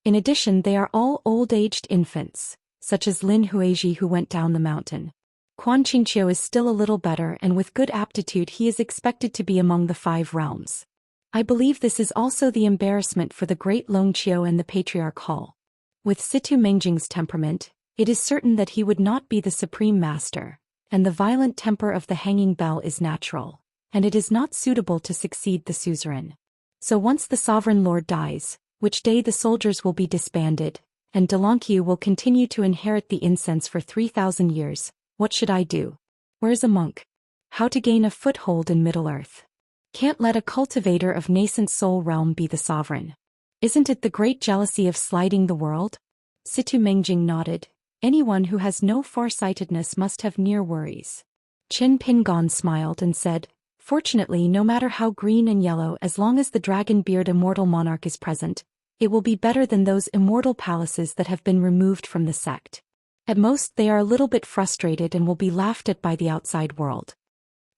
In addition, they are all old-aged infants, such as Lin Huizhi who went down the mountain. Quan Qingqiu is still a little better, and with good aptitude he is expected to be among the 5 realms. I believe this is also the embarrassment for the great Longqiu and the Patriarch Hall. With Situ Mengjing's temperament, it is certain that he would not be the supreme master, and the violent temper of the Hanging Bell is natural, and it is not suitable to succeed the suzerain. So once the sovereign lord dies, which day the soldiers will be disbanded, and Delankyu will continue to inherit the incense for 3,000 years, what should I do? Where's a monk? How to gain a foothold in Middle-earth? Can't let a cultivator of nascent soul realm be the sovereign. Isn't it the great jealousy of slighting the world? Situ Mengjing nodded. Anyone who has no farsightedness must have near worries. Qin Pingon smiled and said, Fortunately, no matter how green and yellow, as long as the Dragon Beard Immortal Monarch is present, it will be better than those immortal palaces that have been removed from the sect. At most they are a little bit frustrated and will be laughed at by the outside world.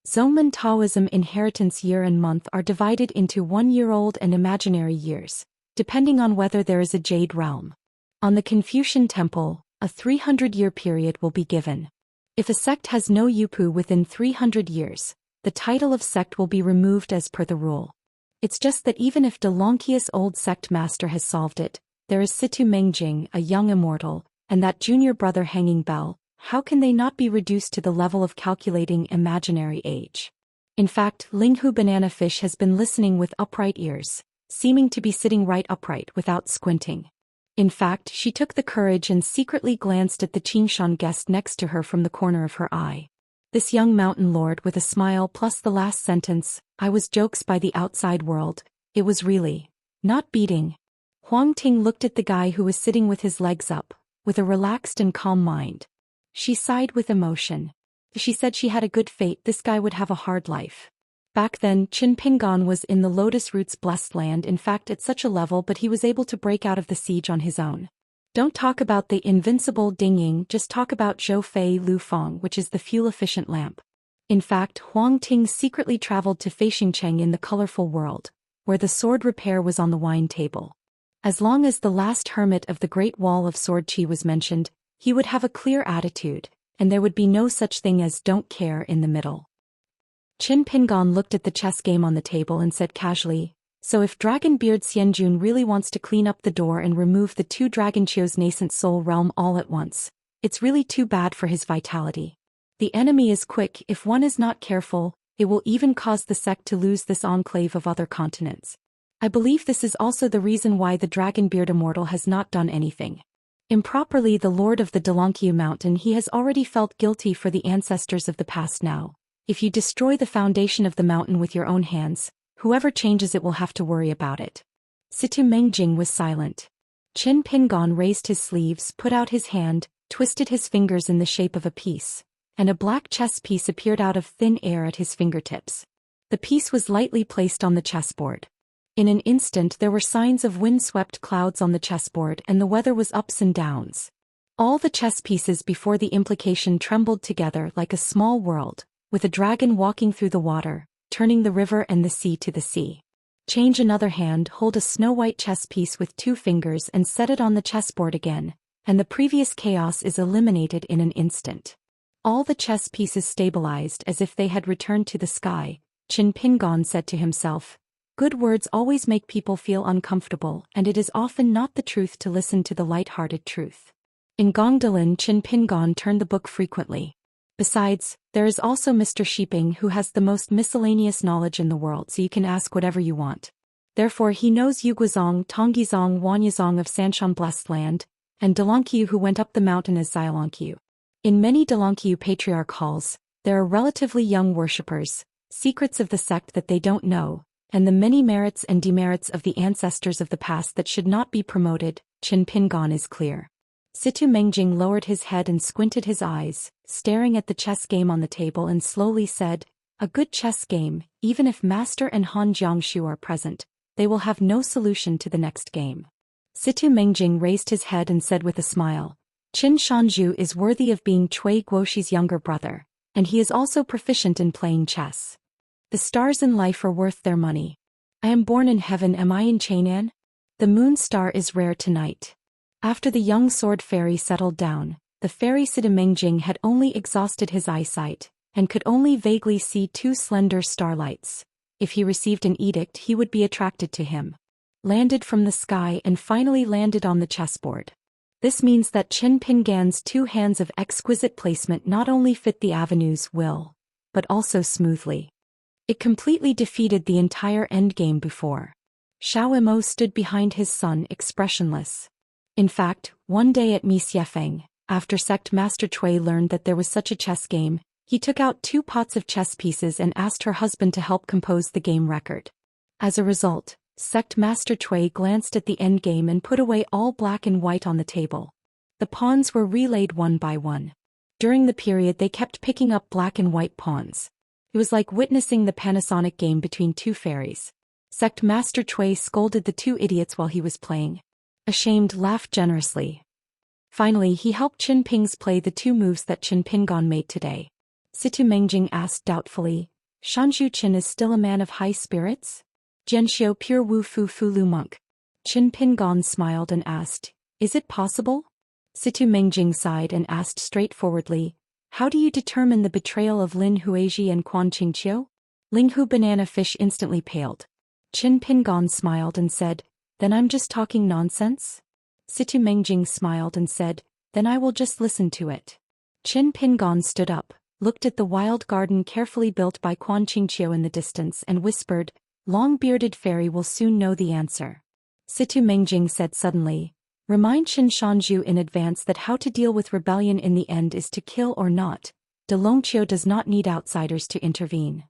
Zoman Taoism inheritance year and month are divided into 1-year-old and imaginary years, depending on whether there is a jade realm. On the Confucian temple, a 300-year period will be given. If a sect has no Yupu within 300 years, the title of sect will be removed as per the rule. It's just that even if Delankyi's old sect master has solved it, there is Situ Mengjing, a young immortal, and that junior brother Hanging Bell. How can they not be reduced to the level of calculating imaginary age? In fact, Linghu Banana Fish has been listening with upright ears, seeming to be sitting right upright without squinting. In fact, she took the courage and secretly glanced at the Qingshan guest next to her from the corner of her eye. This young mountain lord with a smile plus the last sentence, I was jokes by the outside world, it was really not beating. Huang Ting looked at the guy who was sitting with his legs up, with a relaxed and calm mind. She sighed with emotion. She said she had a good fate, this guy would have a hard life. Back then, Qin Pingon was in the Lotus Root's blessed land, in fact at such a level, but he was able to break out of the siege on his own. Don't talk about the invincible Ding Ying, just talk about Zhou Fei Lu Feng, which is the fuel-efficient lamp. In fact, Huang Ting secretly traveled to Feixingcheng in the colorful world, where the sword repair was on the wine table. As long as the last hermit of the Great Wall of Sword Qi was mentioned, he would have a clear attitude, and there would be no such thing as don't care in the middle. Qin Pingon looked at the chess game on the table and said casually, So if Dragonbeard Xianjun really wants to clean up the door and remove the two Dragonchio's nascent soul realm all at once, it's really too bad for his vitality. The enemy is quick. If one is not careful, it will even cause the sect to lose this enclave of other continents. I believe this is also the reason why the Dragonbeard Immortal has not done anything improperly. The Lord of the Daoist Mountain, he has already felt guilty for the ancestors of the past now. If you destroy the foundation of the mountain with your own hands, whoever changes it will have to worry about it. Situ Mengjing was silent. Qin Pingon raised his sleeves, put out his hand, twisted his fingers in the shape of a piece, and a black chess piece appeared out of thin air at his fingertips. The piece was lightly placed on the chessboard. In an instant there were signs of wind-swept clouds on the chessboard, and the weather was ups and downs. All the chess pieces before the implication trembled together like a small world, with a dragon walking through the water, turning the river and the sea to the sea. Change another hand, hold a snow-white chess piece with 2 fingers and set it on the chessboard again, and the previous chaos is eliminated in an instant. All the chess pieces stabilized as if they had returned to the sky. Qin Pingon said to himself, "Good words always make people feel uncomfortable, and it is often not the truth to listen to the light-hearted truth." In Gongdalin, Qin Pingon turned the book frequently. Besides, there is also Mr. Shiping, who has the most miscellaneous knowledge in the world, so you can ask whatever you want. Therefore he knows Yuguazong, Tonggizong, Wanyazong of Sanshan Blessed Land, and Delankyu, who went up the mountain as Xiaolankyu. In many Delankyu patriarch halls, there are relatively young worshippers, secrets of the sect that they don't know, and the many merits and demerits of the ancestors of the past that should not be promoted. Qin Pingon is clear. Situ Mengjing lowered his head and squinted his eyes, staring at the chess game on the table, and slowly said, "A good chess game, even if Master and Han Jiangshu are present, they will have no solution to the next game." Situ Mengjing raised his head and said with a smile, "Qin Shanzhu is worthy of being Cui Guoxi's younger brother, and he is also proficient in playing chess. The stars in life are worth their money. I am born in heaven. Am I in Chainan? The moon star is rare tonight." After the young sword fairy settled down, the fairy Situ Mengjing had only exhausted his eyesight, and could only vaguely see 2 slender starlights. If he received an edict, he would be attracted to him. Landed from the sky and finally landed on the chessboard. This means that Qin Pingan's 2 hands of exquisite placement not only fit the avenue's will, but also smoothly. It completely defeated the entire endgame before. Xiao Imo stood behind his son, expressionless. In fact, one day at Xiefeng, after Sect Master Cui learned that there was such a chess game, he took out 2 pots of chess pieces and asked her husband to help compose the game record. As a result, Sect Master Cui glanced at the endgame and put away all black and white on the table. The pawns were relayed one by one. During the period they kept picking up black and white pawns. It was like witnessing the Panasonic game between 2 fairies. Sect Master Cui scolded the 2 idiots while he was playing. Ashamed, laughed generously. Finally he helped Qin Ping's play the 2 moves that Qin Pingon made today. Situ Mengjing asked doubtfully, "Shanzhu Qin is still a man of high spirits?" "Jianxiu pure wu fu fu lu monk." Qin Pingon smiled and asked, "Is it possible?" Situ Mengjing sighed and asked straightforwardly, "How do you determine the betrayal of Lin Huizhi and Quan Qingqiu?" Ling Hu Banana Fish instantly paled. Qin Pingon smiled and said, "Then I'm just talking nonsense?" Situ Mengjing smiled and said, "Then I will just listen to it." Qin Pingon stood up, looked at the wild garden carefully built by Quan Qingqiu in the distance, and whispered, "Long-bearded fairy will soon know the answer." Situ Mengjing said suddenly, "Remind Qin Shanzhu in advance that how to deal with rebellion in the end is to kill or not. Delongqiu does not need outsiders to intervene."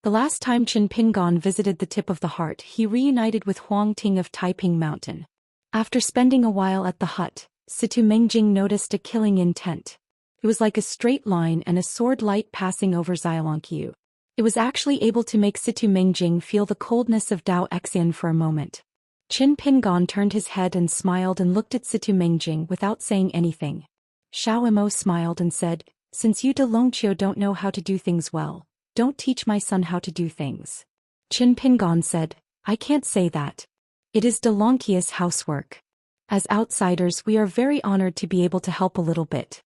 The last time Qin Pingon visited the tip of the heart, he reunited with Huang Ting of Taiping Mountain. After spending a while at the hut, Situ Mengjing noticed a killing intent. It was like a straight line and a sword light passing over Xiaolankyu. It was actually able to make Situ Mengjing feel the coldness of Dao Xian for a moment. Qin Pingon turned his head and smiled and looked at Situ Mengjing without saying anything. Xiao Imo smiled and said, "Since you Delongqiu don't know how to do things well, don't teach my son how to do things." Qin Pingon said, "I can't say that. It is Delongqiu's housework. As outsiders we are very honored to be able to help a little bit."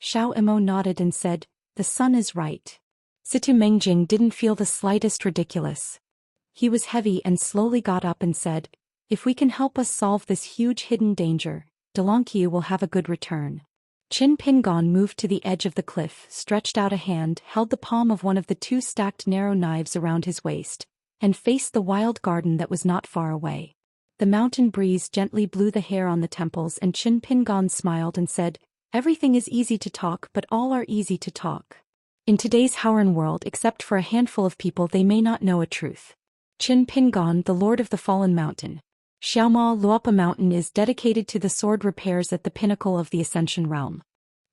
Xiao Imo nodded and said, "The son is right." Situ Mengjing didn't feel the slightest ridiculous. He was heavy and slowly got up and said, "If we can help us solve this huge hidden danger, Delankyu will have a good return." Qin Pingon moved to the edge of the cliff, stretched out a hand, held the palm of one of the two stacked narrow knives around his waist, and faced the wild garden that was not far away. The mountain breeze gently blew the hair on the temples, and Qin Pingon smiled and said, "Everything is easy to talk, but all are easy to talk. In today's Howren world, except for a handful of people, they may not know a truth." Qin Pingon, the Lord of the Fallen Mountain. Xiaoma Luopa Mountain is dedicated to the sword repairs at the pinnacle of the Ascension realm.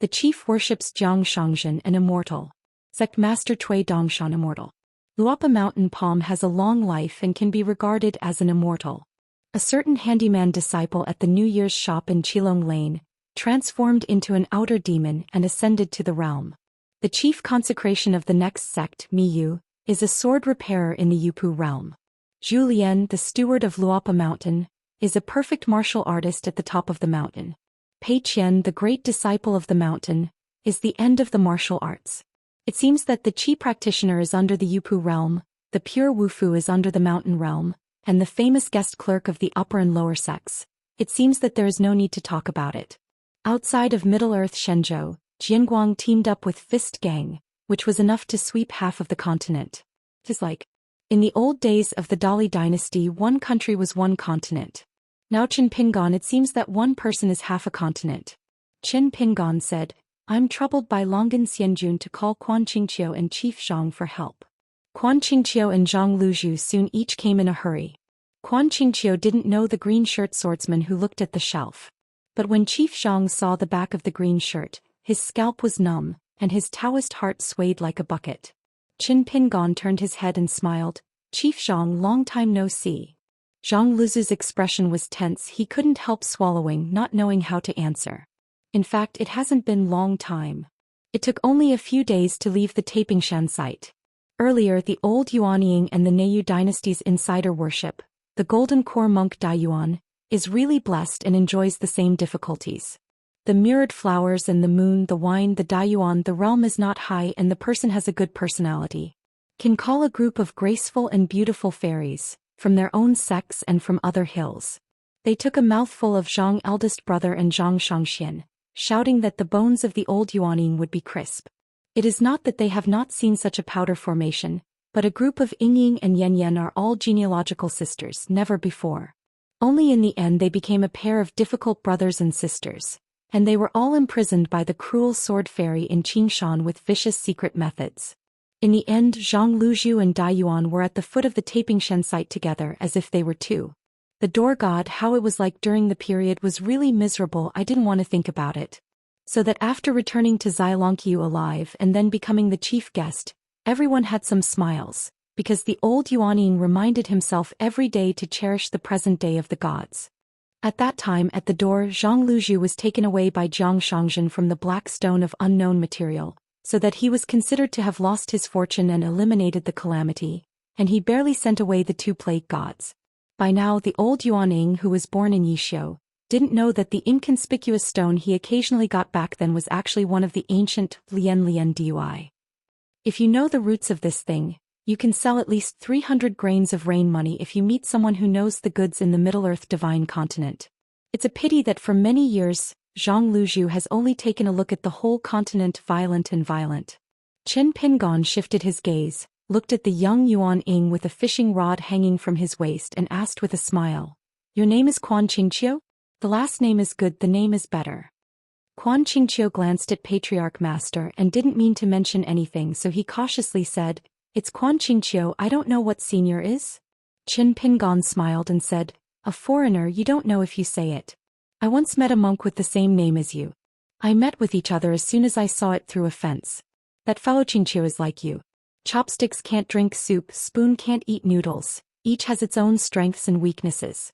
The chief worships Jiang Shangzhen, an immortal. Sect Master Cui Dongshan, immortal. Luopa Mountain Palm has a long life and can be regarded as an immortal. A certain handyman disciple at the New Year's shop in Qilong Lane transformed into an outer demon and ascended to the realm. The chief consecration of the next sect, Miyu, is a sword repairer in the Yupu realm. Zhou Xian, the steward of Luopa Mountain, is a perfect martial artist at the top of the mountain. Pei Qian, the great disciple of the mountain, is the end of the martial arts. It seems that the Qi practitioner is under the Yupu realm, the pure Wufu is under the mountain realm, and the famous guest clerk of the upper and lower sects. It seems that there is no need to talk about it. Outside of Middle-earth Shenzhou, Jianguang teamed up with Fist Gang, which was enough to sweep half of the continent. It is like, in the old days of the Dali dynasty, one country was one continent. Now Qin Pingon, it seems that one person is half a continent. Qin Pingon said, "I'm troubled by Longan Xianjun to call Quan Qingqiu and Chief Zhang for help." Quan Qingqiu and Zhang Luzhu soon each came in a hurry. Quan Qingqiu didn't know the green shirt swordsman who looked at the shelf. But when Chief Zhang saw the back of the green shirt, his scalp was numb, and his Taoist heart swayed like a bucket. Qin Pingon turned his head and smiled. "Chief Zhang, long time no see." Zhang Luzhu's expression was tense. He couldn't help swallowing, not knowing how to answer. In fact, it hasn't been long time. It took only a few days to leave the Tapingshan site. Earlier, the old Yuanying and the Neiyu dynasty's insider worship, the Golden Core monk Daiyuan, is really blessed and enjoys the same difficulties. The mirrored flowers and the moon, the wine, the Daiyuan, the realm is not high and the person has a good personality. Can call a group of graceful and beautiful fairies, from their own sects and from other hills. They took a mouthful of Zhang eldest brother and Zhang Xianxia, shouting that the bones of the old Yuanying would be crisp. It is not that they have not seen such a powder formation, but a group of Yingying and Yanyan are all genealogical sisters, never before. Only in the end they became a pair of difficult brothers and sisters, and they were all imprisoned by the cruel sword fairy in Qingshan with vicious secret methods. In the end, Zhang Luzhu and Daiyuan were at the foot of the Tapingshan site together as if they were two. The door god, how it was like during the period was really miserable. I didn't want to think about it. So that after returning to Xianxia alive and then becoming the chief guest, everyone had some smiles, because the old Yuanying reminded himself every day to cherish the present day of the gods. At that time at the door, Zhang Luzhu was taken away by Jiang Shangzhen from the black stone of unknown material, so that he was considered to have lost his fortune and eliminated the calamity, and he barely sent away the two plague gods. By now the old Yuanying, who was born in Yishou, didn't know that the inconspicuous stone he occasionally got back then was actually one of the ancient Lian Dui. If you know the roots of this thing, you can sell at least 300 grains of rain money if you meet someone who knows the goods in the Middle-earth divine continent. It's a pity that for many years, Zhang Luzhu has only taken a look at the whole continent violent and violent. Qin Pingon shifted his gaze, looked at the young Yuanying with a fishing rod hanging from his waist and asked with a smile, "Your name is Quan Qingqiu? The last name is good, the name is better." Quan Qingqiu glanced at Patriarch Master and didn't mean to mention anything, so he cautiously said, "It's Quan Qingqiu, I don't know what senior is." Qin Pingon smiled and said, "A foreigner, you don't know if you say it. I once met a monk with the same name as you. I met with each other as soon as I saw it through a fence. That fellow Qingqiu is like you. Chopsticks can't drink soup, spoon can't eat noodles, each has its own strengths and weaknesses."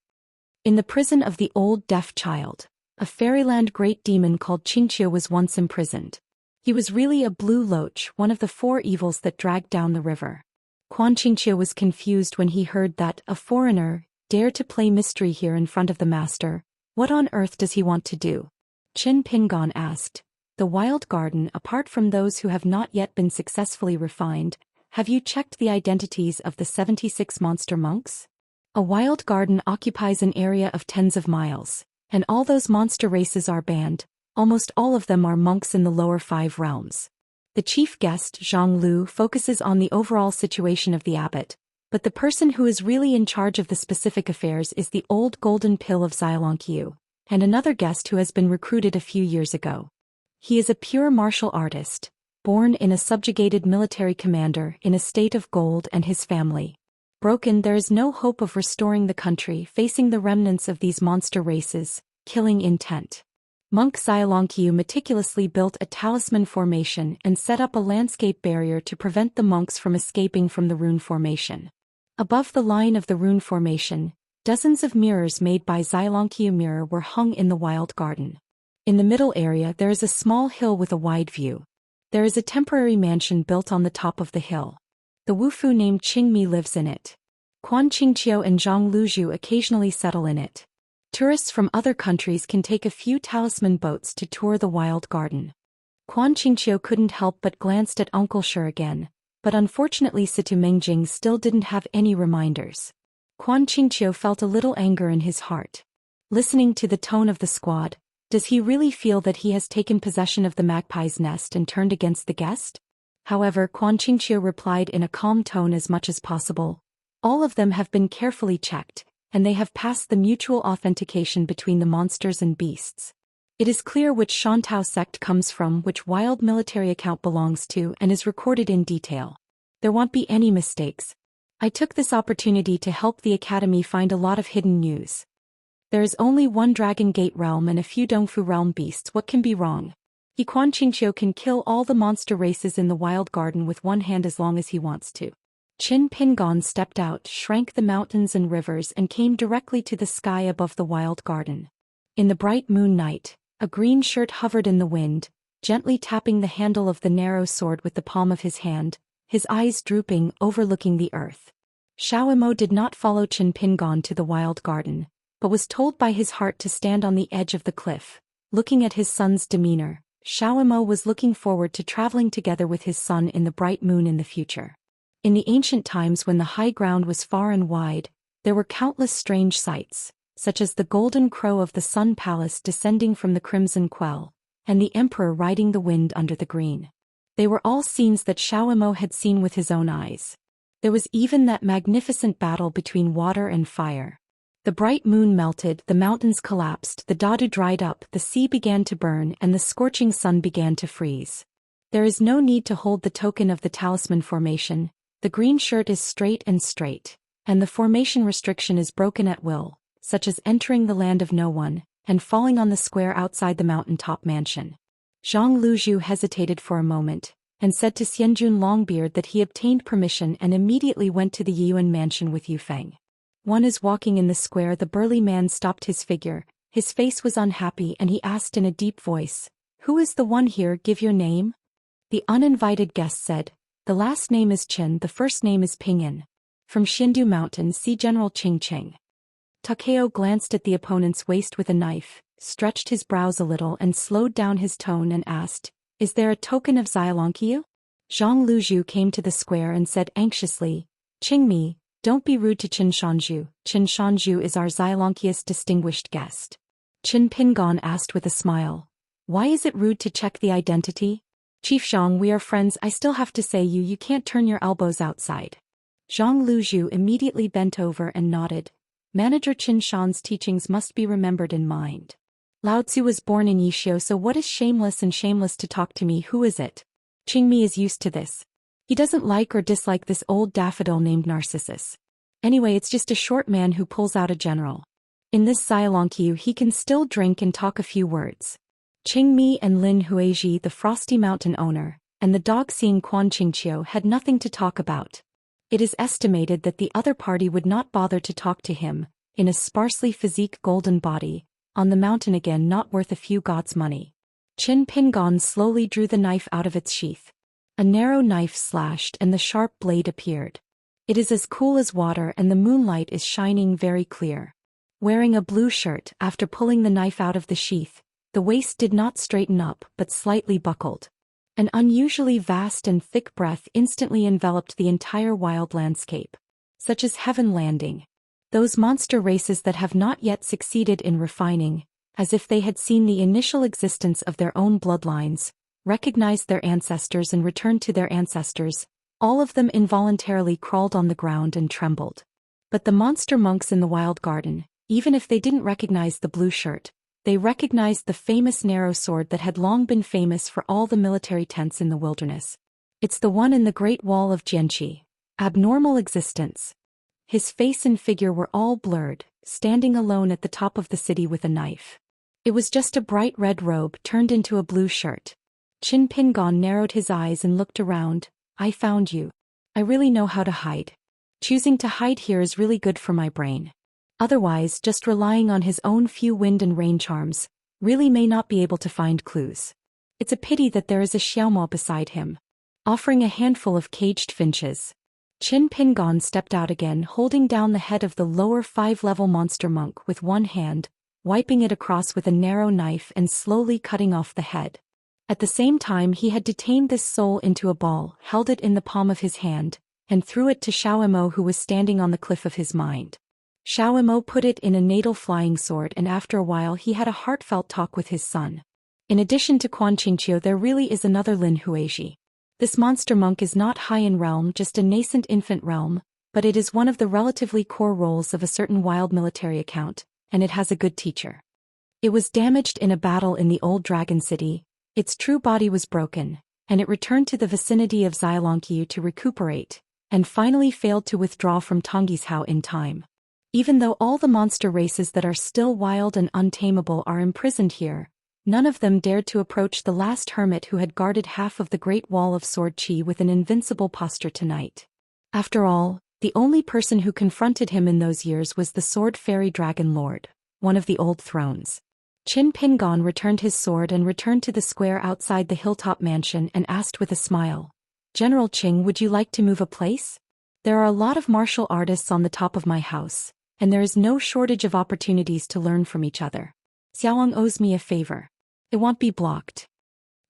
In the prison of the old deaf child, a fairyland great demon called Qingqiu was once imprisoned. He was really a blue loach, one of the four evils that dragged down the river. Quan Qingqiu was confused when he heard that a foreigner dared to play mystery here in front of the master. What on earth does he want to do? Qin Pingon asked. The wild garden, apart from those who have not yet been successfully refined, have you checked the identities of the 76 monster monks? A wild garden occupies an area of tens of miles, and all those monster races are banned. Almost all of them are monks in the lower 5 realms. The chief guest, Zhang Lu, focuses on the overall situation of the abbot, but the person who is really in charge of the specific affairs is the old golden pill of Xianxia, and another guest who has been recruited a few years ago. He is a pure martial artist, born in a subjugated military commander in a state of gold, and his family broken. There is no hope of restoring the country, facing the remnants of these monster races, killing intent. Monk Xianxia meticulously built a talisman formation and set up a landscape barrier to prevent the monks from escaping from the rune formation. Above the line of the rune formation, dozens of mirrors made by Xianxia mirror were hung in the wild garden. In the middle area there is a small hill with a wide view. There is a temporary mansion built on the top of the hill. The Wufu named Qingmi lives in it. Quan Qingqiu and Zhang Luzhu occasionally settle in it. Tourists from other countries can take a few talisman boats to tour the wild garden. Quan Qingqiu couldn't help but glanced at Uncle Shi again, but unfortunately Situ Mengjing still didn't have any reminders. Quan Qingqiu felt a little anger in his heart. Listening to the tone of the squad, does he really feel that he has taken possession of the magpie's nest and turned against the guest? However, Quan Qingqiu replied in a calm tone as much as possible. All of them have been carefully checked, and they have passed the mutual authentication between the monsters and beasts. It is clear which Shantao sect comes from, which wild military account belongs to, and is recorded in detail. There won't be any mistakes. I took this opportunity to help the Academy find a lot of hidden news. There is only one Dragon Gate realm and a few Dongfu realm beasts. What can be wrong? Quan Qingqiu can kill all the monster races in the wild garden with one hand as long as he wants to. Qin Pingon stepped out, shrank the mountains and rivers, and came directly to the sky above the wild garden. In the bright moon night, a green shirt hovered in the wind, gently tapping the handle of the narrow sword with the palm of his hand, his eyes drooping, overlooking the earth. Xiaomo did not follow Qin Pingon to the wild garden, but was told by his heart to stand on the edge of the cliff. Looking at his son's demeanor, Xiaomo was looking forward to traveling together with his son in the bright moon in the future. In the ancient times when the high ground was far and wide, there were countless strange sights, such as the golden crow of the Sun Palace descending from the crimson quell, and the emperor riding the wind under the green. They were all scenes that Xiaomo had seen with his own eyes. There was even that magnificent battle between water and fire. The bright moon melted, the mountains collapsed, the Dadu dried up, the sea began to burn, and the scorching sun began to freeze. There is no need to hold the token of the talisman formation. The green shirt is straight, and the formation restriction is broken at will, such as entering the land of no one, and falling on the square outside the mountaintop mansion. Zhang Luzhu hesitated for a moment, and said to Xianjun Longbeard that he obtained permission and immediately went to the Yuan mansion with Yufeng. One is walking in the square. The burly man stopped his figure, his face was unhappy, and he asked in a deep voice, "Who is the one here? Give your name." The uninvited guest said, "The last name is Chen, the first name is Pingyan. From Xindu Mountain, see General Qing Qing." Takeo glanced at the opponent's waist with a knife, stretched his brows a little and slowed down his tone and asked, "Is there a token of Xianxia?" Zhang Luzhu came to the square and said anxiously, "Qingmi, don't be rude to Qin Shanzhu. Qin Shanzhu is our Xianxia's distinguished guest." Qin Pingon asked with a smile, "Why is it rude to check the identity?" "Chief Zhang, we are friends. I still have to say you can't turn your elbows outside." Zhang Luzhu immediately bent over and nodded. Manager Qin Shan's teachings must be remembered in mind. Lao Tzu was born in Yishio, so what is shameless to talk to me? Who is it? Qingmi is used to this. He doesn't like or dislike this old daffodil named Narcissus. Anyway, it's just a short man who pulls out a general. In this Xianxia he can still drink and talk a few words. Qingmi and Lin Huizhi, the Frosty Mountain owner, and the dog-seeing Quan Qingqiu had nothing to talk about. It is estimated that the other party would not bother to talk to him, in a sparsely physique golden body, on the mountain again, not worth a few gods' money. Qin Pingon slowly drew the knife out of its sheath. A narrow knife slashed and the sharp blade appeared. It is as cool as water and the moonlight is shining very clear. Wearing a blue shirt, after pulling the knife out of the sheath, the waist did not straighten up but slightly buckled. An unusually vast and thick breath instantly enveloped the entire wild landscape. Such as Heaven Landing. Those monster races that have not yet succeeded in refining, as if they had seen the initial existence of their own bloodlines, recognized their ancestors and returned to their ancestors, all of them involuntarily crawled on the ground and trembled. But the monster monks in the wild garden, even if they didn't recognize the blue shirt, they recognized the famous narrow sword that had long been famous for all the military tents in the wilderness. It's the one in the Great Wall of Jianqi. Abnormal existence. His face and figure were all blurred, standing alone at the top of the city with a knife. It was just a bright red robe turned into a blue shirt. Qin Pingon narrowed his eyes and looked around. I found you. I really know how to hide. Choosing to hide here is really good for my brain. Otherwise, just relying on his own few wind and rain charms, really may not be able to find clues. It's a pity that there is a Xiaomo beside him, offering a handful of caged finches. Qin Pingon stepped out again, holding down the head of the lower 5-level monster monk with one hand, wiping it across with a narrow knife and slowly cutting off the head. At the same time he had detained this soul into a ball, held it in the palm of his hand, and threw it to Xiaomo who was standing on the cliff of his mind. Xiaomo put it in a natal flying sword, and after a while he had a heartfelt talk with his son. In addition to Quan Qingqiu, there really is another Lin Huizhi. This monster monk is not high in realm, just a nascent infant realm, but it is one of the relatively core roles of a certain wild military account, and it has a good teacher. It was damaged in a battle in the old dragon city, its true body was broken, and it returned to the vicinity of Xianxia to recuperate, and finally failed to withdraw from Tonggishao in time. Even though all the monster races that are still wild and untamable are imprisoned here, none of them dared to approach the last hermit who had guarded half of the Great Wall of Sword Qi with an invincible posture tonight. After all, the only person who confronted him in those years was the Sword Fairy Dragon Lord, one of the old thrones. Qin Pingon returned his sword and returned to the square outside the hilltop mansion and asked with a smile, General Qing, would you like to move a place? There are a lot of martial artists on the top of my house, and there is no shortage of opportunities to learn from each other. Xiaowang owes me a favor. It won't be blocked.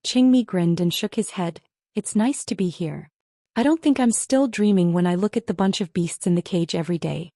Qingmi grinned and shook his head. It's nice to be here. I don't think I'm still dreaming when I look at the bunch of beasts in the cage every day.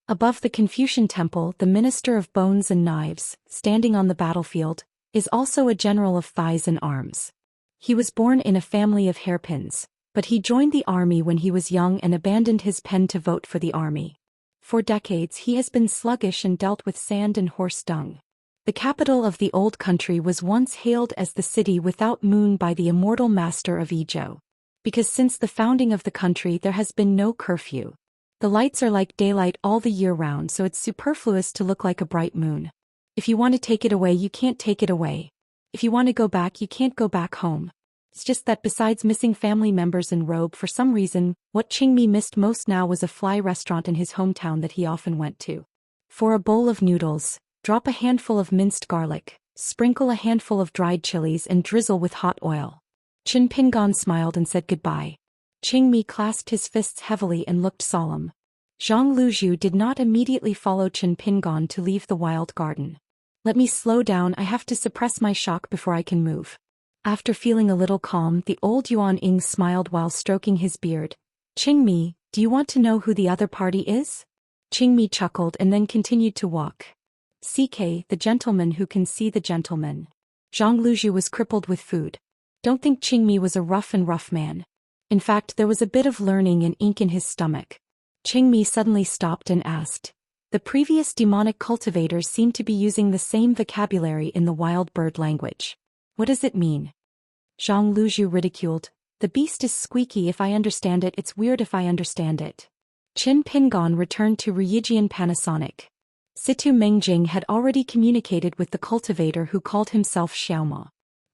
Above the Confucian temple, the Minister of Bones and Knives, standing on the battlefield, is also a general of thighs and arms. He was born in a family of hairpins, but he joined the army when he was young and abandoned his pen to vote for the army. For decades he has been sluggish and dealt with sand and horse dung. The capital of the old country was once hailed as the city without moon by the immortal master of Yizhou. Because since the founding of the country there has been no curfew. The lights are like daylight all the year round, so it's superfluous to look like a bright moon. If you want to take it away, you can't take it away. If you want to go back, you can't go back home. It's just that besides missing family members and robe for some reason, what Qingmi missed most now was a fly restaurant in his hometown that he often went to. For a bowl of noodles, drop a handful of minced garlic, sprinkle a handful of dried chilies and drizzle with hot oil. Qin Pingon smiled and said goodbye. Qingmi clasped his fists heavily and looked solemn. Zhang Luzhu did not immediately follow Qin Pingon to leave the wild garden. Let me slow down, I have to suppress my shock before I can move. After feeling a little calm, the old Yuan Ying smiled while stroking his beard. Qingmi, do you want to know who the other party is? Qingmi chuckled and then continued to walk. CK, the gentleman who can see the gentleman. Zhang Luzhu was crippled with food. Don't think Qingmi was a rough man. In fact, there was a bit of learning and ink in his stomach. Qingmi suddenly stopped and asked. The previous demonic cultivators seemed to be using the same vocabulary in the wild bird language. What does it mean? Zhang Luzhu ridiculed. The beast is squeaky if I understand it, it's weird if I understand it. Qin Pingon returned to Ruyijian Panasonic. Situ Mengjing had already communicated with the cultivator who called himself Xiaoma.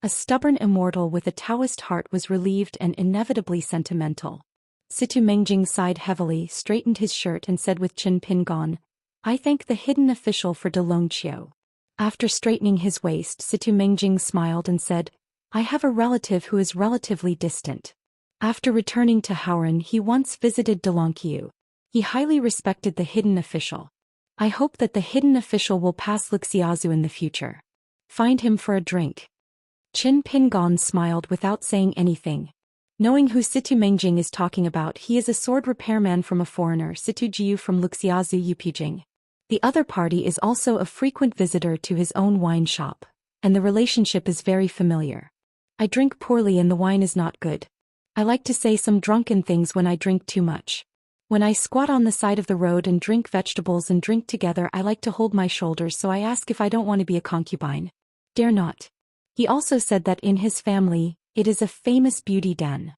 A stubborn immortal with a Taoist heart was relieved and inevitably sentimental. Situ Mengjing sighed heavily, straightened his shirt and said with Qin Pingon, I thank the hidden official for Delongqiu. After straightening his waist, Situ Mengjing smiled and said, I have a relative who is relatively distant. After returning to Hauran, he once visited Delongqiu. He highly respected the hidden official. I hope that the hidden official will pass Luxiazu in the future. Find him for a drink. Qin Pingon smiled without saying anything. Knowing who Situ Mengjing is talking about, he is a sword repairman from a foreigner, Situ Jiu from Luxiazu Yupijing. The other party is also a frequent visitor to his own wine shop, and the relationship is very familiar. I drink poorly and the wine is not good. I like to say some drunken things when I drink too much. When I squat on the side of the road and drink vegetables and drink together, I like to hold my shoulders, so I ask if I don't want to be a concubine. Dare not. He also said that in his family, it is a famous beauty den.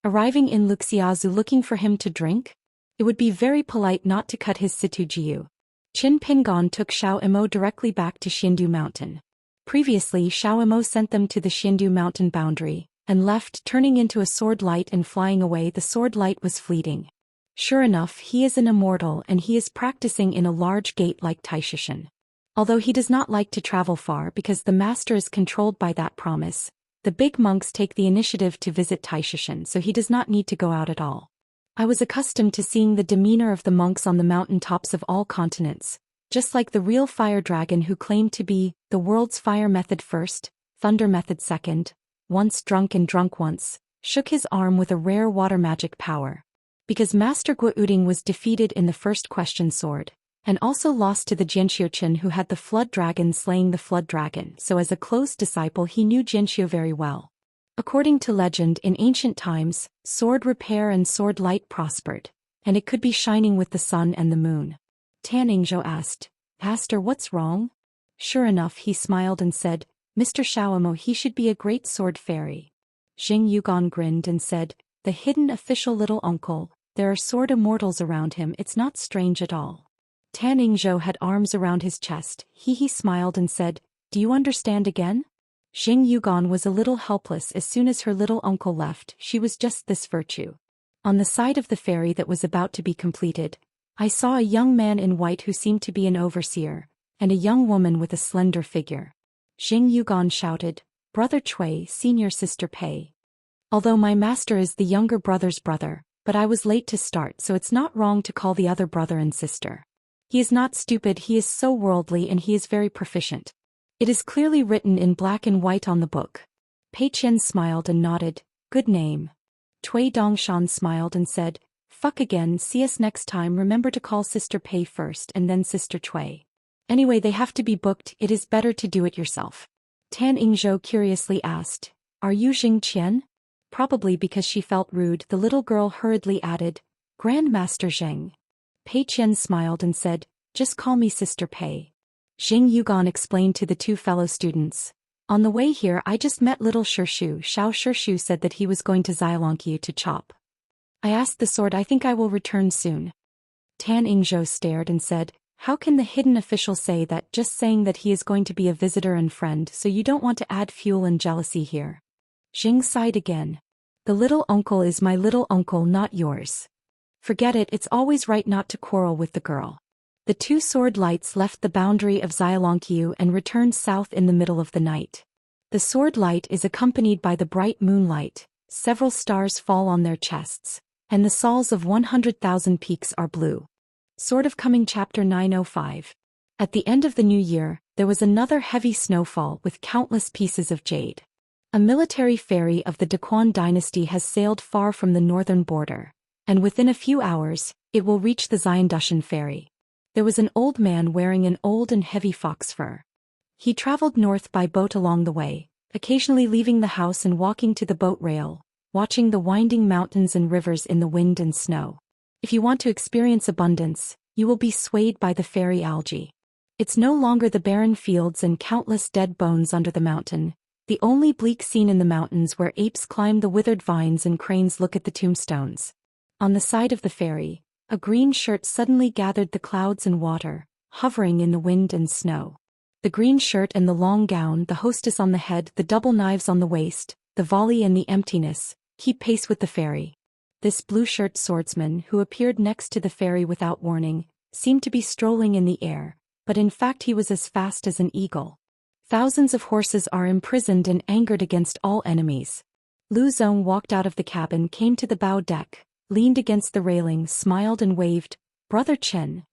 Arriving in Luxiazu looking for him to drink? It would be very polite not to cut his Situ Jiu. Qin Pingon took Xiao Imo directly back to Xiandu Mountain. Previously, Xiao Imo sent them to the Xiandu Mountain boundary, and left, turning into a sword light and flying away. The sword light was fleeting. Sure enough, he is an immortal and he is practicing in a large gate like Taishishan. Although he does not like to travel far because the master is controlled by that promise, the big monks take the initiative to visit Taishishan, so he does not need to go out at all. I was accustomed to seeing the demeanor of the monks on the mountain tops of all continents, just like the real fire dragon who claimed to be the world's fire method first, thunder method second, once drunk and drunk once, shook his arm with a rare water magic power. Because Master Guoding was defeated in the first question sword, and also lost to the Jianxiuchen who had the flood dragon slaying the flood dragon, so as a close disciple he knew Jianxiu very well. According to legend, in ancient times, sword repair and sword light prospered, and it could be shining with the sun and the moon. Tan Yingzhou asked, "Pastor, what's wrong?" Sure enough, he smiled and said, "Mr. Xiaomo, he should be a great sword fairy." Xing Yugon grinned and said, "The hidden official little uncle, there are sword immortals around him, it's not strange at all." Tan Yingzhou had arms around his chest. He smiled and said, "Do you understand again?" Xing Yugon was a little helpless as soon as her little uncle left. She was just this virtue. On the side of the ferry that was about to be completed, I saw a young man in white who seemed to be an overseer, and a young woman with a slender figure. Xing Yugon shouted, "Brother Cui, senior sister Pei." Although my master is the younger brother's brother, but I was late to start, so it's not wrong to call the other brother and sister. He is not stupid, he is so worldly, and he is very proficient. It is clearly written in black and white on the book. Pei Qian smiled and nodded, "Good name." Cui Dongshan smiled and said, "Fuck again, see us next time, remember to call sister Pei first and then sister Cui. Anyway, they have to be booked, it is better to do it yourself." Tan Yingzhou curiously asked, "Are you Jing Qian?" Probably because she felt rude, the little girl hurriedly added, "Grandmaster Zheng." Pei Qian smiled and said, "Just call me Sister Pei." Xing Yugon explained to the two fellow students, "On the way here I just met little Shirshu. Xiao Shirshu said that he was going to Xianxia to chop. I asked the sword, I think I will return soon." Tan Yingzhou stared and said, "How can the hidden official say that, just saying that he is going to be a visitor and friend, so you don't want to add fuel and jealousy here?" Xing sighed again. "The little uncle is my little uncle, not yours. Forget it, it's always right not to quarrel with the girl." The two sword lights left the boundary of Xianxia and returned south in the middle of the night. The sword light is accompanied by the bright moonlight, several stars fall on their chests, and the soles of 100,000 peaks are blue. Sword of Coming Chapter 905. At the end of the new year, there was another heavy snowfall with countless pieces of jade. A military ferry of the Daquan dynasty has sailed far from the northern border, and within a few hours, it will reach the Xiandushan ferry. There was an old man wearing an old and heavy fox fur. He traveled north by boat along the way, occasionally leaving the house and walking to the boat rail, watching the winding mountains and rivers in the wind and snow. If you want to experience abundance, you will be swayed by the fairy algae. It's no longer the barren fields and countless dead bones under the mountain, the only bleak scene in the mountains where apes climb the withered vines and cranes look at the tombstones. On the side of the ferry, a green shirt suddenly gathered the clouds and water, hovering in the wind and snow. The green shirt and the long gown, the hostess on the head, the double knives on the waist, the volley and the emptiness, keep pace with the ferry. This blue-shirt swordsman, who appeared next to the ferry without warning, seemed to be strolling in the air, but in fact he was as fast as an eagle. Thousands of horses are imprisoned and angered against all enemies. Lu Zong walked out of the cabin, came to the bow deck, leaned against the railing, smiled and waved, "Brother Chen."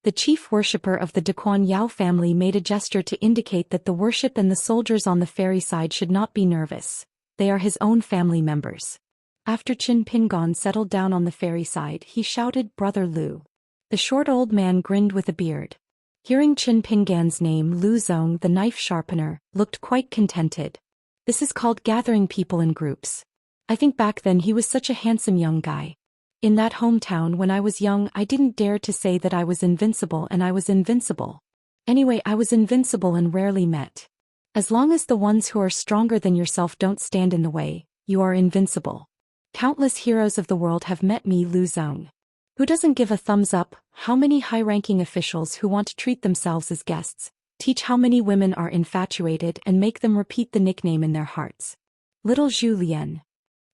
The chief worshipper of the Daquan Yao family made a gesture to indicate that the worship and the soldiers on the ferry side should not be nervous. They are his own family members. After Qin Pingon settled down on the ferry side, he shouted, "Brother Lu." The short old man grinned with a beard. Hearing Qin Pingan's name, Lu Zong, the knife sharpener, looked quite contented. This is called gathering people in groups. I think back then he was such a handsome young guy. In that hometown when I was young, I didn't dare to say that I was invincible, and I was invincible. Anyway, I was invincible and rarely met. As long as the ones who are stronger than yourself don't stand in the way, you are invincible. Countless heroes of the world have met me, Lu Zong. Who doesn't give a thumbs up? How many high-ranking officials who want to treat themselves as guests, teach how many women are infatuated and make them repeat the nickname in their hearts. Little Zhou Xian.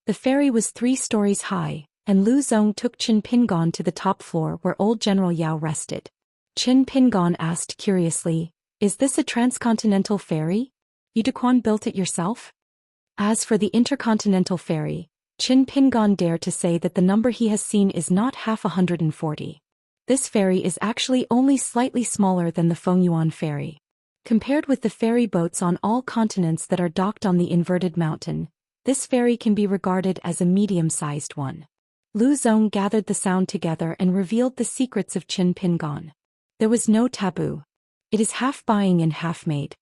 The ferry was 3 stories high, and Lu Zong took Qin Pingon to the top floor where old General Yao rested. Qin Pingon asked curiously, "Is this a transcontinental ferry? You Daquan built it yourself?" As for the intercontinental ferry, Qin Pingon dared to say that the number he has seen is not half 140. This ferry is actually only slightly smaller than the Fengyuan ferry. Compared with the ferry boats on all continents that are docked on the inverted mountain, this ferry can be regarded as a medium-sized one. Lu Zong gathered the sound together and revealed the secrets of Qin Pingon. There was no taboo. It is half buying and half made.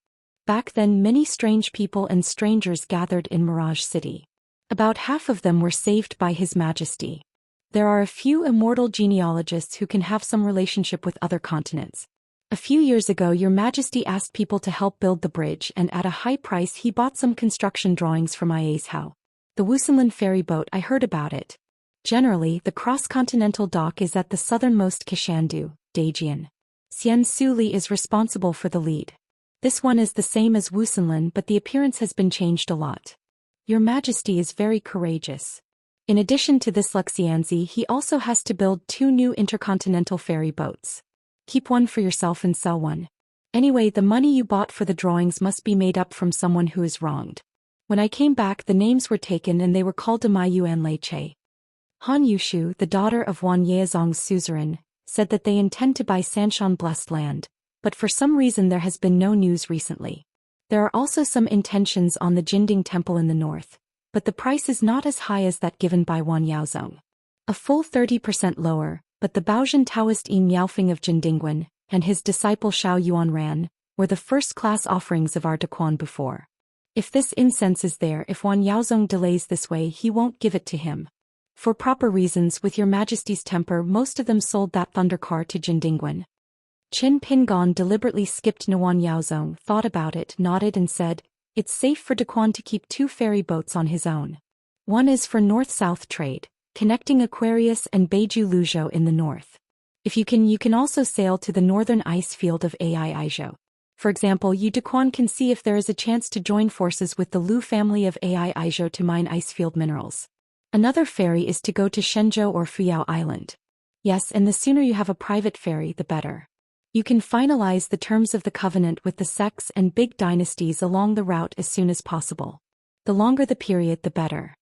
Back then many strange people and strangers gathered in Mirage City. About half of them were saved by His Majesty. There are a few immortal genealogists who can have some relationship with other continents. A few years ago Your Majesty asked people to help build the bridge, and at a high price he bought some construction drawings from Ia's Hao. The Wuxia ferry boat, I heard about it. Generally, the cross-continental dock is at the southernmost Kishandu, Daejian. Xianxia Li is responsible for the lead. This one is the same as Wuxia, but the appearance has been changed a lot. Your Majesty is very courageous. In addition to this Xianxia, he also has to build 2 new intercontinental ferry boats. Keep one for yourself and sell one. Anyway, the money you bought for the drawings must be made up from someone who is wronged. When I came back, the names were taken and they were called to Mai Yuan Lei Che. Han Yushu, the daughter of Wan Yezong's suzerain, said that they intend to buy Sanshan blessed land, but for some reason there has been no news recently. There are also some intentions on the Jinding Temple in the north, but the price is not as high as that given by Wan Yaozong. A full 30% lower, but the Baozhen Taoist Yi Miaofeng of Jindingguan, and his disciple Shao Yuanran, were the first-class offerings of our Daquan before. If this incense is there, if Wan Yaozong delays this way, he won't give it to him. For proper reasons, with Your Majesty's temper, most of them sold that thunder car to Jindingguan. Qin Pingon deliberately skipped Wan Yaozong, thought about it, nodded and said, "It's safe for Daquan to keep 2 ferry boats on his own. One is for north-south trade, connecting Aquarius and Beiju Luzhou in the north. If you can also sail to the northern ice field of Ai Aizhou. For example, you Daquan can see if there is a chance to join forces with the Lu family of Ai Aizhou to mine icefield minerals. Another ferry is to go to Shenzhou or Fuyao Island. Yes, and the sooner you have a private ferry, the better. You can finalize the terms of the covenant with the sects and big dynasties along the route as soon as possible. The longer the period, the better."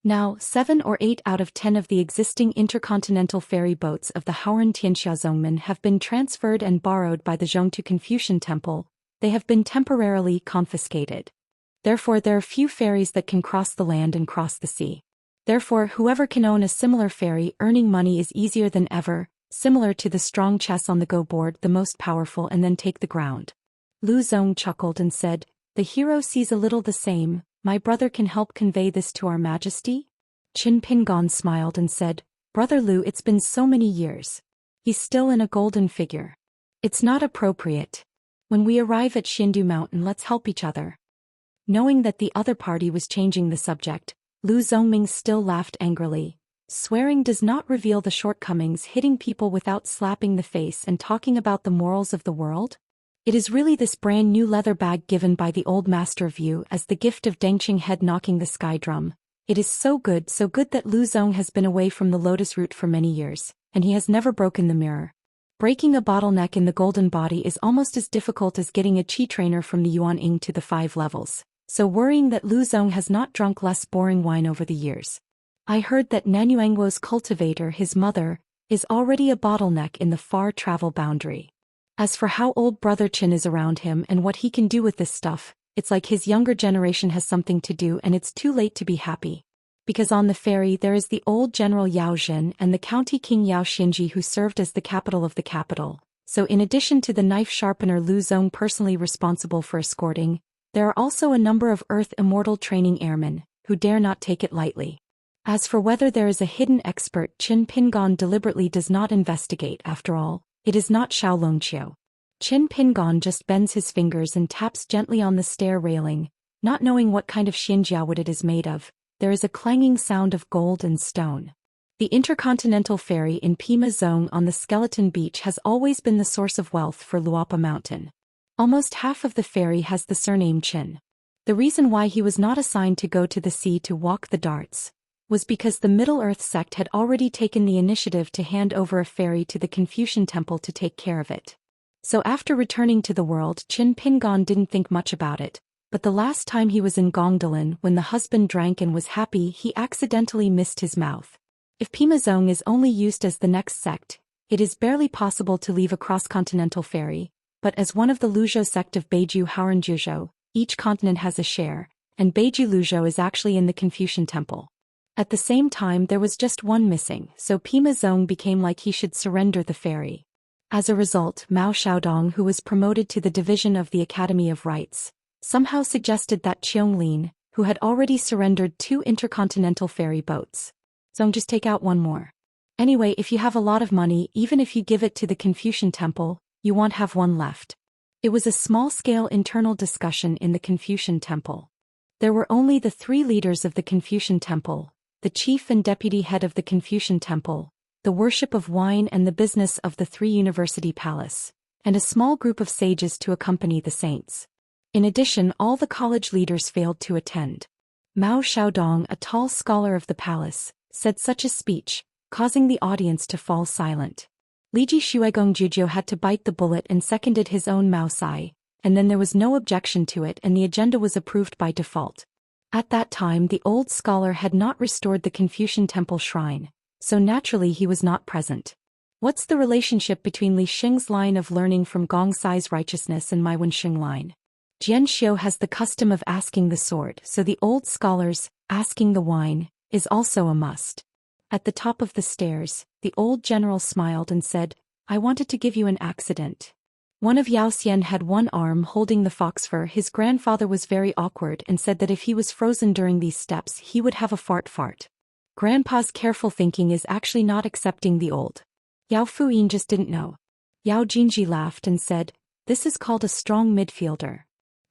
Now, 7 or 8 out of 10 of the existing intercontinental ferry boats of the Haoran Tianxia Zongmen have been transferred and borrowed by the Zhongtu Confucian Temple. They have been temporarily confiscated. Therefore, there are few ferries that can cross the land and cross the sea. Therefore, whoever can own a similar ferry, earning money is easier than ever, similar to the strong chess on the go board, the most powerful and then take the ground. Lu Zong chuckled and said, "The hero sees a little the same. My brother can help convey this to our Majesty?" Qin Pingon smiled and said, "Brother Lu, it's been so many years. He's still in a golden figure. It's not appropriate. When we arrive at Xindu Mountain, let's help each other." Knowing that the other party was changing the subject, Lu Zongming still laughed angrily. Swearing does not reveal the shortcomings, hitting people without slapping the face and talking about the morals of the world? It is really this brand new leather bag given by the old master of you as the gift of Dengqing head knocking the sky drum. It is so good that Lu Zong has been away from the lotus root for many years, and he has never broken the mirror. Breaking a bottleneck in the golden body is almost as difficult as getting a qi trainer from the Yuan Ying to the 5 levels. So worrying that Lu Zong has not drunk less boring wine over the years. I heard that Nanyuangwo's cultivator, his mother, is already a bottleneck in the far travel boundary. As for how old Brother Qin is around him and what he can do with this stuff, it's like his younger generation has something to do and it's too late to be happy. Because on the ferry there is the old General Yao Zhen and the County King Yao Xinji who served as the capital of the capital. So in addition to the knife sharpener Lu Zong personally responsible for escorting, there are also a number of Earth Immortal training airmen, who dare not take it lightly. As for whether there is a hidden expert, Qin Pingon deliberately does not investigate. After all, it is not Xiaolongqiu. Qin Pingon just bends his fingers and taps gently on the stair railing, not knowing what kind of Xianxia wood it is made of. There is a clanging sound of gold and stone. The intercontinental ferry in Pima Zone on the Skeleton Beach has always been the source of wealth for Luapa Mountain. Almost half of the ferry has the surname Qin. The reason why he was not assigned to go to the sea to walk the darts was because the Middle-earth sect had already taken the initiative to hand over a ferry to the Confucian temple to take care of it. So after returning to the world, Qin Pingon didn't think much about it. But the last time he was in Gongdalan when the husband drank and was happy, he accidentally missed his mouth. If Pima Zong is only used as the next sect, it is barely possible to leave a cross-continental ferry, but as one of the Luzhou sect of Beiju Haoranjuzhou, each continent has a share, and Beiju Luzhou is actually in the Confucian temple. At the same time there was just one missing, so Pima Zong became like he should surrender the ferry. As a result, Mao Xiaodong, who was promoted to the division of the Academy of Rites, somehow suggested that Qiong-lin, who had already surrendered 2 intercontinental ferry boats. So just take out one more. Anyway, if you have a lot of money, even if you give it to the Confucian temple, you won't have one left. It was a small-scale internal discussion in the Confucian temple. There were only the 3 leaders of the Confucian temple, the chief and deputy head of the Confucian temple, the worship of wine and the business of the 3 university palace, and a small group of sages to accompany the saints. In addition, all the college leaders failed to attend. Mao Xiaodong, a tall scholar of the palace, said such a speech, causing the audience to fall silent. Liji Shuegong Jujio had to bite the bullet and seconded his own Mao Sai, and then there was no objection to it and the agenda was approved by default. At that time the old scholar had not restored the Confucian temple shrine, so naturally he was not present. What's the relationship between Li Xing's line of learning from Gong Sai's righteousness and my Wenxing line? Jian Xiu has the custom of asking the sword, so the old scholars, asking the wine, is also a must. At the top of the stairs, the old general smiled and said, I wanted to give you an accident. One of Yao Xian had one arm holding the fox fur. His grandfather was very awkward and said that if he was frozen during these steps he would have a fart. Grandpa's careful thinking is actually not accepting the old. Yao Fuyin just didn't know. Yao Jinji laughed and said, this is called a strong midfielder.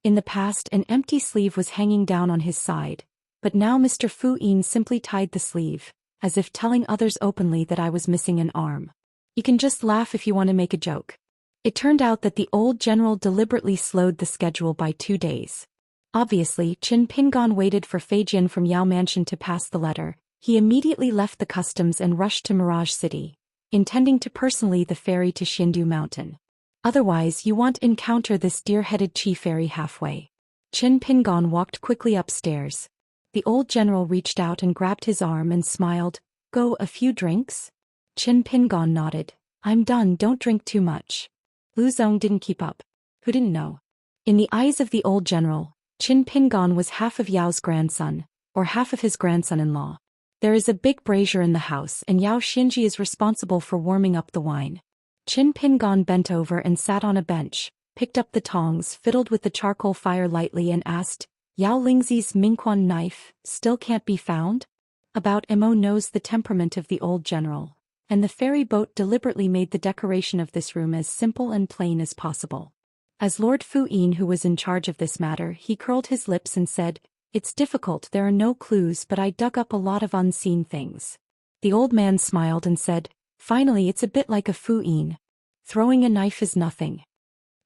In the past an empty sleeve was hanging down on his side, but now Mr. Fu Yin simply tied the sleeve, as if telling others openly that I was missing an arm. You can just laugh if you want to make a joke. It turned out that the old general deliberately slowed the schedule by 2 days. Obviously, Qin Pingon waited for Fei Jian from Yao Mansion to pass the letter. He immediately left the customs and rushed to Mirage City, intending to personally the ferry to Xindu Mountain. Otherwise you won't encounter this deer-headed chi fairy halfway. Qin Pingon walked quickly upstairs. The old general reached out and grabbed his arm and smiled. Go, a few drinks? Qin Pingon nodded. I'm done, don't drink too much. Lu Zong didn't keep up. Who didn't know? In the eyes of the old general, Qin Pingon was half of Yao's grandson, or half of his grandson-in-law. There is a big brazier in the house and Yao Xinji is responsible for warming up the wine. Qin Pingon bent over and sat on a bench, picked up the tongs, fiddled with the charcoal fire lightly and asked, Yao Lingzi's Mingquan knife still can't be found? About Mo knows the temperament of the old general, and the ferry boat deliberately made the decoration of this room as simple and plain as possible. As Lord Fu Yin, who was in charge of this matter, he curled his lips and said, It's difficult, there are no clues, but I dug up a lot of unseen things. The old man smiled and said, Finally, it's a bit like a Fu Yin. Throwing a knife is nothing.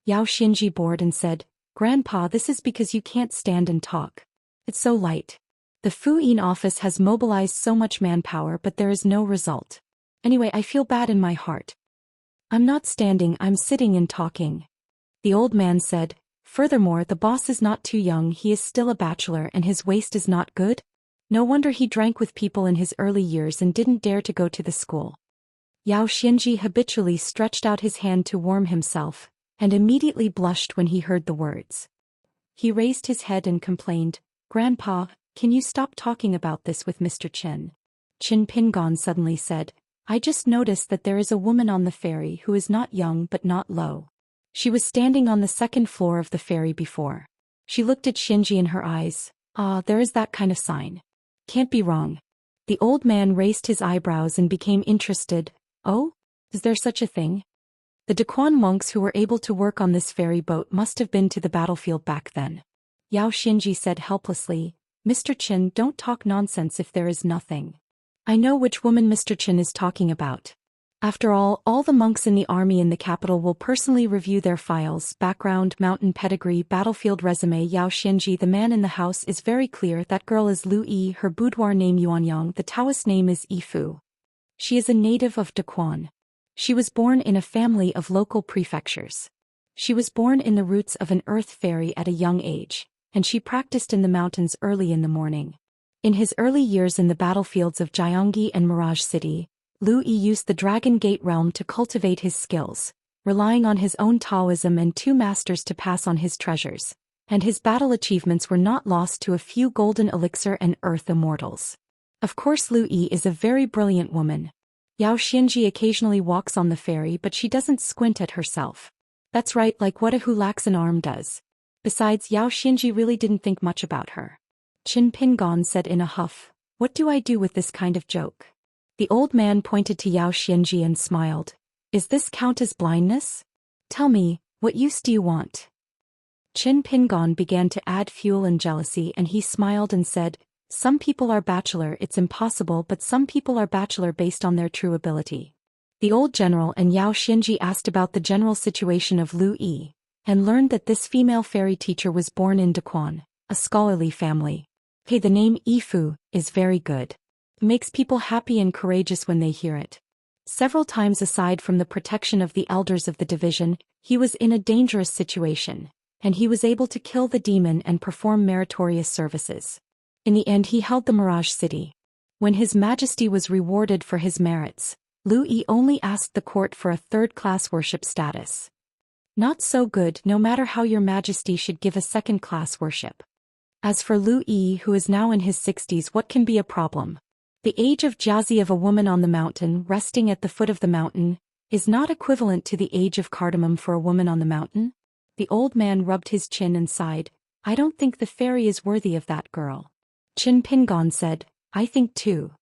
Yao Xinji bored and said, Grandpa, this is because you can't stand and talk. It's so light. The Fu Yin office has mobilized so much manpower but there is no result. Anyway, I feel bad in my heart. I'm not standing, I'm sitting and talking. The old man said, Furthermore, the boss is not too young, he is still a bachelor and his waist is not good. No wonder he drank with people in his early years and didn't dare to go to the school. Yao Xianji habitually stretched out his hand to warm himself, and immediately blushed when he heard the words. He raised his head and complained, "Grandpa, can you stop talking about this with Mr. Chen?" Qin Pingon suddenly said, "I just noticed that there is a woman on the ferry who is not young but not low. She was standing on the second floor of the ferry before. She looked at Xinji in her eyes. Ah, there is that kind of sign. Can't be wrong." The old man raised his eyebrows and became interested. "Oh? Is there such a thing?" The Daquan monks who were able to work on this ferry boat must have been to the battlefield back then. Yao Xinji said helplessly, "Mr. Qin, don't talk nonsense if there is nothing. I know which woman Mr. Qin is talking about. After all the monks in the army in the capital will personally review their files, background, mountain pedigree, battlefield resume." Yao Xinji, the man in the house, is very clear. That girl is Lu Yi, her boudoir name Yuanyang, the Taoist name is Yifu. She is a native of Daquan. She was born in a family of local prefectures. She was born in the roots of an earth fairy at a young age, and she practiced in the mountains early in the morning. In his early years in the battlefields of Jiangyi and Mirage City, Lu Yi used the Dragon Gate realm to cultivate his skills, relying on his own Taoism and 2 masters to pass on his treasures, and his battle achievements were not lost to a few golden elixir and earth immortals. Of course, Lu Yi is a very brilliant woman. Yao Xinji occasionally walks on the ferry, but she doesn't squint at herself. That's right, like what a who lacks an arm does. Besides, Yao Xinji really didn't think much about her. Qin Pingon said in a huff, "What do I do with this kind of joke?" The old man pointed to Yao Xinji and smiled. "Is this count as blindness? Tell me, what use do you want?" Qin Pingon began to add fuel and jealousy, and he smiled and said, "Some people are bachelor, it's impossible, but some people are bachelor based on their true ability." The old general and Yao Xinji asked about the general situation of Lu Yi, and learned that this female fairy teacher was born in Daquan, a scholarly family. Hey, the name Yifu is very good. Makes people happy and courageous when they hear it. Several times aside from the protection of the elders of the division, he was in a dangerous situation, and he was able to kill the demon and perform meritorious services. In the end, he held the Mirage City. When His Majesty was rewarded for his merits, Lu Yi only asked the court for a third-class worship status. Not so good, no matter how your Majesty should give a second-class worship. As for Lu Yi, who is now in his 60s, what can be a problem? The age of Jiazi of a woman on the mountain, resting at the foot of the mountain, is not equivalent to the age of cardamom for a woman on the mountain. The old man rubbed his chin and sighed, "I don't think the fairy is worthy of that girl." Qin Pingon said, "I think too."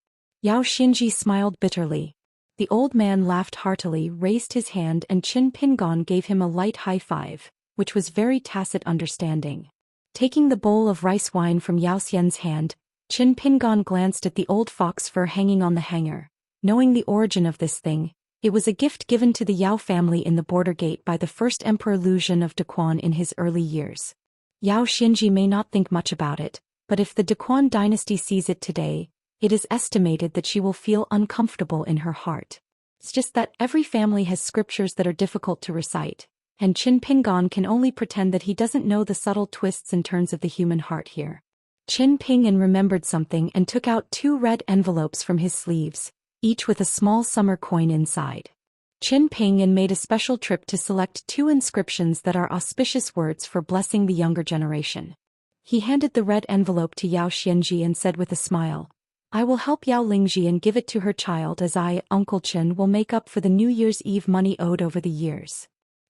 Yao Xinji smiled bitterly. The old man laughed heartily, raised his hand, and Qin Pingon gave him a light high five, which was very tacit understanding. Taking the bowl of rice wine from Yao Xian's hand, Qin Pingon glanced at the old fox fur hanging on the hanger. Knowing the origin of this thing, it was a gift given to the Yao family in the border gate by the first Emperor Lu Xun of Daquan in his early years. Yao Xinji may not think much about it, but if the Daquan dynasty sees it today, it is estimated that she will feel uncomfortable in her heart. It's just that every family has scriptures that are difficult to recite, and Qin Pingon can only pretend that he doesn't know the subtle twists and turns of the human heart here. Qin Pingon remembered something and took out 2 red envelopes from his sleeves, each with a small summer coin inside. Qin Pingon made a special trip to select 2 inscriptions that are auspicious words for blessing the younger generation. He handed the red envelope to Yao Xianji and said with a smile, "I will help Yao Lingji and give it to her child, as I, Uncle Qin, will make up for the New Year's Eve money owed over the years."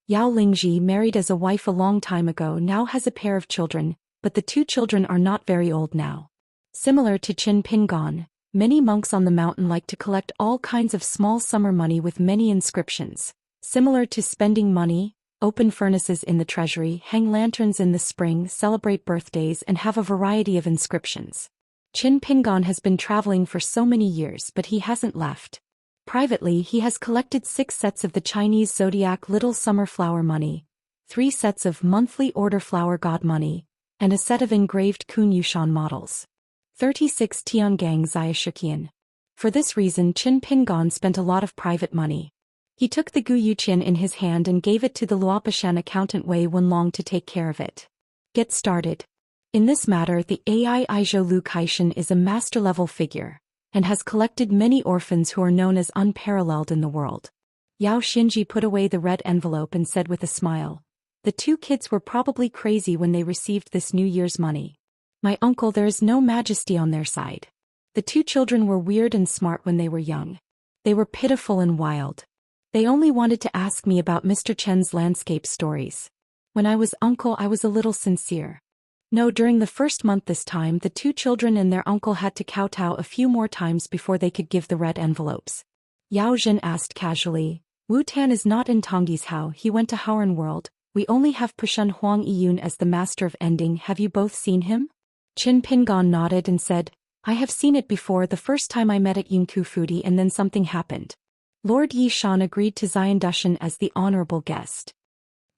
Yao Lingji, married as a wife a long time ago, now has a pair of children, but the 2 children are not very old now. Similar to Qin Pingon, many monks on the mountain like to collect all kinds of small summer money with many inscriptions. Similar to spending money, open furnaces in the treasury, hang lanterns in the spring, celebrate birthdays, and have a variety of inscriptions. Qin Pingon has been traveling for so many years, but he hasn't left. Privately, he has collected 6 sets of the Chinese zodiac little summer flower money, 3 sets of monthly order flower god money, and a set of engraved Kun Yushan models. 36 Tiangang Xiaxia. For this reason, Qin Pingon spent a lot of private money. He took the Gu Yuqian in his hand and gave it to the Luopishan accountant Wei Wenlong to take care of it. Get started. In this matter, the AI Aizhou Lu Kaishan is a master-level figure, and has collected many orphans who are known as unparalleled in the world. Yao Xinji put away the red envelope and said with a smile, "The two kids were probably crazy when they received this New Year's money. My uncle, there is no majesty on their side. The two children were weird and smart when they were young. They were pitiful and wild. They only wanted to ask me about Mr. Chen's landscape stories. When I was uncle, I was a little sincere. No, during the first month this time, the two children and their uncle had to kowtow a few more times before they could give the red envelopes." Yao Zhen asked casually, "Wu Tan is not in Tongyi's Hao, he went to Howren World. We only have Pushun Huang Yiyun as the master of ending. Have you both seen him?" Qin Pingon nodded and said, "I have seen it before, the first time I met at Yunku Fudi, and then something happened. Lord Yi Shan agreed to Xian Dushan as the honorable guest."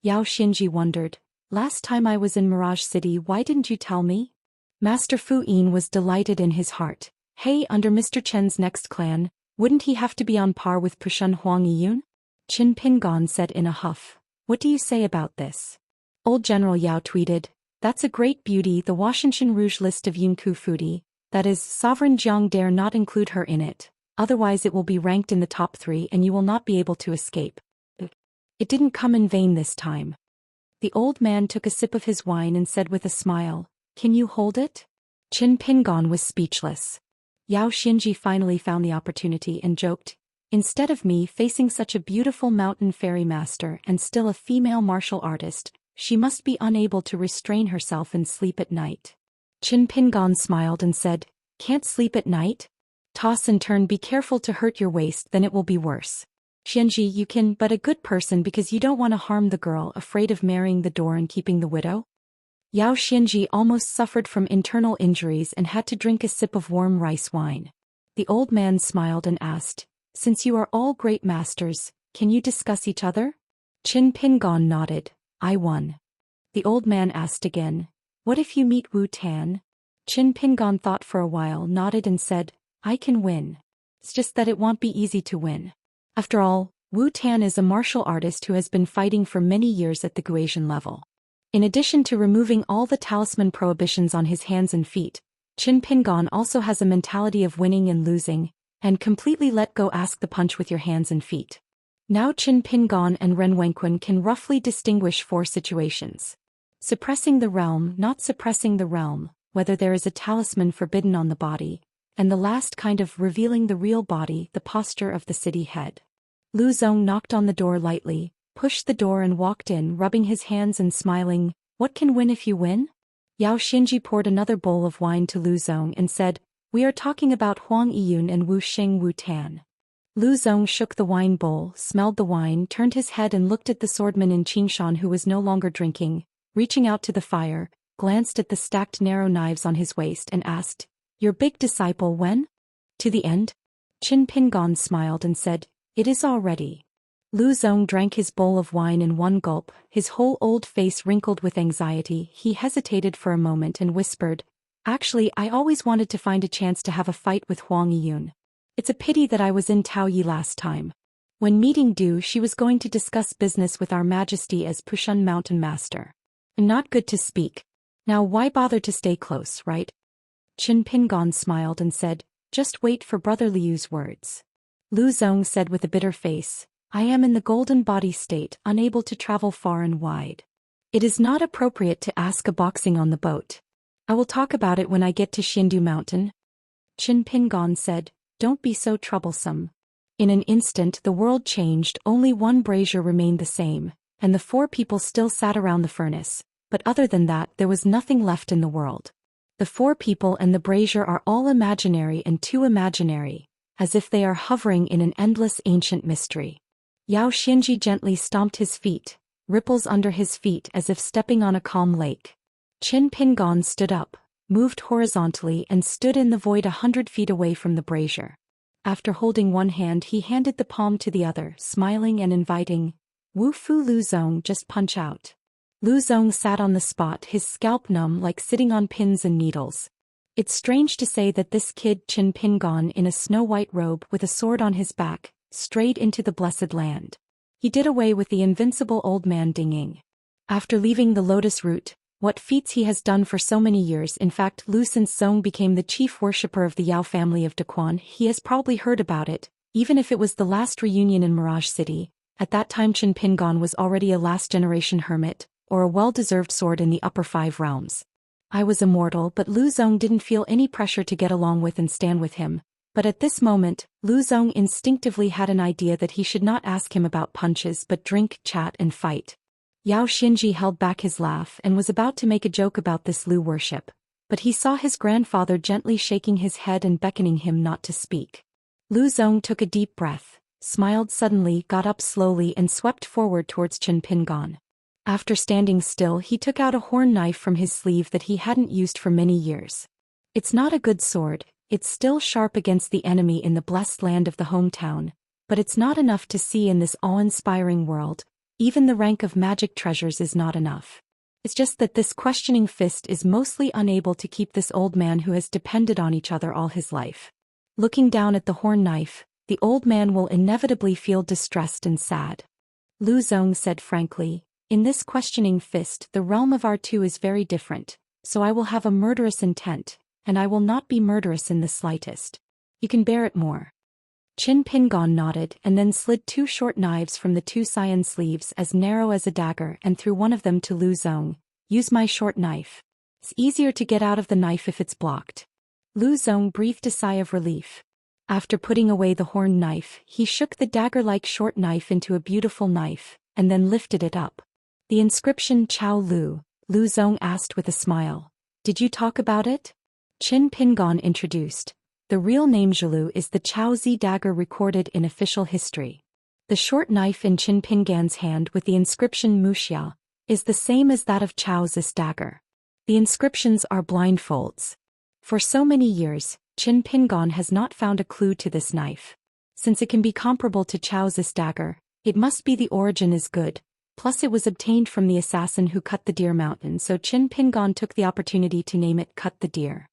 Yao Xinji wondered, "Last time I was in Mirage City, why didn't you tell me?" Master Fu Yin was delighted in his heart. "Hey, under Mr. Chen's next clan, wouldn't he have to be on par with Pushun Huang Yiyun?" Qin Pingon said in a huff, "What do you say about this?" Old General Yao tweeted, "That's a great beauty, the Washinshan Rouge list of Yunku Fudi, that is, Sovereign Jiang dare not include her in it, otherwise it will be ranked in the top 3 and you will not be able to escape. It didn't come in vain this time." The old man took a sip of his wine and said with a smile, "Can you hold it?" Qin Pingon was speechless. Yao Xinji finally found the opportunity and joked, "Instead of me facing such a beautiful mountain fairy master and still a female martial artist, she must be unable to restrain herself and sleep at night." Qin Pingon smiled and said, "Can't sleep at night? Toss and turn, be careful to hurt your waist, then it will be worse. Xianxia, you can, but a good person because you don't want to harm the girl, afraid of marrying the door and keeping the widow?" Yao Xinji almost suffered from internal injuries and had to drink a sip of warm rice wine. The old man smiled and asked, "Since you are all great masters, can you discuss each other?" Qin Pingon nodded, "I won." The old man asked again, "What if you meet Wu Tan?" Qin Pingon thought for a while, nodded and said, "I can win. It's just that it won't be easy to win. After all, Wu Tan is a martial artist who has been fighting for many years at the Guasian level. In addition to removing all the talisman prohibitions on his hands and feet, Qin Pingon also has a mentality of winning and losing, and completely let go, ask the punch with your hands and feet." Now Qin Pingon and Ren Wenqun can roughly distinguish 4 situations. Suppressing the realm, not suppressing the realm, whether there is a talisman forbidden on the body, and the last kind of revealing the real body, the posture of the city head. Lu Zong knocked on the door lightly, pushed the door and walked in, rubbing his hands and smiling, "What can win if you win?" Yao Xinji poured another bowl of wine to Lu Zong and said, "We are talking about Huang Yiyun and Wu Xing Wu Tan." Lu Zong shook the wine bowl, smelled the wine, turned his head and looked at the swordman in Qingshan who was no longer drinking, reaching out to the fire, glanced at the stacked narrow knives on his waist and asked, "Your big disciple when?" "To the end?" Qin Pingon smiled and said, "It is already." Lu Zong drank his bowl of wine in one gulp, his whole old face wrinkled with anxiety. He hesitated for a moment and whispered, "Actually, I always wanted to find a chance to have a fight with Huang Yiyun. It's a pity that I was in Taoyi last time. When meeting Du, she was going to discuss business with Our Majesty as Pushun Mountain Master. Not good to speak. Now why bother to stay close, right?" Qin Pingon smiled and said, "Just wait for Brother Liu's words." Lu Zong said with a bitter face, "I am in the golden body state, unable to travel far and wide. It is not appropriate to ask a boxing on the boat. I will talk about it when I get to Xindu Mountain." Qin Pingon said, "Don't be so troublesome." In an instant the world changed, only one brazier remained the same, and the 4 people still sat around the furnace, but other than that there was nothing left in the world. The 4 people and the brazier are all imaginary and too imaginary, as if they are hovering in an endless ancient mystery. Yao Xinji gently stomped his feet, ripples under his feet as if stepping on a calm lake. Qin Pingon stood up, moved horizontally and stood in the void 100 feet away from the brazier. After holding one hand he handed the palm to the other, smiling and inviting, "Wu Fu Lu Zong, just punch out." Lu Zong sat on the spot, his scalp numb like sitting on pins and needles. It's strange to say that this kid Qin Pingon in a snow-white robe with a sword on his back, strayed into the blessed land. He did away with the invincible old man Ding Ying. After leaving the lotus root, What feats he has done for so many years. In fact, since Zhong became the chief worshipper of the Yao family of Daquan, he has probably heard about it, even if it was the last reunion in Mirage City. At that time Qin Pingon was already a last-generation hermit, or a well-deserved sword in the upper 5 realms. I was immortal, but Lu Zhong didn't feel any pressure to get along with and stand with him. But at this moment, Lu Zhong instinctively had an idea that he should not ask him about punches but drink, chat and fight. Yao Xinji held back his laugh and was about to make a joke about this Lu worship, but he saw his grandfather gently shaking his head and beckoning him not to speak. Lu Zhong took a deep breath, smiled suddenly, got up slowly and swept forward towards Qin Pingon. After standing still, he took out a horn knife from his sleeve that he hadn't used for many years. It's not a good sword, it's still sharp against the enemy in the blessed land of the hometown, but it's not enough to see in this awe-inspiring world. Even the rank of magic treasures is not enough. It's just that this questioning fist is mostly unable to keep this old man who has depended on each other all his life. Looking down at the horn knife, the old man will inevitably feel distressed and sad. Lu Zhong said frankly, in this questioning fist the realm of R2 is very different, so I will have a murderous intent, and I will not be murderous in the slightest. You can bear it more. Qin Pingon nodded and then slid 2 short knives from the 2 Xian sleeves as narrow as a dagger and threw one of them to Lu Zhong. Use my short knife. It's easier to get out of the knife if it's blocked. Lu Zhong breathed a sigh of relief. After putting away the horn knife, he shook the dagger-like short knife into a beautiful knife, and then lifted it up. The inscription Chao Lu, Lu Zhong asked with a smile. Did you talk about it? Qin Pingon introduced. The real name Zhilu is the Chao Zi dagger recorded in official history. The short knife in Qin Pingan's hand with the inscription Wuxia is the same as that of Chao Zi's dagger. The inscriptions are blindfolds. For so many years, Qin Pingon has not found a clue to this knife. Since it can be comparable to Chao Zi's dagger, it must be the origin is good, plus it was obtained from the assassin who cut the deer mountain, so Qin Pingon took the opportunity to name it Cut the Deer.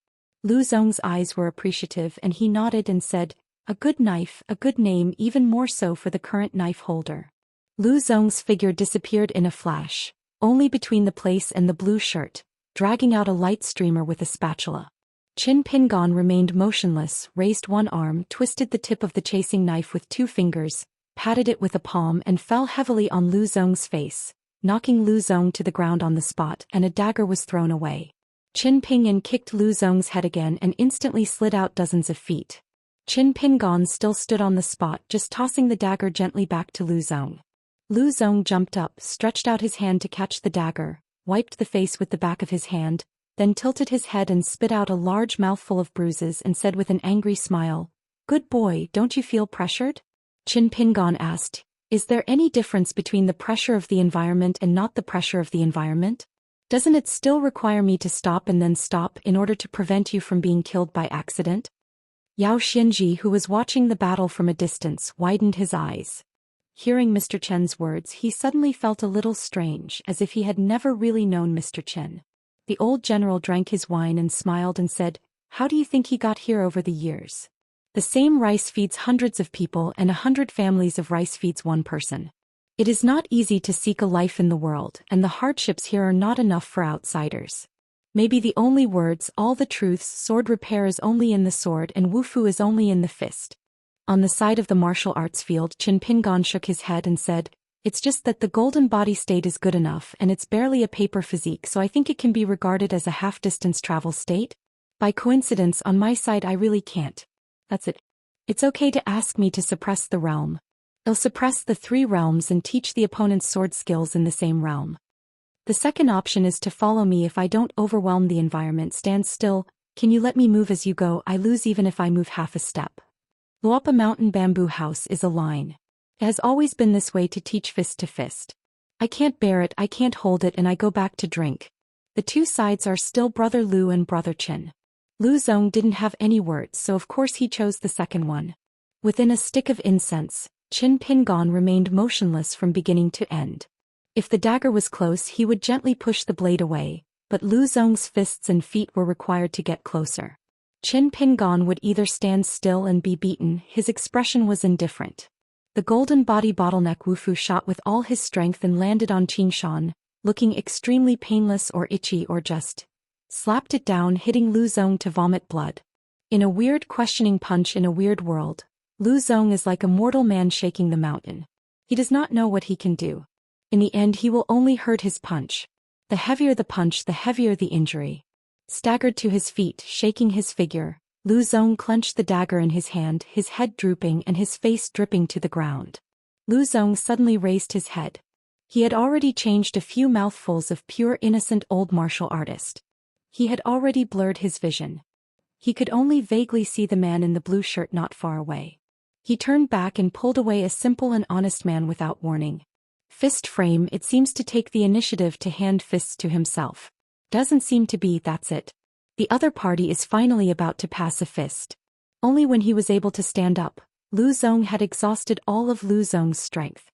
Lu Zhong's eyes were appreciative and he nodded and said, a good knife, a good name, even more so for the current knife holder. Lu Zhong's figure disappeared in a flash, only between the place and the blue shirt, dragging out a light streamer with a spatula. Qin Pingon remained motionless, raised one arm, twisted the tip of the chasing knife with 2 fingers, patted it with a palm and fell heavily on Lu Zhong's face, knocking Lu Zhong to the ground on the spot, and a dagger was thrown away. Qin Pingan kicked Lu Zhong's head again and instantly slid out dozens of feet. Qin Pingon still stood on the spot, just tossing the dagger gently back to Lu Zhong. Lu Zhong jumped up, stretched out his hand to catch the dagger, wiped the face with the back of his hand, then tilted his head and spit out a large mouthful of bruises and said with an angry smile, "Good boy, don't you feel pressured?" Qin Pingon asked, "Is there any difference between the pressure of the environment and not the pressure of the environment? Doesn't it still require me to stop and then stop in order to prevent you from being killed by accident?" Yao Xinji, who was watching the battle from a distance, widened his eyes. Hearing Mr. Chen's words, he suddenly felt a little strange, as if he had never really known Mr. Chen. The old general drank his wine and smiled and said, "How do you think he got here over the years? The same rice feeds hundreds of people and 100 families of rice feeds one person. It is not easy to seek a life in the world, and the hardships here are not enough for outsiders. Maybe the only words, all the truths, sword repair is only in the sword and wufu is only in the fist." On the side of the martial arts field, Qin Pingon shook his head and said, "It's just that the golden body state is good enough and it's barely a paper physique, so I think it can be regarded as a half-distance travel state. By coincidence, on my side I really can't. That's it. It's okay to ask me to suppress the realm. I'll suppress the 3 realms and teach the opponent's sword skills in the same realm. The second option is to follow me. If I don't overwhelm the environment, stand still. Can you let me move as you go? I lose even if I move half a step. Luopa Mountain Bamboo House is a line. It has always been this way to teach fist to fist. I can't bear it, I can't hold it, and I go back to drink." The 2 sides are still Brother Lu and Brother Qin. Lu Zhong didn't have any words, so of course he chose the second one. Within a stick of incense, Qin Pingon remained motionless from beginning to end. If the dagger was close, he would gently push the blade away, but Lu Zhong's fists and feet were required to get closer. Qin Pingon would either stand still and be beaten. His expression was indifferent. The golden body bottleneck wufu shot with all his strength and landed on Qingshan. looking extremely painless or itchy or just slapped it down, hitting Lu Zong to vomit blood. In a weird questioning punch in a weird world, Lu Zong is like a mortal man shaking the mountain. He does not know what he can do. In the end he will only hurt his punch. The heavier the punch, the heavier the injury. Staggered to his feet, shaking his figure, Lu Zong clenched the dagger in his hand, his head drooping and his face dripping to the ground. Lu Zong suddenly raised his head. He had already changed a few mouthfuls of pure innocent old martial artist. He had already blurred his vision. He could only vaguely see the man in the blue shirt not far away. He turned back and pulled away a simple and honest man without warning. Fist frame, it seems to take the initiative to hand fists to himself. Doesn't seem to be, that's it. The other party is finally about to pass a fist. Only when he was able to stand up, Lu Zong had exhausted all of Lu Zong's strength.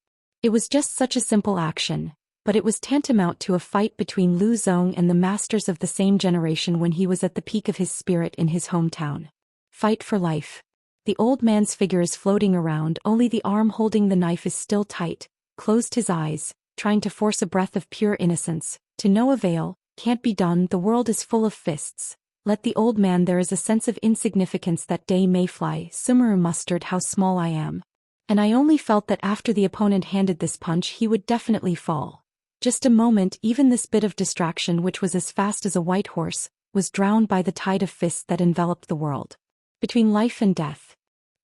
It was just such a simple action, but it was tantamount to a fight between Lu Zong and the masters of the same generation when he was at the peak of his spirit in his hometown. Fight for life. The old man's figure is floating around, only the arm holding the knife is still tight, closed his eyes, trying to force a breath of pure innocence, to no avail. Can't be done, the world is full of fists. Let the old man, there is a sense of insignificance that day may fly, Sumeru mustard, how small I am. And I only felt that after the opponent handed this punch he would definitely fall. Just a moment, even this bit of distraction which was as fast as a white horse, was drowned by the tide of fists that enveloped the world. Between life and death.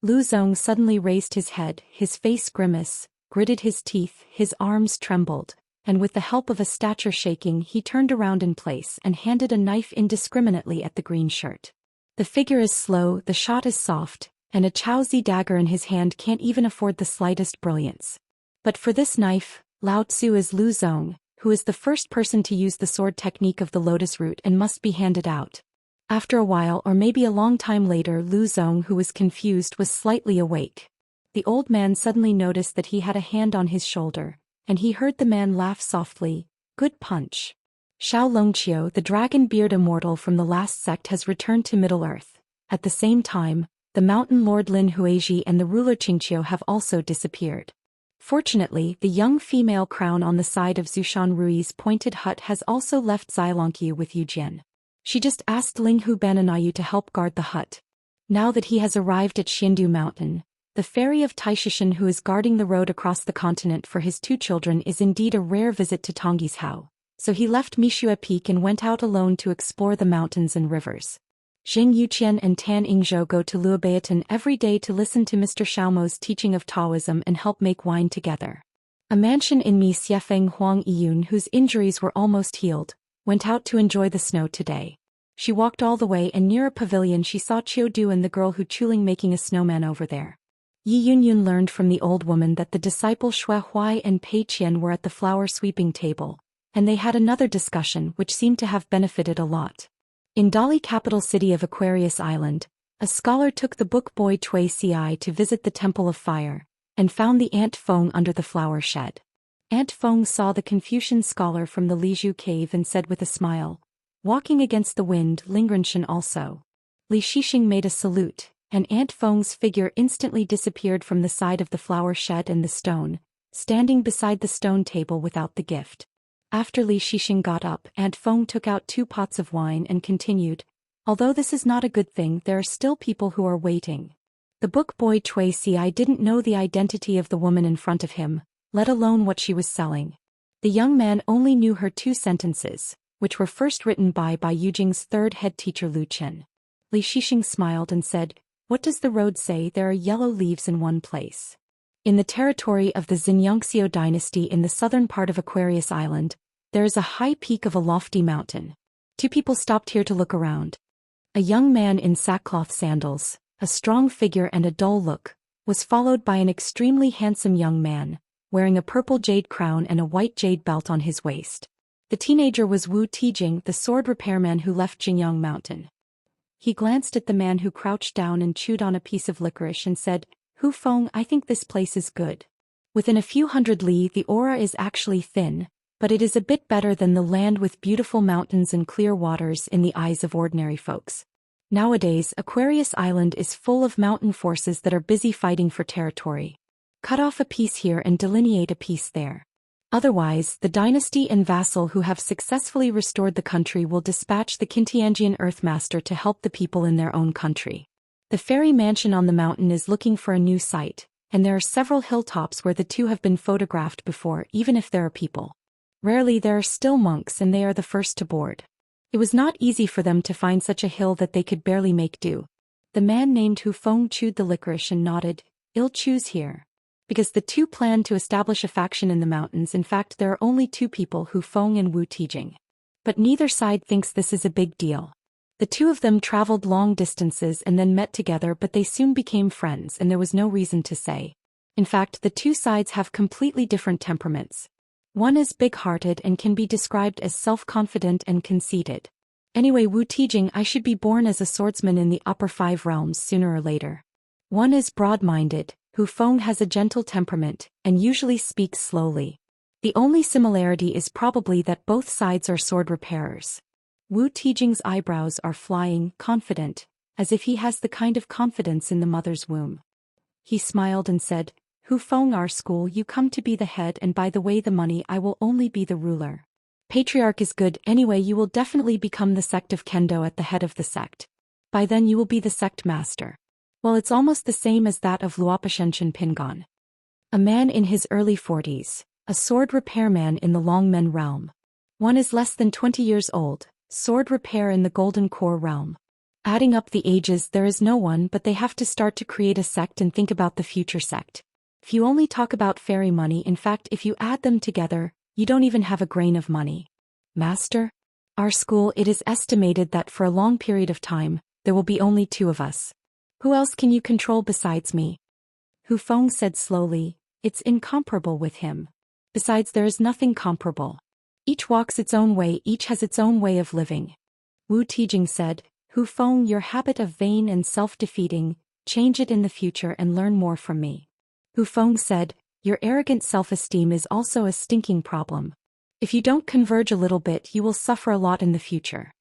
Lu Zong suddenly raised his head, his face gritted his teeth, his arms trembled. And with the help of a stature shaking he turned around in place and handed a knife indiscriminately at the green shirt. The figure is slow, the shot is soft, and a Chaozi dagger in his hand can't even afford the slightest brilliance. But for this knife, Lao Tzu is Lu Zong, who is the first person to use the sword technique of the lotus root and must be handed out. After a while, or maybe a long time later, Lu Zong, who was confused, was slightly awake. The old man suddenly noticed that he had a hand on his shoulder, and he heard the man laugh softly. Good punch. Xiao Longqiu, the dragon beard immortal from the last sect, has returned to Middle-earth. At the same time, the mountain lord Lin Huizhi and the ruler Qingqiu have also disappeared. Fortunately, the young female crown on the side of Zushan Rui's pointed hut has also left Zilongqiu with Yujian. She just asked Linghu Bananayu to help guard the hut. Now that he has arrived at Xindu Mountain, the fairy of Taishishan who is guarding the road across the continent for his two children is indeed a rare visit to Tongyi's house, so he left Mishua Peak and went out alone to explore the mountains and rivers. Jing Yuqian and Tan Yingzhou go to Luobaotan every day to listen to Mr. Xiaomo's teaching of Taoism and help make wine together. A mansion in Mi Xiefeng Huang Yiyun, whose injuries were almost healed, went out to enjoy the snow today. She walked all the way and near a pavilion she saw Qiu Du and the girl Hu Chuling making a snowman over there. Yi Yunyun learned from the old woman that the disciple Xue Huai and Pei Qian were at the flower sweeping table, and they had another discussion which seemed to have benefited a lot. In Dali, capital city of Aquarius Island, a scholar took the book boy Cui Ci to visit the Temple of Fire, and found the Aunt Feng under the flower shed. Aunt Feng saw the Confucian scholar from the Lizhu cave and said with a smile, "Walking against the wind, Lingrenchen also." Li Shixing made a salute, and Aunt Feng's figure instantly disappeared from the side of the flower shed and the stone, standing beside the stone table without the gift. After Li Shixing got up, Aunt Feng took out 2 pots of wine and continued, "Although this is not a good thing, there are still people who are waiting." The book boy Cui Ci didn't know the identity of the woman in front of him, let alone what she was selling. The young man only knew her 2 sentences, which were first written by Yujing's 3rd head teacher Lu Chen. Li Shixing smiled and said, "What does the road say? There are yellow leaves in one place." In the territory of the Xianxia dynasty in the southern part of Aquarius Island, there is a high peak of a lofty mountain. 2 people stopped here to look around. A young man in sackcloth sandals, a strong figure and a dull look, was followed by an extremely handsome young man, wearing a purple jade crown and a white jade belt on his waist. The teenager was Wu Tijing, the sword repairman who left Jingyang Mountain. He glanced at the man who crouched down and chewed on a piece of licorice and said, "Hu Feng, I think this place is good." Within a few hundred li the aura is actually thin, but it is a bit better than the land with beautiful mountains and clear waters in the eyes of ordinary folks. Nowadays, Aquarius Island is full of mountain forces that are busy fighting for territory. Cut off a piece here and delineate a piece there. Otherwise, the dynasty and vassal who have successfully restored the country will dispatch the Qintianjian Earthmaster to help the people in their own country. The fairy mansion on the mountain is looking for a new site, and there are several hilltops where the two have been photographed before, even if there are people. Rarely there are still monks, and they are the first to board. It was not easy for them to find such a hill that they could barely make do. The man named Hu Feng chewed the licorice and nodded. "I'll choose here." Because the two planned to establish a faction in the mountains. In fact, there are only two people, Hu Feng and Wu Tijing. But neither side thinks this is a big deal. The two of them traveled long distances and then met together, but they soon became friends and there was no reason to say. In fact, the two sides have completely different temperaments. One is big-hearted and can be described as self-confident and conceited. Anyway, Wu Tijing, I should be born as a swordsman in the upper 5 realms sooner or later. One is broad-minded, Hu Feng has a gentle temperament, and usually speaks slowly. The only similarity is probably that both sides are sword repairers. Wu Tijing's eyebrows are flying, confident, as if he has the kind of confidence in the mother's womb. He smiled and said, "Hu Feng, our school, you come to be the head, and by the way the money I will only be the ruler. Patriarch is good, anyway you will definitely become the sect of Kendo at the head of the sect. By then you will be the sect master. Well, it's almost the same as that of Luopashenshin Pingon. A man in his early 40s, a sword repairman in the Longmen realm. One is less than 20 years old, sword repair in the Golden Core realm. Adding up the ages there is no one, but they have to start to create a sect and think about the future sect. If you only talk about fairy money, in fact if you add them together, you don't even have a grain of money. Master? Our school, it is estimated that for a long period of time, there will be only 2 of us. Who else can you control besides me? Hu Feng said slowly, it's incomparable with him. Besides, there is nothing comparable. Each walks its own way, each has its own way of living. Wu Tijing said, Hu Feng, your habit of vain and self-defeating, change it in the future and learn more from me. Hu Feng said, your arrogant self-esteem is also a stinking problem. If you don't converge a little bit, you will suffer a lot in the future.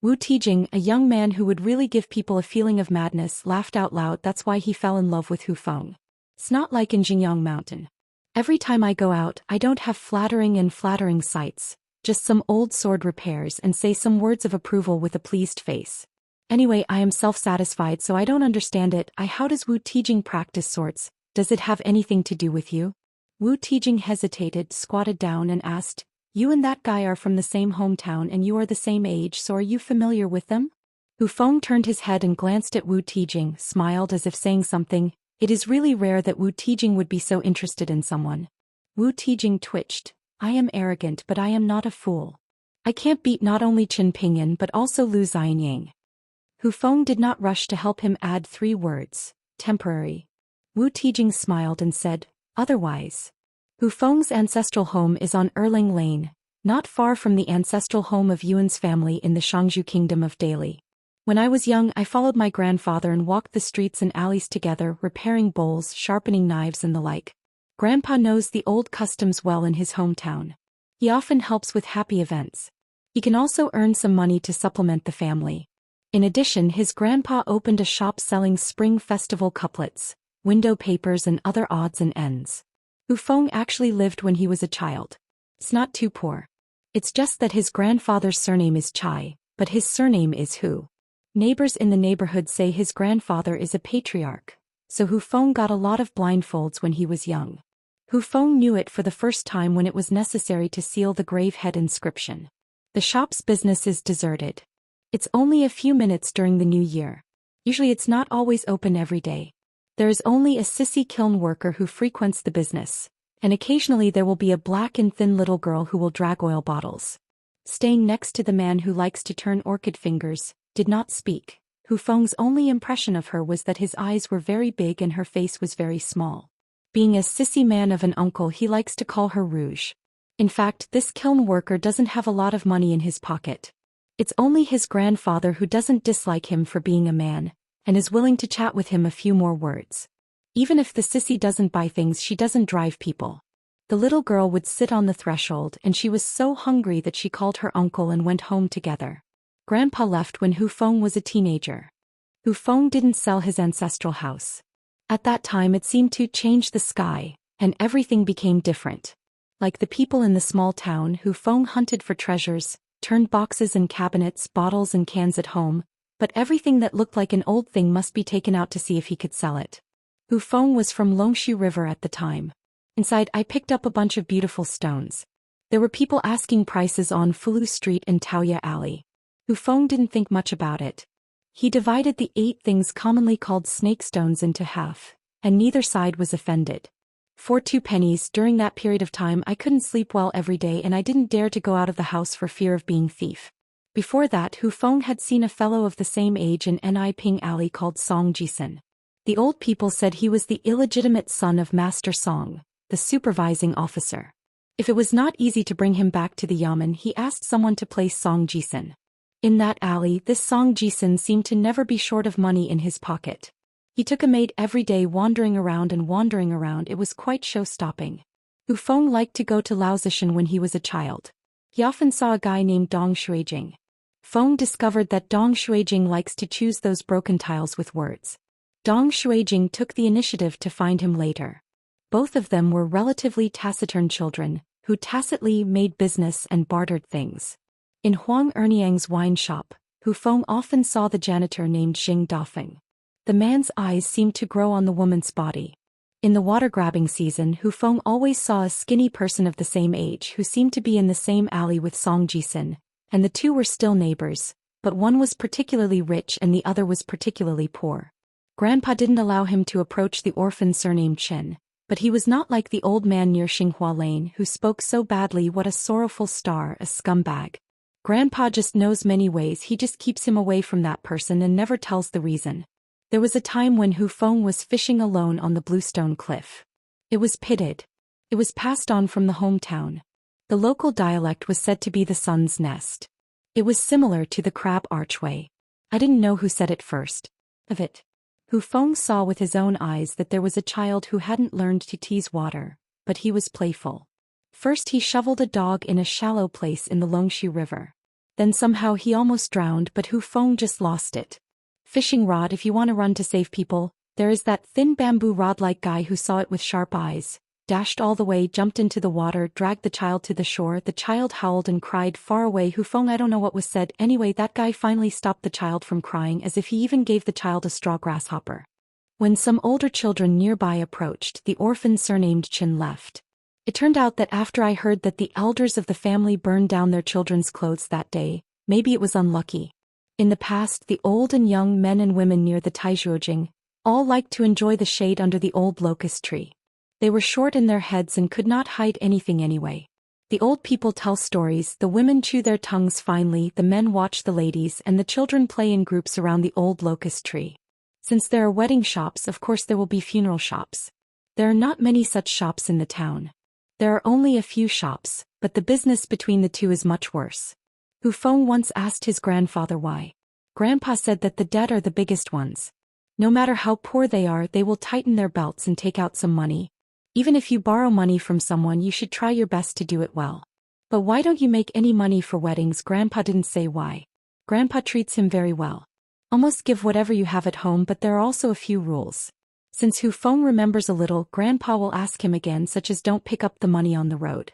Wu Tijing, a young man who would really give people a feeling of madness, laughed out loud. That's why he fell in love with Hu Feng. It's not like in Jingyang Mountain. Every time I go out, I don't have flattering sights, just some old sword repairs and say some words of approval with a pleased face. Anyway, I am self-satisfied, so I don't understand it. How does Wu Tijing practice swords? Does it have anything to do with you? Wu Tijing hesitated, squatted down and asked, you and that guy are from the same hometown and you are the same age, so are you familiar with them? Hu Feng turned his head and glanced at Wu Tijing, smiled as if saying something. It is really rare that Wu Tijing would be so interested in someone. Wu Tijing twitched. I am arrogant, but I am not a fool. I can't beat not only Qin Pingyang but also Lu Xianying. Hu Feng did not rush to help him add 3 words. Temporary. Wu Tijing smiled and said, otherwise. Hu Feng's ancestral home is on Erling Lane, not far from the ancestral home of Yuan's family in the Shangzhou Kingdom of Daily. When I was young, I followed my grandfather and walked the streets and alleys together, repairing bowls, sharpening knives and the like. Grandpa knows the old customs well in his hometown. He often helps with happy events. He can also earn some money to supplement the family. In addition, his grandpa opened a shop selling Spring Festival couplets, window papers and other odds and ends. Hu Feng actually lived when he was a child. It's not too poor. It's just that his grandfather's surname is Chai, but his surname is Hu. Neighbors in the neighborhood say his grandfather is a patriarch, so Hu Feng got a lot of blindfolds when he was young. Hu Feng knew it for the first time when it was necessary to seal the grave head inscription. The shop's business is deserted. It's only a few minutes during the new year. Usually it's not always open every day. There is only a sissy kiln worker who frequents the business, and occasionally there will be a black and thin little girl who will drag oil bottles. Staying next to the man who likes to turn orchid fingers, did not speak. Hu Feng's only impression of her was that his eyes were very big and her face was very small. Being a sissy man of an uncle, he likes to call her Rouge. In fact, this kiln worker doesn't have a lot of money in his pocket. It's only his grandfather who doesn't dislike him for being a man, and is willing to chat with him a few more words. Even if the sissy doesn't buy things, she doesn't drive people. The little girl would sit on the threshold and she was so hungry that she called her uncle and went home together. Grandpa left when Hu Feng was a teenager. Hu Feng didn't sell his ancestral house. At that time it seemed to change the sky, and everything became different. Like the people in the small town, Hu Feng hunted for treasures, turned boxes and cabinets, bottles and cans at home, but everything that looked like an old thing must be taken out to see if he could sell it. Hu Feng was from Longshu River at the time. Inside, I picked up a bunch of beautiful stones. There were people asking prices on Fulu Street and Taoya Alley. Hu Feng didn't think much about it. He divided the 8 things commonly called snake stones into half, and neither side was offended. For 2 pennies during that period of time I couldn't sleep well every day and I didn't dare to go out of the house for fear of being thief. Before that, Hu Feng had seen a fellow of the same age in Ni Ping Alley called Song Jisun. The old people said he was the illegitimate son of Master Song, the supervising officer. If it was not easy to bring him back to the yamen, he asked someone to place Song Jisun. In that alley, this Song Jisun seemed to never be short of money in his pocket. He took a maid every day wandering around, it was quite show-stopping. Hu Feng liked to go to Laozishan when he was a child. He often saw a guy named Dong Shuijing. Feng discovered that Dong Shuijing likes to choose those broken tiles with words. Dong Shuijing took the initiative to find him later. Both of them were relatively taciturn children, who tacitly made business and bartered things. In Huang Erniang's wine shop, Hu Feng often saw the janitor named Xing Dafeng. The man's eyes seemed to grow on the woman's body. In the water-grabbing season, Hu Feng always saw a skinny person of the same age who seemed to be in the same alley with Song Jisun, and the two were still neighbors, but one was particularly rich and the other was particularly poor. Grandpa didn't allow him to approach the orphan surnamed Chen, but he was not like the old man near Xinghua Lane who spoke so badly. What a sorrowful star, a scumbag. Grandpa just knows many ways, he just keeps him away from that person and never tells the reason. There was a time when Hu Feng was fishing alone on the Bluestone Cliff. It was pitted. It was passed on from the hometown. The local dialect was said to be the sun's nest. It was similar to the crab archway. I didn't know who said it first. Of it. Hu Feng saw with his own eyes that there was a child who hadn't learned to tease water, but he was playful. First he shoveled a dog in a shallow place in the Longshu River. Then somehow he almost drowned, but Hu Feng just lost it. Fishing rod, if you want to run to save people, there is that thin bamboo rod-like guy who saw it with sharp eyes, dashed all the way, jumped into the water, dragged the child to the shore. The child howled and cried far away. Hu Feng, I don't know what was said. Anyway, that guy finally stopped the child from crying, as if he even gave the child a straw grasshopper. When some older children nearby approached, the orphan surnamed Chen left. It turned out that after I heard that the elders of the family burned down their children's clothes that day, maybe it was unlucky. In the past, the old and young men and women near the Taijuojing all liked to enjoy the shade under the old locust tree. They were short in their heads and could not hide anything anyway. The old people tell stories, the women chew their tongues finely, the men watch the ladies, and the children play in groups around the old locust tree. Since there are wedding shops, of course there will be funeral shops. There are not many such shops in the town. There are only a few shops, but the business between the two is much worse. Hu Feng once asked his grandfather why. Grandpa said that the dead are the biggest ones. No matter how poor they are, they will tighten their belts and take out some money. Even if you borrow money from someone, you should try your best to do it well. But why don't you make any money for weddings? Grandpa didn't say why. Grandpa treats him very well. Almost give whatever you have at home, but there are also a few rules. Since Hu Feng remembers a little, Grandpa will ask him again, such as don't pick up the money on the road.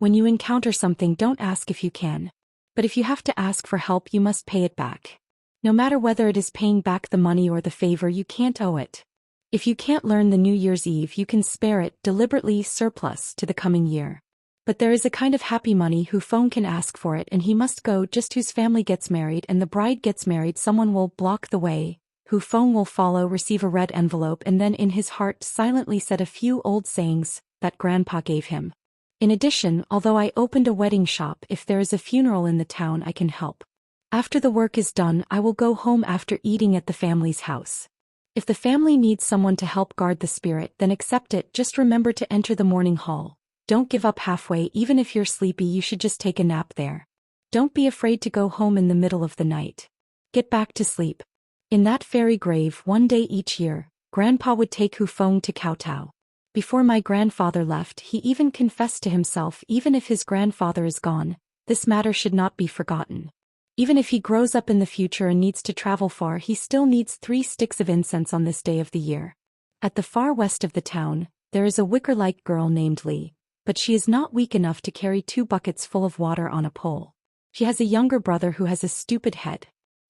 When you encounter something, don't ask if you can. But if you have to ask for help, you must pay it back. No matter whether it is paying back the money or the favor, you can't owe it. If you can't learn the New Year's Eve, you can spare it, deliberately surplus, to the coming year. But there is a kind of happy money Hu Feng can ask for it, and he must go just whose family gets married and the bride gets married. Someone will block the way. Hu Feng will follow, receive a red envelope, and then in his heart silently said a few old sayings that Grandpa gave him. In addition, although I opened a wedding shop, if there is a funeral in the town, I can help. After the work is done, I will go home after eating at the family's house. If the family needs someone to help guard the spirit, then accept it. Just remember to enter the morning hall. Don't give up halfway. Even if you're sleepy, you should just take a nap there. Don't be afraid to go home in the middle of the night. Get back to sleep. In that fairy grave, one day each year, Grandpa would take Hu Feng to kowtow. Before my grandfather left, he even confessed to himself, even if his grandfather is gone, this matter should not be forgotten. Even if he grows up in the future and needs to travel far, he still needs 3 sticks of incense on this day of the year. At the far west of the town, there is a wicker-like girl named Li, but she is not weak enough to carry 2 buckets full of water on a pole. She has a younger brother who has a stupid head.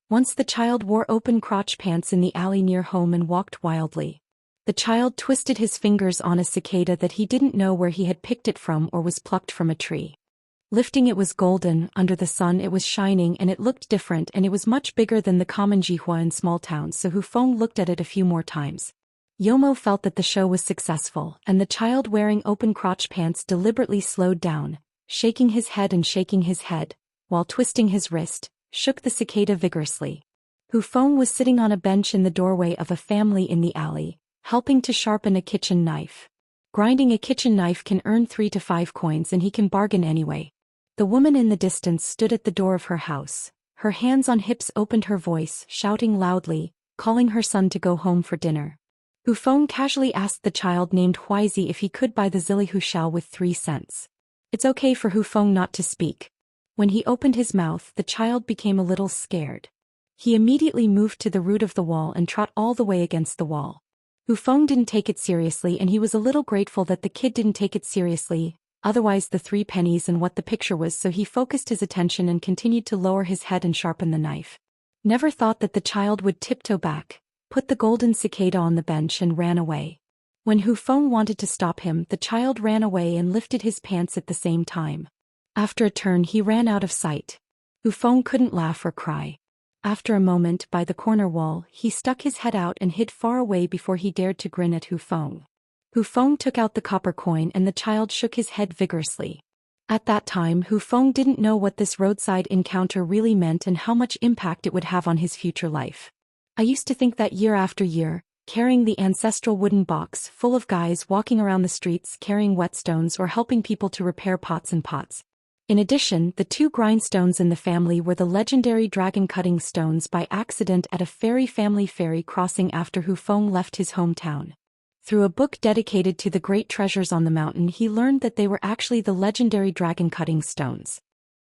Once the child wore open crotch pants in the alley near home and walked wildly. The child twisted his fingers on a cicada that he didn't know where he had picked it from or was plucked from a tree. Lifting it was golden, under the sun it was shining and it looked different and it was much bigger than the common jihua in small towns, so Hu Feng looked at it a few more times. Yomo felt that the show was successful and the child wearing open crotch pants deliberately slowed down, shaking his head, while twisting his wrist, shook the cicada vigorously. Hu Feng was sitting on a bench in the doorway of a family in the alley, helping to sharpen a kitchen knife. Grinding a kitchen knife can earn 3 to 5 coins and he can bargain anyway. The woman in the distance stood at the door of her house. Her hands on hips opened her voice, shouting loudly, calling her son to go home for dinner. Hu Feng casually asked the child named Huizi if he could buy the zili Huxiao with 3 cents. It's okay for Hu Feng not to speak. When he opened his mouth, the child became a little scared. He immediately moved to the root of the wall and trot all the way against the wall. Hu Feng didn't take it seriously and he was a little grateful that the kid didn't take it seriously, otherwise the 3 pennies and what the picture was, so he focused his attention and continued to lower his head and sharpen the knife. Never thought that the child would tiptoe back, put the golden cicada on the bench and ran away. When Hu Feng wanted to stop him, the child ran away and lifted his pants at the same time. After a turn he ran out of sight. Hu Feng couldn't laugh or cry. After a moment, by the corner wall, he stuck his head out and hid far away before he dared to grin at Hu Feng. Hu Feng took out the copper coin and the child shook his head vigorously. At that time Hu Feng didn't know what this roadside encounter really meant and how much impact it would have on his future life. I used to think that year after year, carrying the ancestral wooden box full of guys walking around the streets carrying whetstones or helping people to repair pots and pots. In addition, the 2 grindstones in the family were the legendary dragon-cutting stones by accident at a fairy family ferry crossing after Hu Feng left his hometown. Through a book dedicated to the great treasures on the mountain, he learned that they were actually the legendary dragon-cutting stones.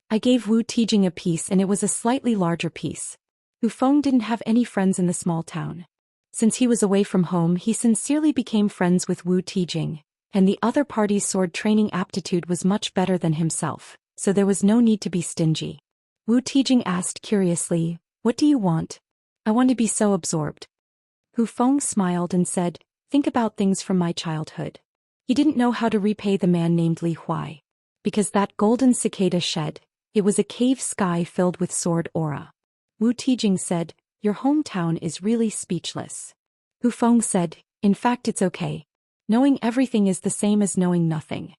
I gave Wu Tijing a piece and it was a slightly larger piece. Hu Feng didn't have any friends in the small town. Since he was away from home, he sincerely became friends with Wu Tijing, and the other party's sword training aptitude was much better than himself, so there was no need to be stingy. Wu Tijing asked curiously, "What do you want?" "I want to be so absorbed." Hu Feng smiled and said, "Think about things from my childhood." He didn't know how to repay the man named Li Huai. Because that golden cicada shed, it was a cave sky filled with sword aura. Wu Tijing said, "Your hometown is really speechless." Hu Feng said, "In fact it's okay. Knowing everything is the same as knowing nothing."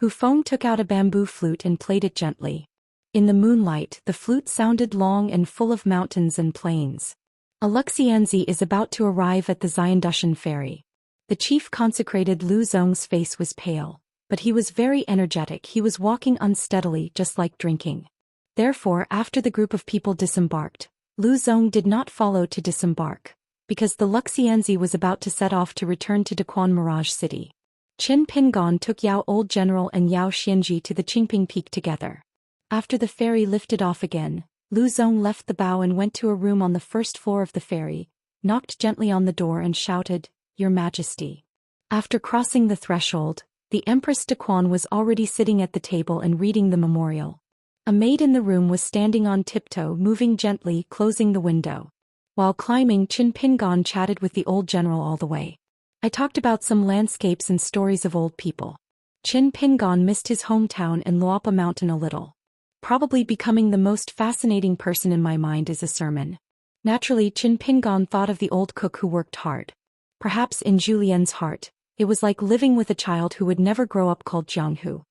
Hu Feng took out a bamboo flute and played it gently. In the moonlight, the flute sounded long and full of mountains and plains. A Luxianzi is about to arrive at the Xiandushan ferry. The chief consecrated Lu Zong's face was pale, but he was very energetic. He was walking unsteadily, just like drinking. Therefore, after the group of people disembarked, Lu Zong did not follow to disembark, because the Luxianzi was about to set off to return to Daquan Mirage City. Qin Pingon took Yao Old General and Yao Xianji to the Qingping Peak together. After the ferry lifted off again, Lu Zong left the bow and went to a room on the first floor of the ferry, knocked gently on the door and shouted, "Your Majesty." After crossing the threshold, the Empress Daquan was already sitting at the table and reading the memorial. A maid in the room was standing on tiptoe, moving gently, closing the window. While climbing, Qin Pingon chatted with the old general all the way. I talked about some landscapes and stories of old people. Qin Pingon missed his hometown and Luapa Mountain a little. Probably becoming the most fascinating person in my mind is a sermon. Naturally, Qin Pingon thought of the old cook who worked hard. Perhaps in Julien's heart, it was like living with a child who would never grow up called Jianghu.